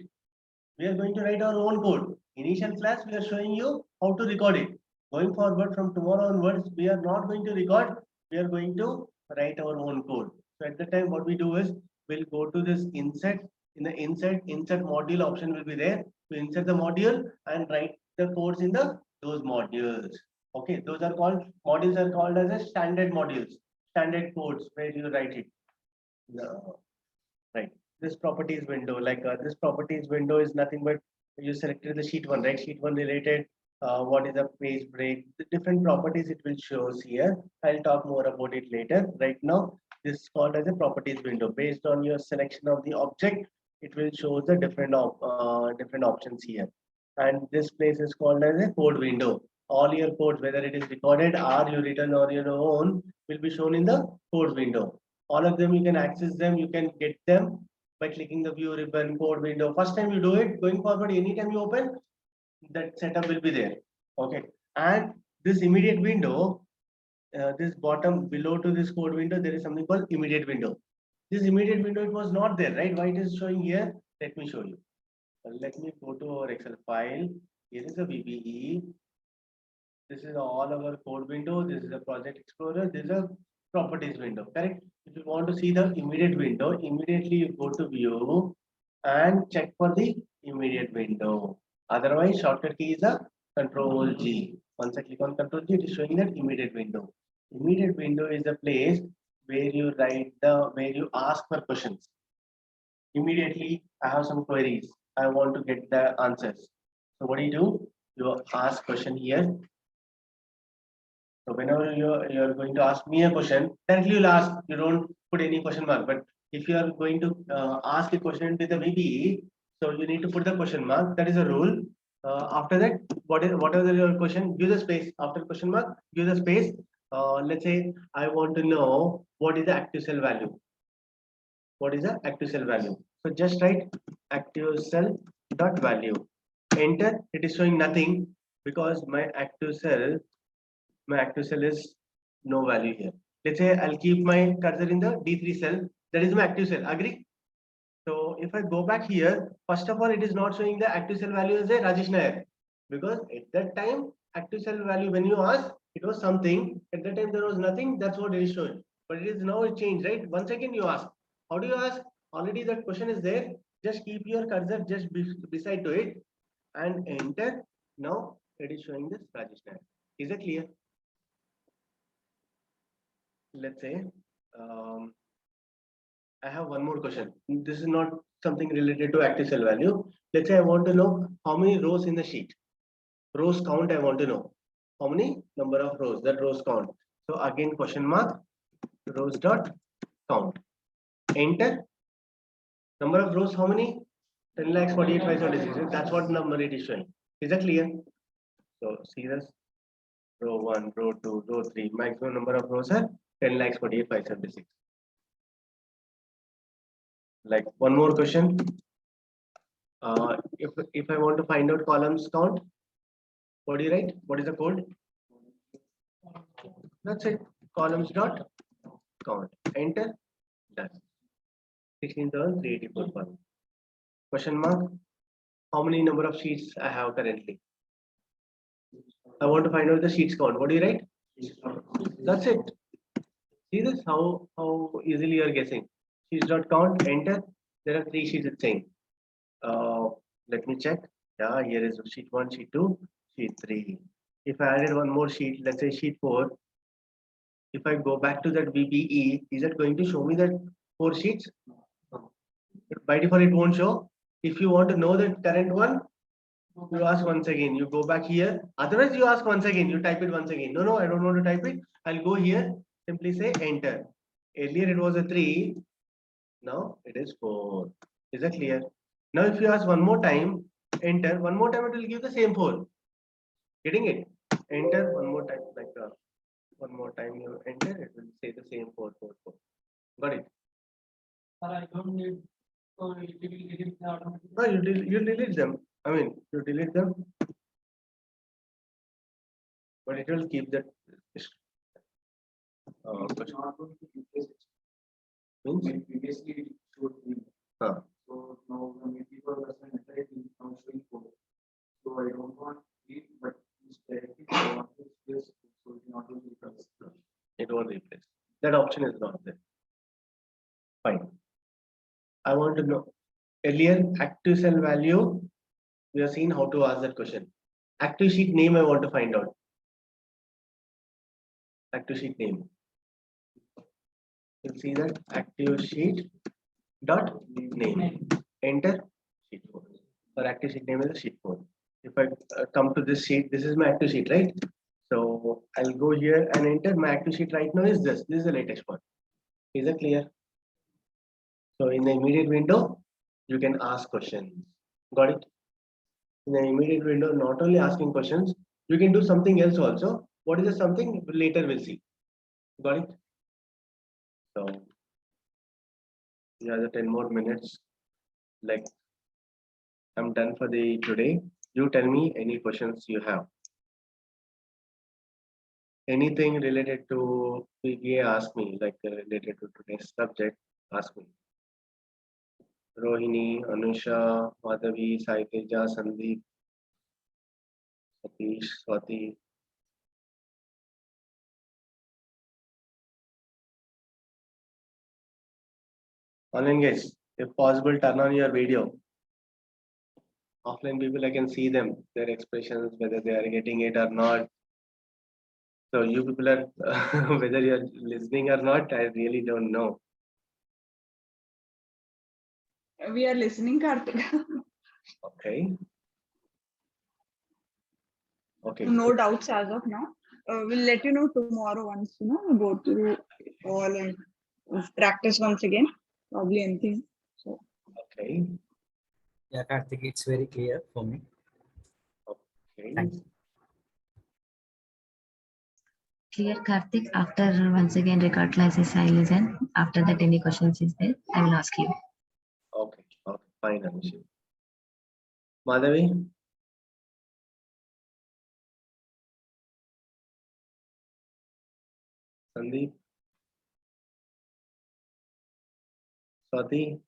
We are going to write our own code. Initial class, we are showing you how to record it. Going forward, from tomorrow onwards, we are not going to record. We are going to write our own code. So at the time, what we do is we'll go to this insert. In the insert module option will be there. To insert the module and write the codes in those modules. Okay, those are called modules are called as a standard modules, standard codes where you write it. Right. This properties window, this properties window is nothing but you selected the sheet one, right? Sheet one related. What is the page break? The different properties it will shows here. I'll talk more about it later. Right now, this is called as a properties window. Based on your selection of the object, it will show the different options here. And this place is called as a code window. All your codes, whether it is recorded or you written or your own, will be shown in the code window. All of them you can access them, you can get them by clicking the view ribbon code window. First time you do it, going forward, anytime you open, that setup will be there. Okay. And this immediate window, this bottom below to this code window, there is something called immediate window. This immediate window, it was not there, right? Why it is showing here? Let me show you. Let me go to our Excel file. Here is a VBE. This is all our code window. This is a project explorer. This is a properties window, correct? If you want to see the immediate window, immediately you go to view and check for the immediate window. Otherwise, shortcut key is a Control G. Once I click on Control G, it is showing that immediate window. Immediate window is the place where you ask for questions. Immediately, I have some queries. I want to get the answers. So what do? You ask question here. So whenever you're going to ask me a question, directly you'll ask, you don't put any question mark. But if you are going to ask a question with a VBE, so you need to put the question mark. That is a rule. After that, whatever your question, give the space. After question mark, give the space. Let's say I want to know what is the active cell value. What is the active cell value? So just write active cell dot value. Enter. It is showing nothing because my active cell is no value here. Let's say I'll keep my cursor in the D3 cell. That is my active cell. Agree? So if I go back here, first of all, it is not showing the active cell value as a Rajesh Nair, because at that time, active cell value, when you ask, it was something. At that time, there was nothing. That's what it is showing. But it is now changed, right? Once again, you ask. How do you ask? Already that question is there. Just keep your cursor just beside to it and enter. Now it is showing this Rajesh Nair. Is it clear? Let's say I have one more question. This is not something related to active cell value. Let's say I want to know how many rows in the sheet. Rows count I want to know. How many number of rows, that rows count. So again question mark, rows dot count. Enter. Number of rows how many? 10,48,576. That's what number it is showing. Is that clear? So see this. Row 1, row 2, row 3. Maximum number of rows are 10,48,576. Like one more question. If I want to find out columns count, what do you write? What is the code? That's it. Columns dot count. Enter. Done. 16,384. Question mark. How many number of sheets I have currently? I want to find out the sheets count. What do you write? That's it. See this? How easily you are guessing. Sheets dot count. Enter. There are 3 sheets it's saying. Let me check. Yeah, here is sheet 1, sheet 2, sheet 3. If I added one more sheet, let's say sheet 4. If I go back to that VBE, is it going to show me that 4 sheets? By default, it won't show. If you want to know the current one, you ask once again. You go back here. Otherwise, you ask once again. You type it once again. No, I don't want to type it. I'll go here. Simply say enter. Earlier it was a 3. Now it is 4. Is that clear? Now, if you ask one more time, enter. One more time, it will give the same 4. Getting it? Enter one more time. One more time you enter, it will say the same 4, 4, 4. Got it? I don't need. So you delete the automatic. No, you delete them. I mean, you delete them, but it will keep that. Means? When previously it showed three. Huh. So now when people are saying now showing four. So I don't want three, but it's directly I want to place so it not only because It won't replace. That option is not there. Fine. I want to know earlier active cell value. We have seen how to ask that question. Active sheet name I want to find out. Active sheet name. You'll see that active sheet dot name. Enter sheet 4. For active sheet name is sheet 4. If I come to this sheet, this is my active sheet, right? So I'll go here and enter my active sheet right now is this. This is the latest one. Is it clear? So in the immediate window, you can ask questions. Got it? In the immediate window, not only asking questions, you can do something else also. What is the something? Later we'll see. Got it? So yeah, the 10 more minutes. Like I'm done for the today. You tell me any questions you have. Anything related to VBA, ask me. Like related to today's subject, ask me. Rohini, Anusha, Madhavi, Saiteja, Sandeep, Satish, Swati. Online guys, if possible, turn on your video. Offline people, I can see them, their expressions, whether they are getting it or not. So you people are, whether you are listening or not, I really don't know. We are listening, Karthik. Okay. Okay. No doubts as of now. We'll let you know tomorrow once we go through all and practice once again. Probably anything. So Okay. Yeah, Karthik, it's very clear for me. Okay. Thanks. Clear, Karthik. After once again record classes, I listen. After that, any questions is there, I will ask you. Okay. Okay. Fine, Anusha. Madhavi. Sandeep. Swati.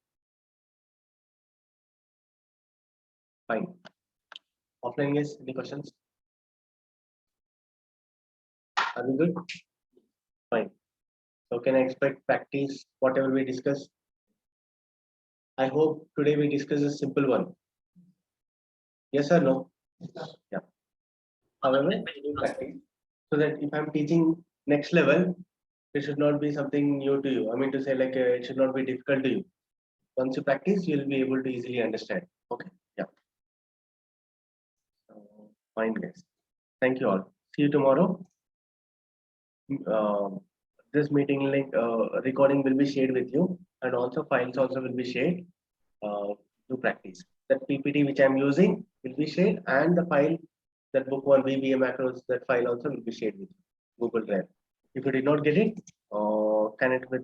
Fine. Offline guys, any questions? Are we good? Fine. So can I expect practice whatever we discuss? I hope today we discuss a simple one. Yes or no? Yeah. However, we do practice so that if I'm teaching next level, it should not be something new to you. I mean to say like it should not be difficult to you. Once you practice, you'll be able to easily understand. Okay. Yeah. So, fine guys. Thank you all. See you tomorrow. This meeting link recording will be shared with you, and also files also will be shared to practice. That PPT which I'm using will be shared, and the file, that book one VBAMacros, that file also will be shared with you, Google Drive. If you did not get it, connect with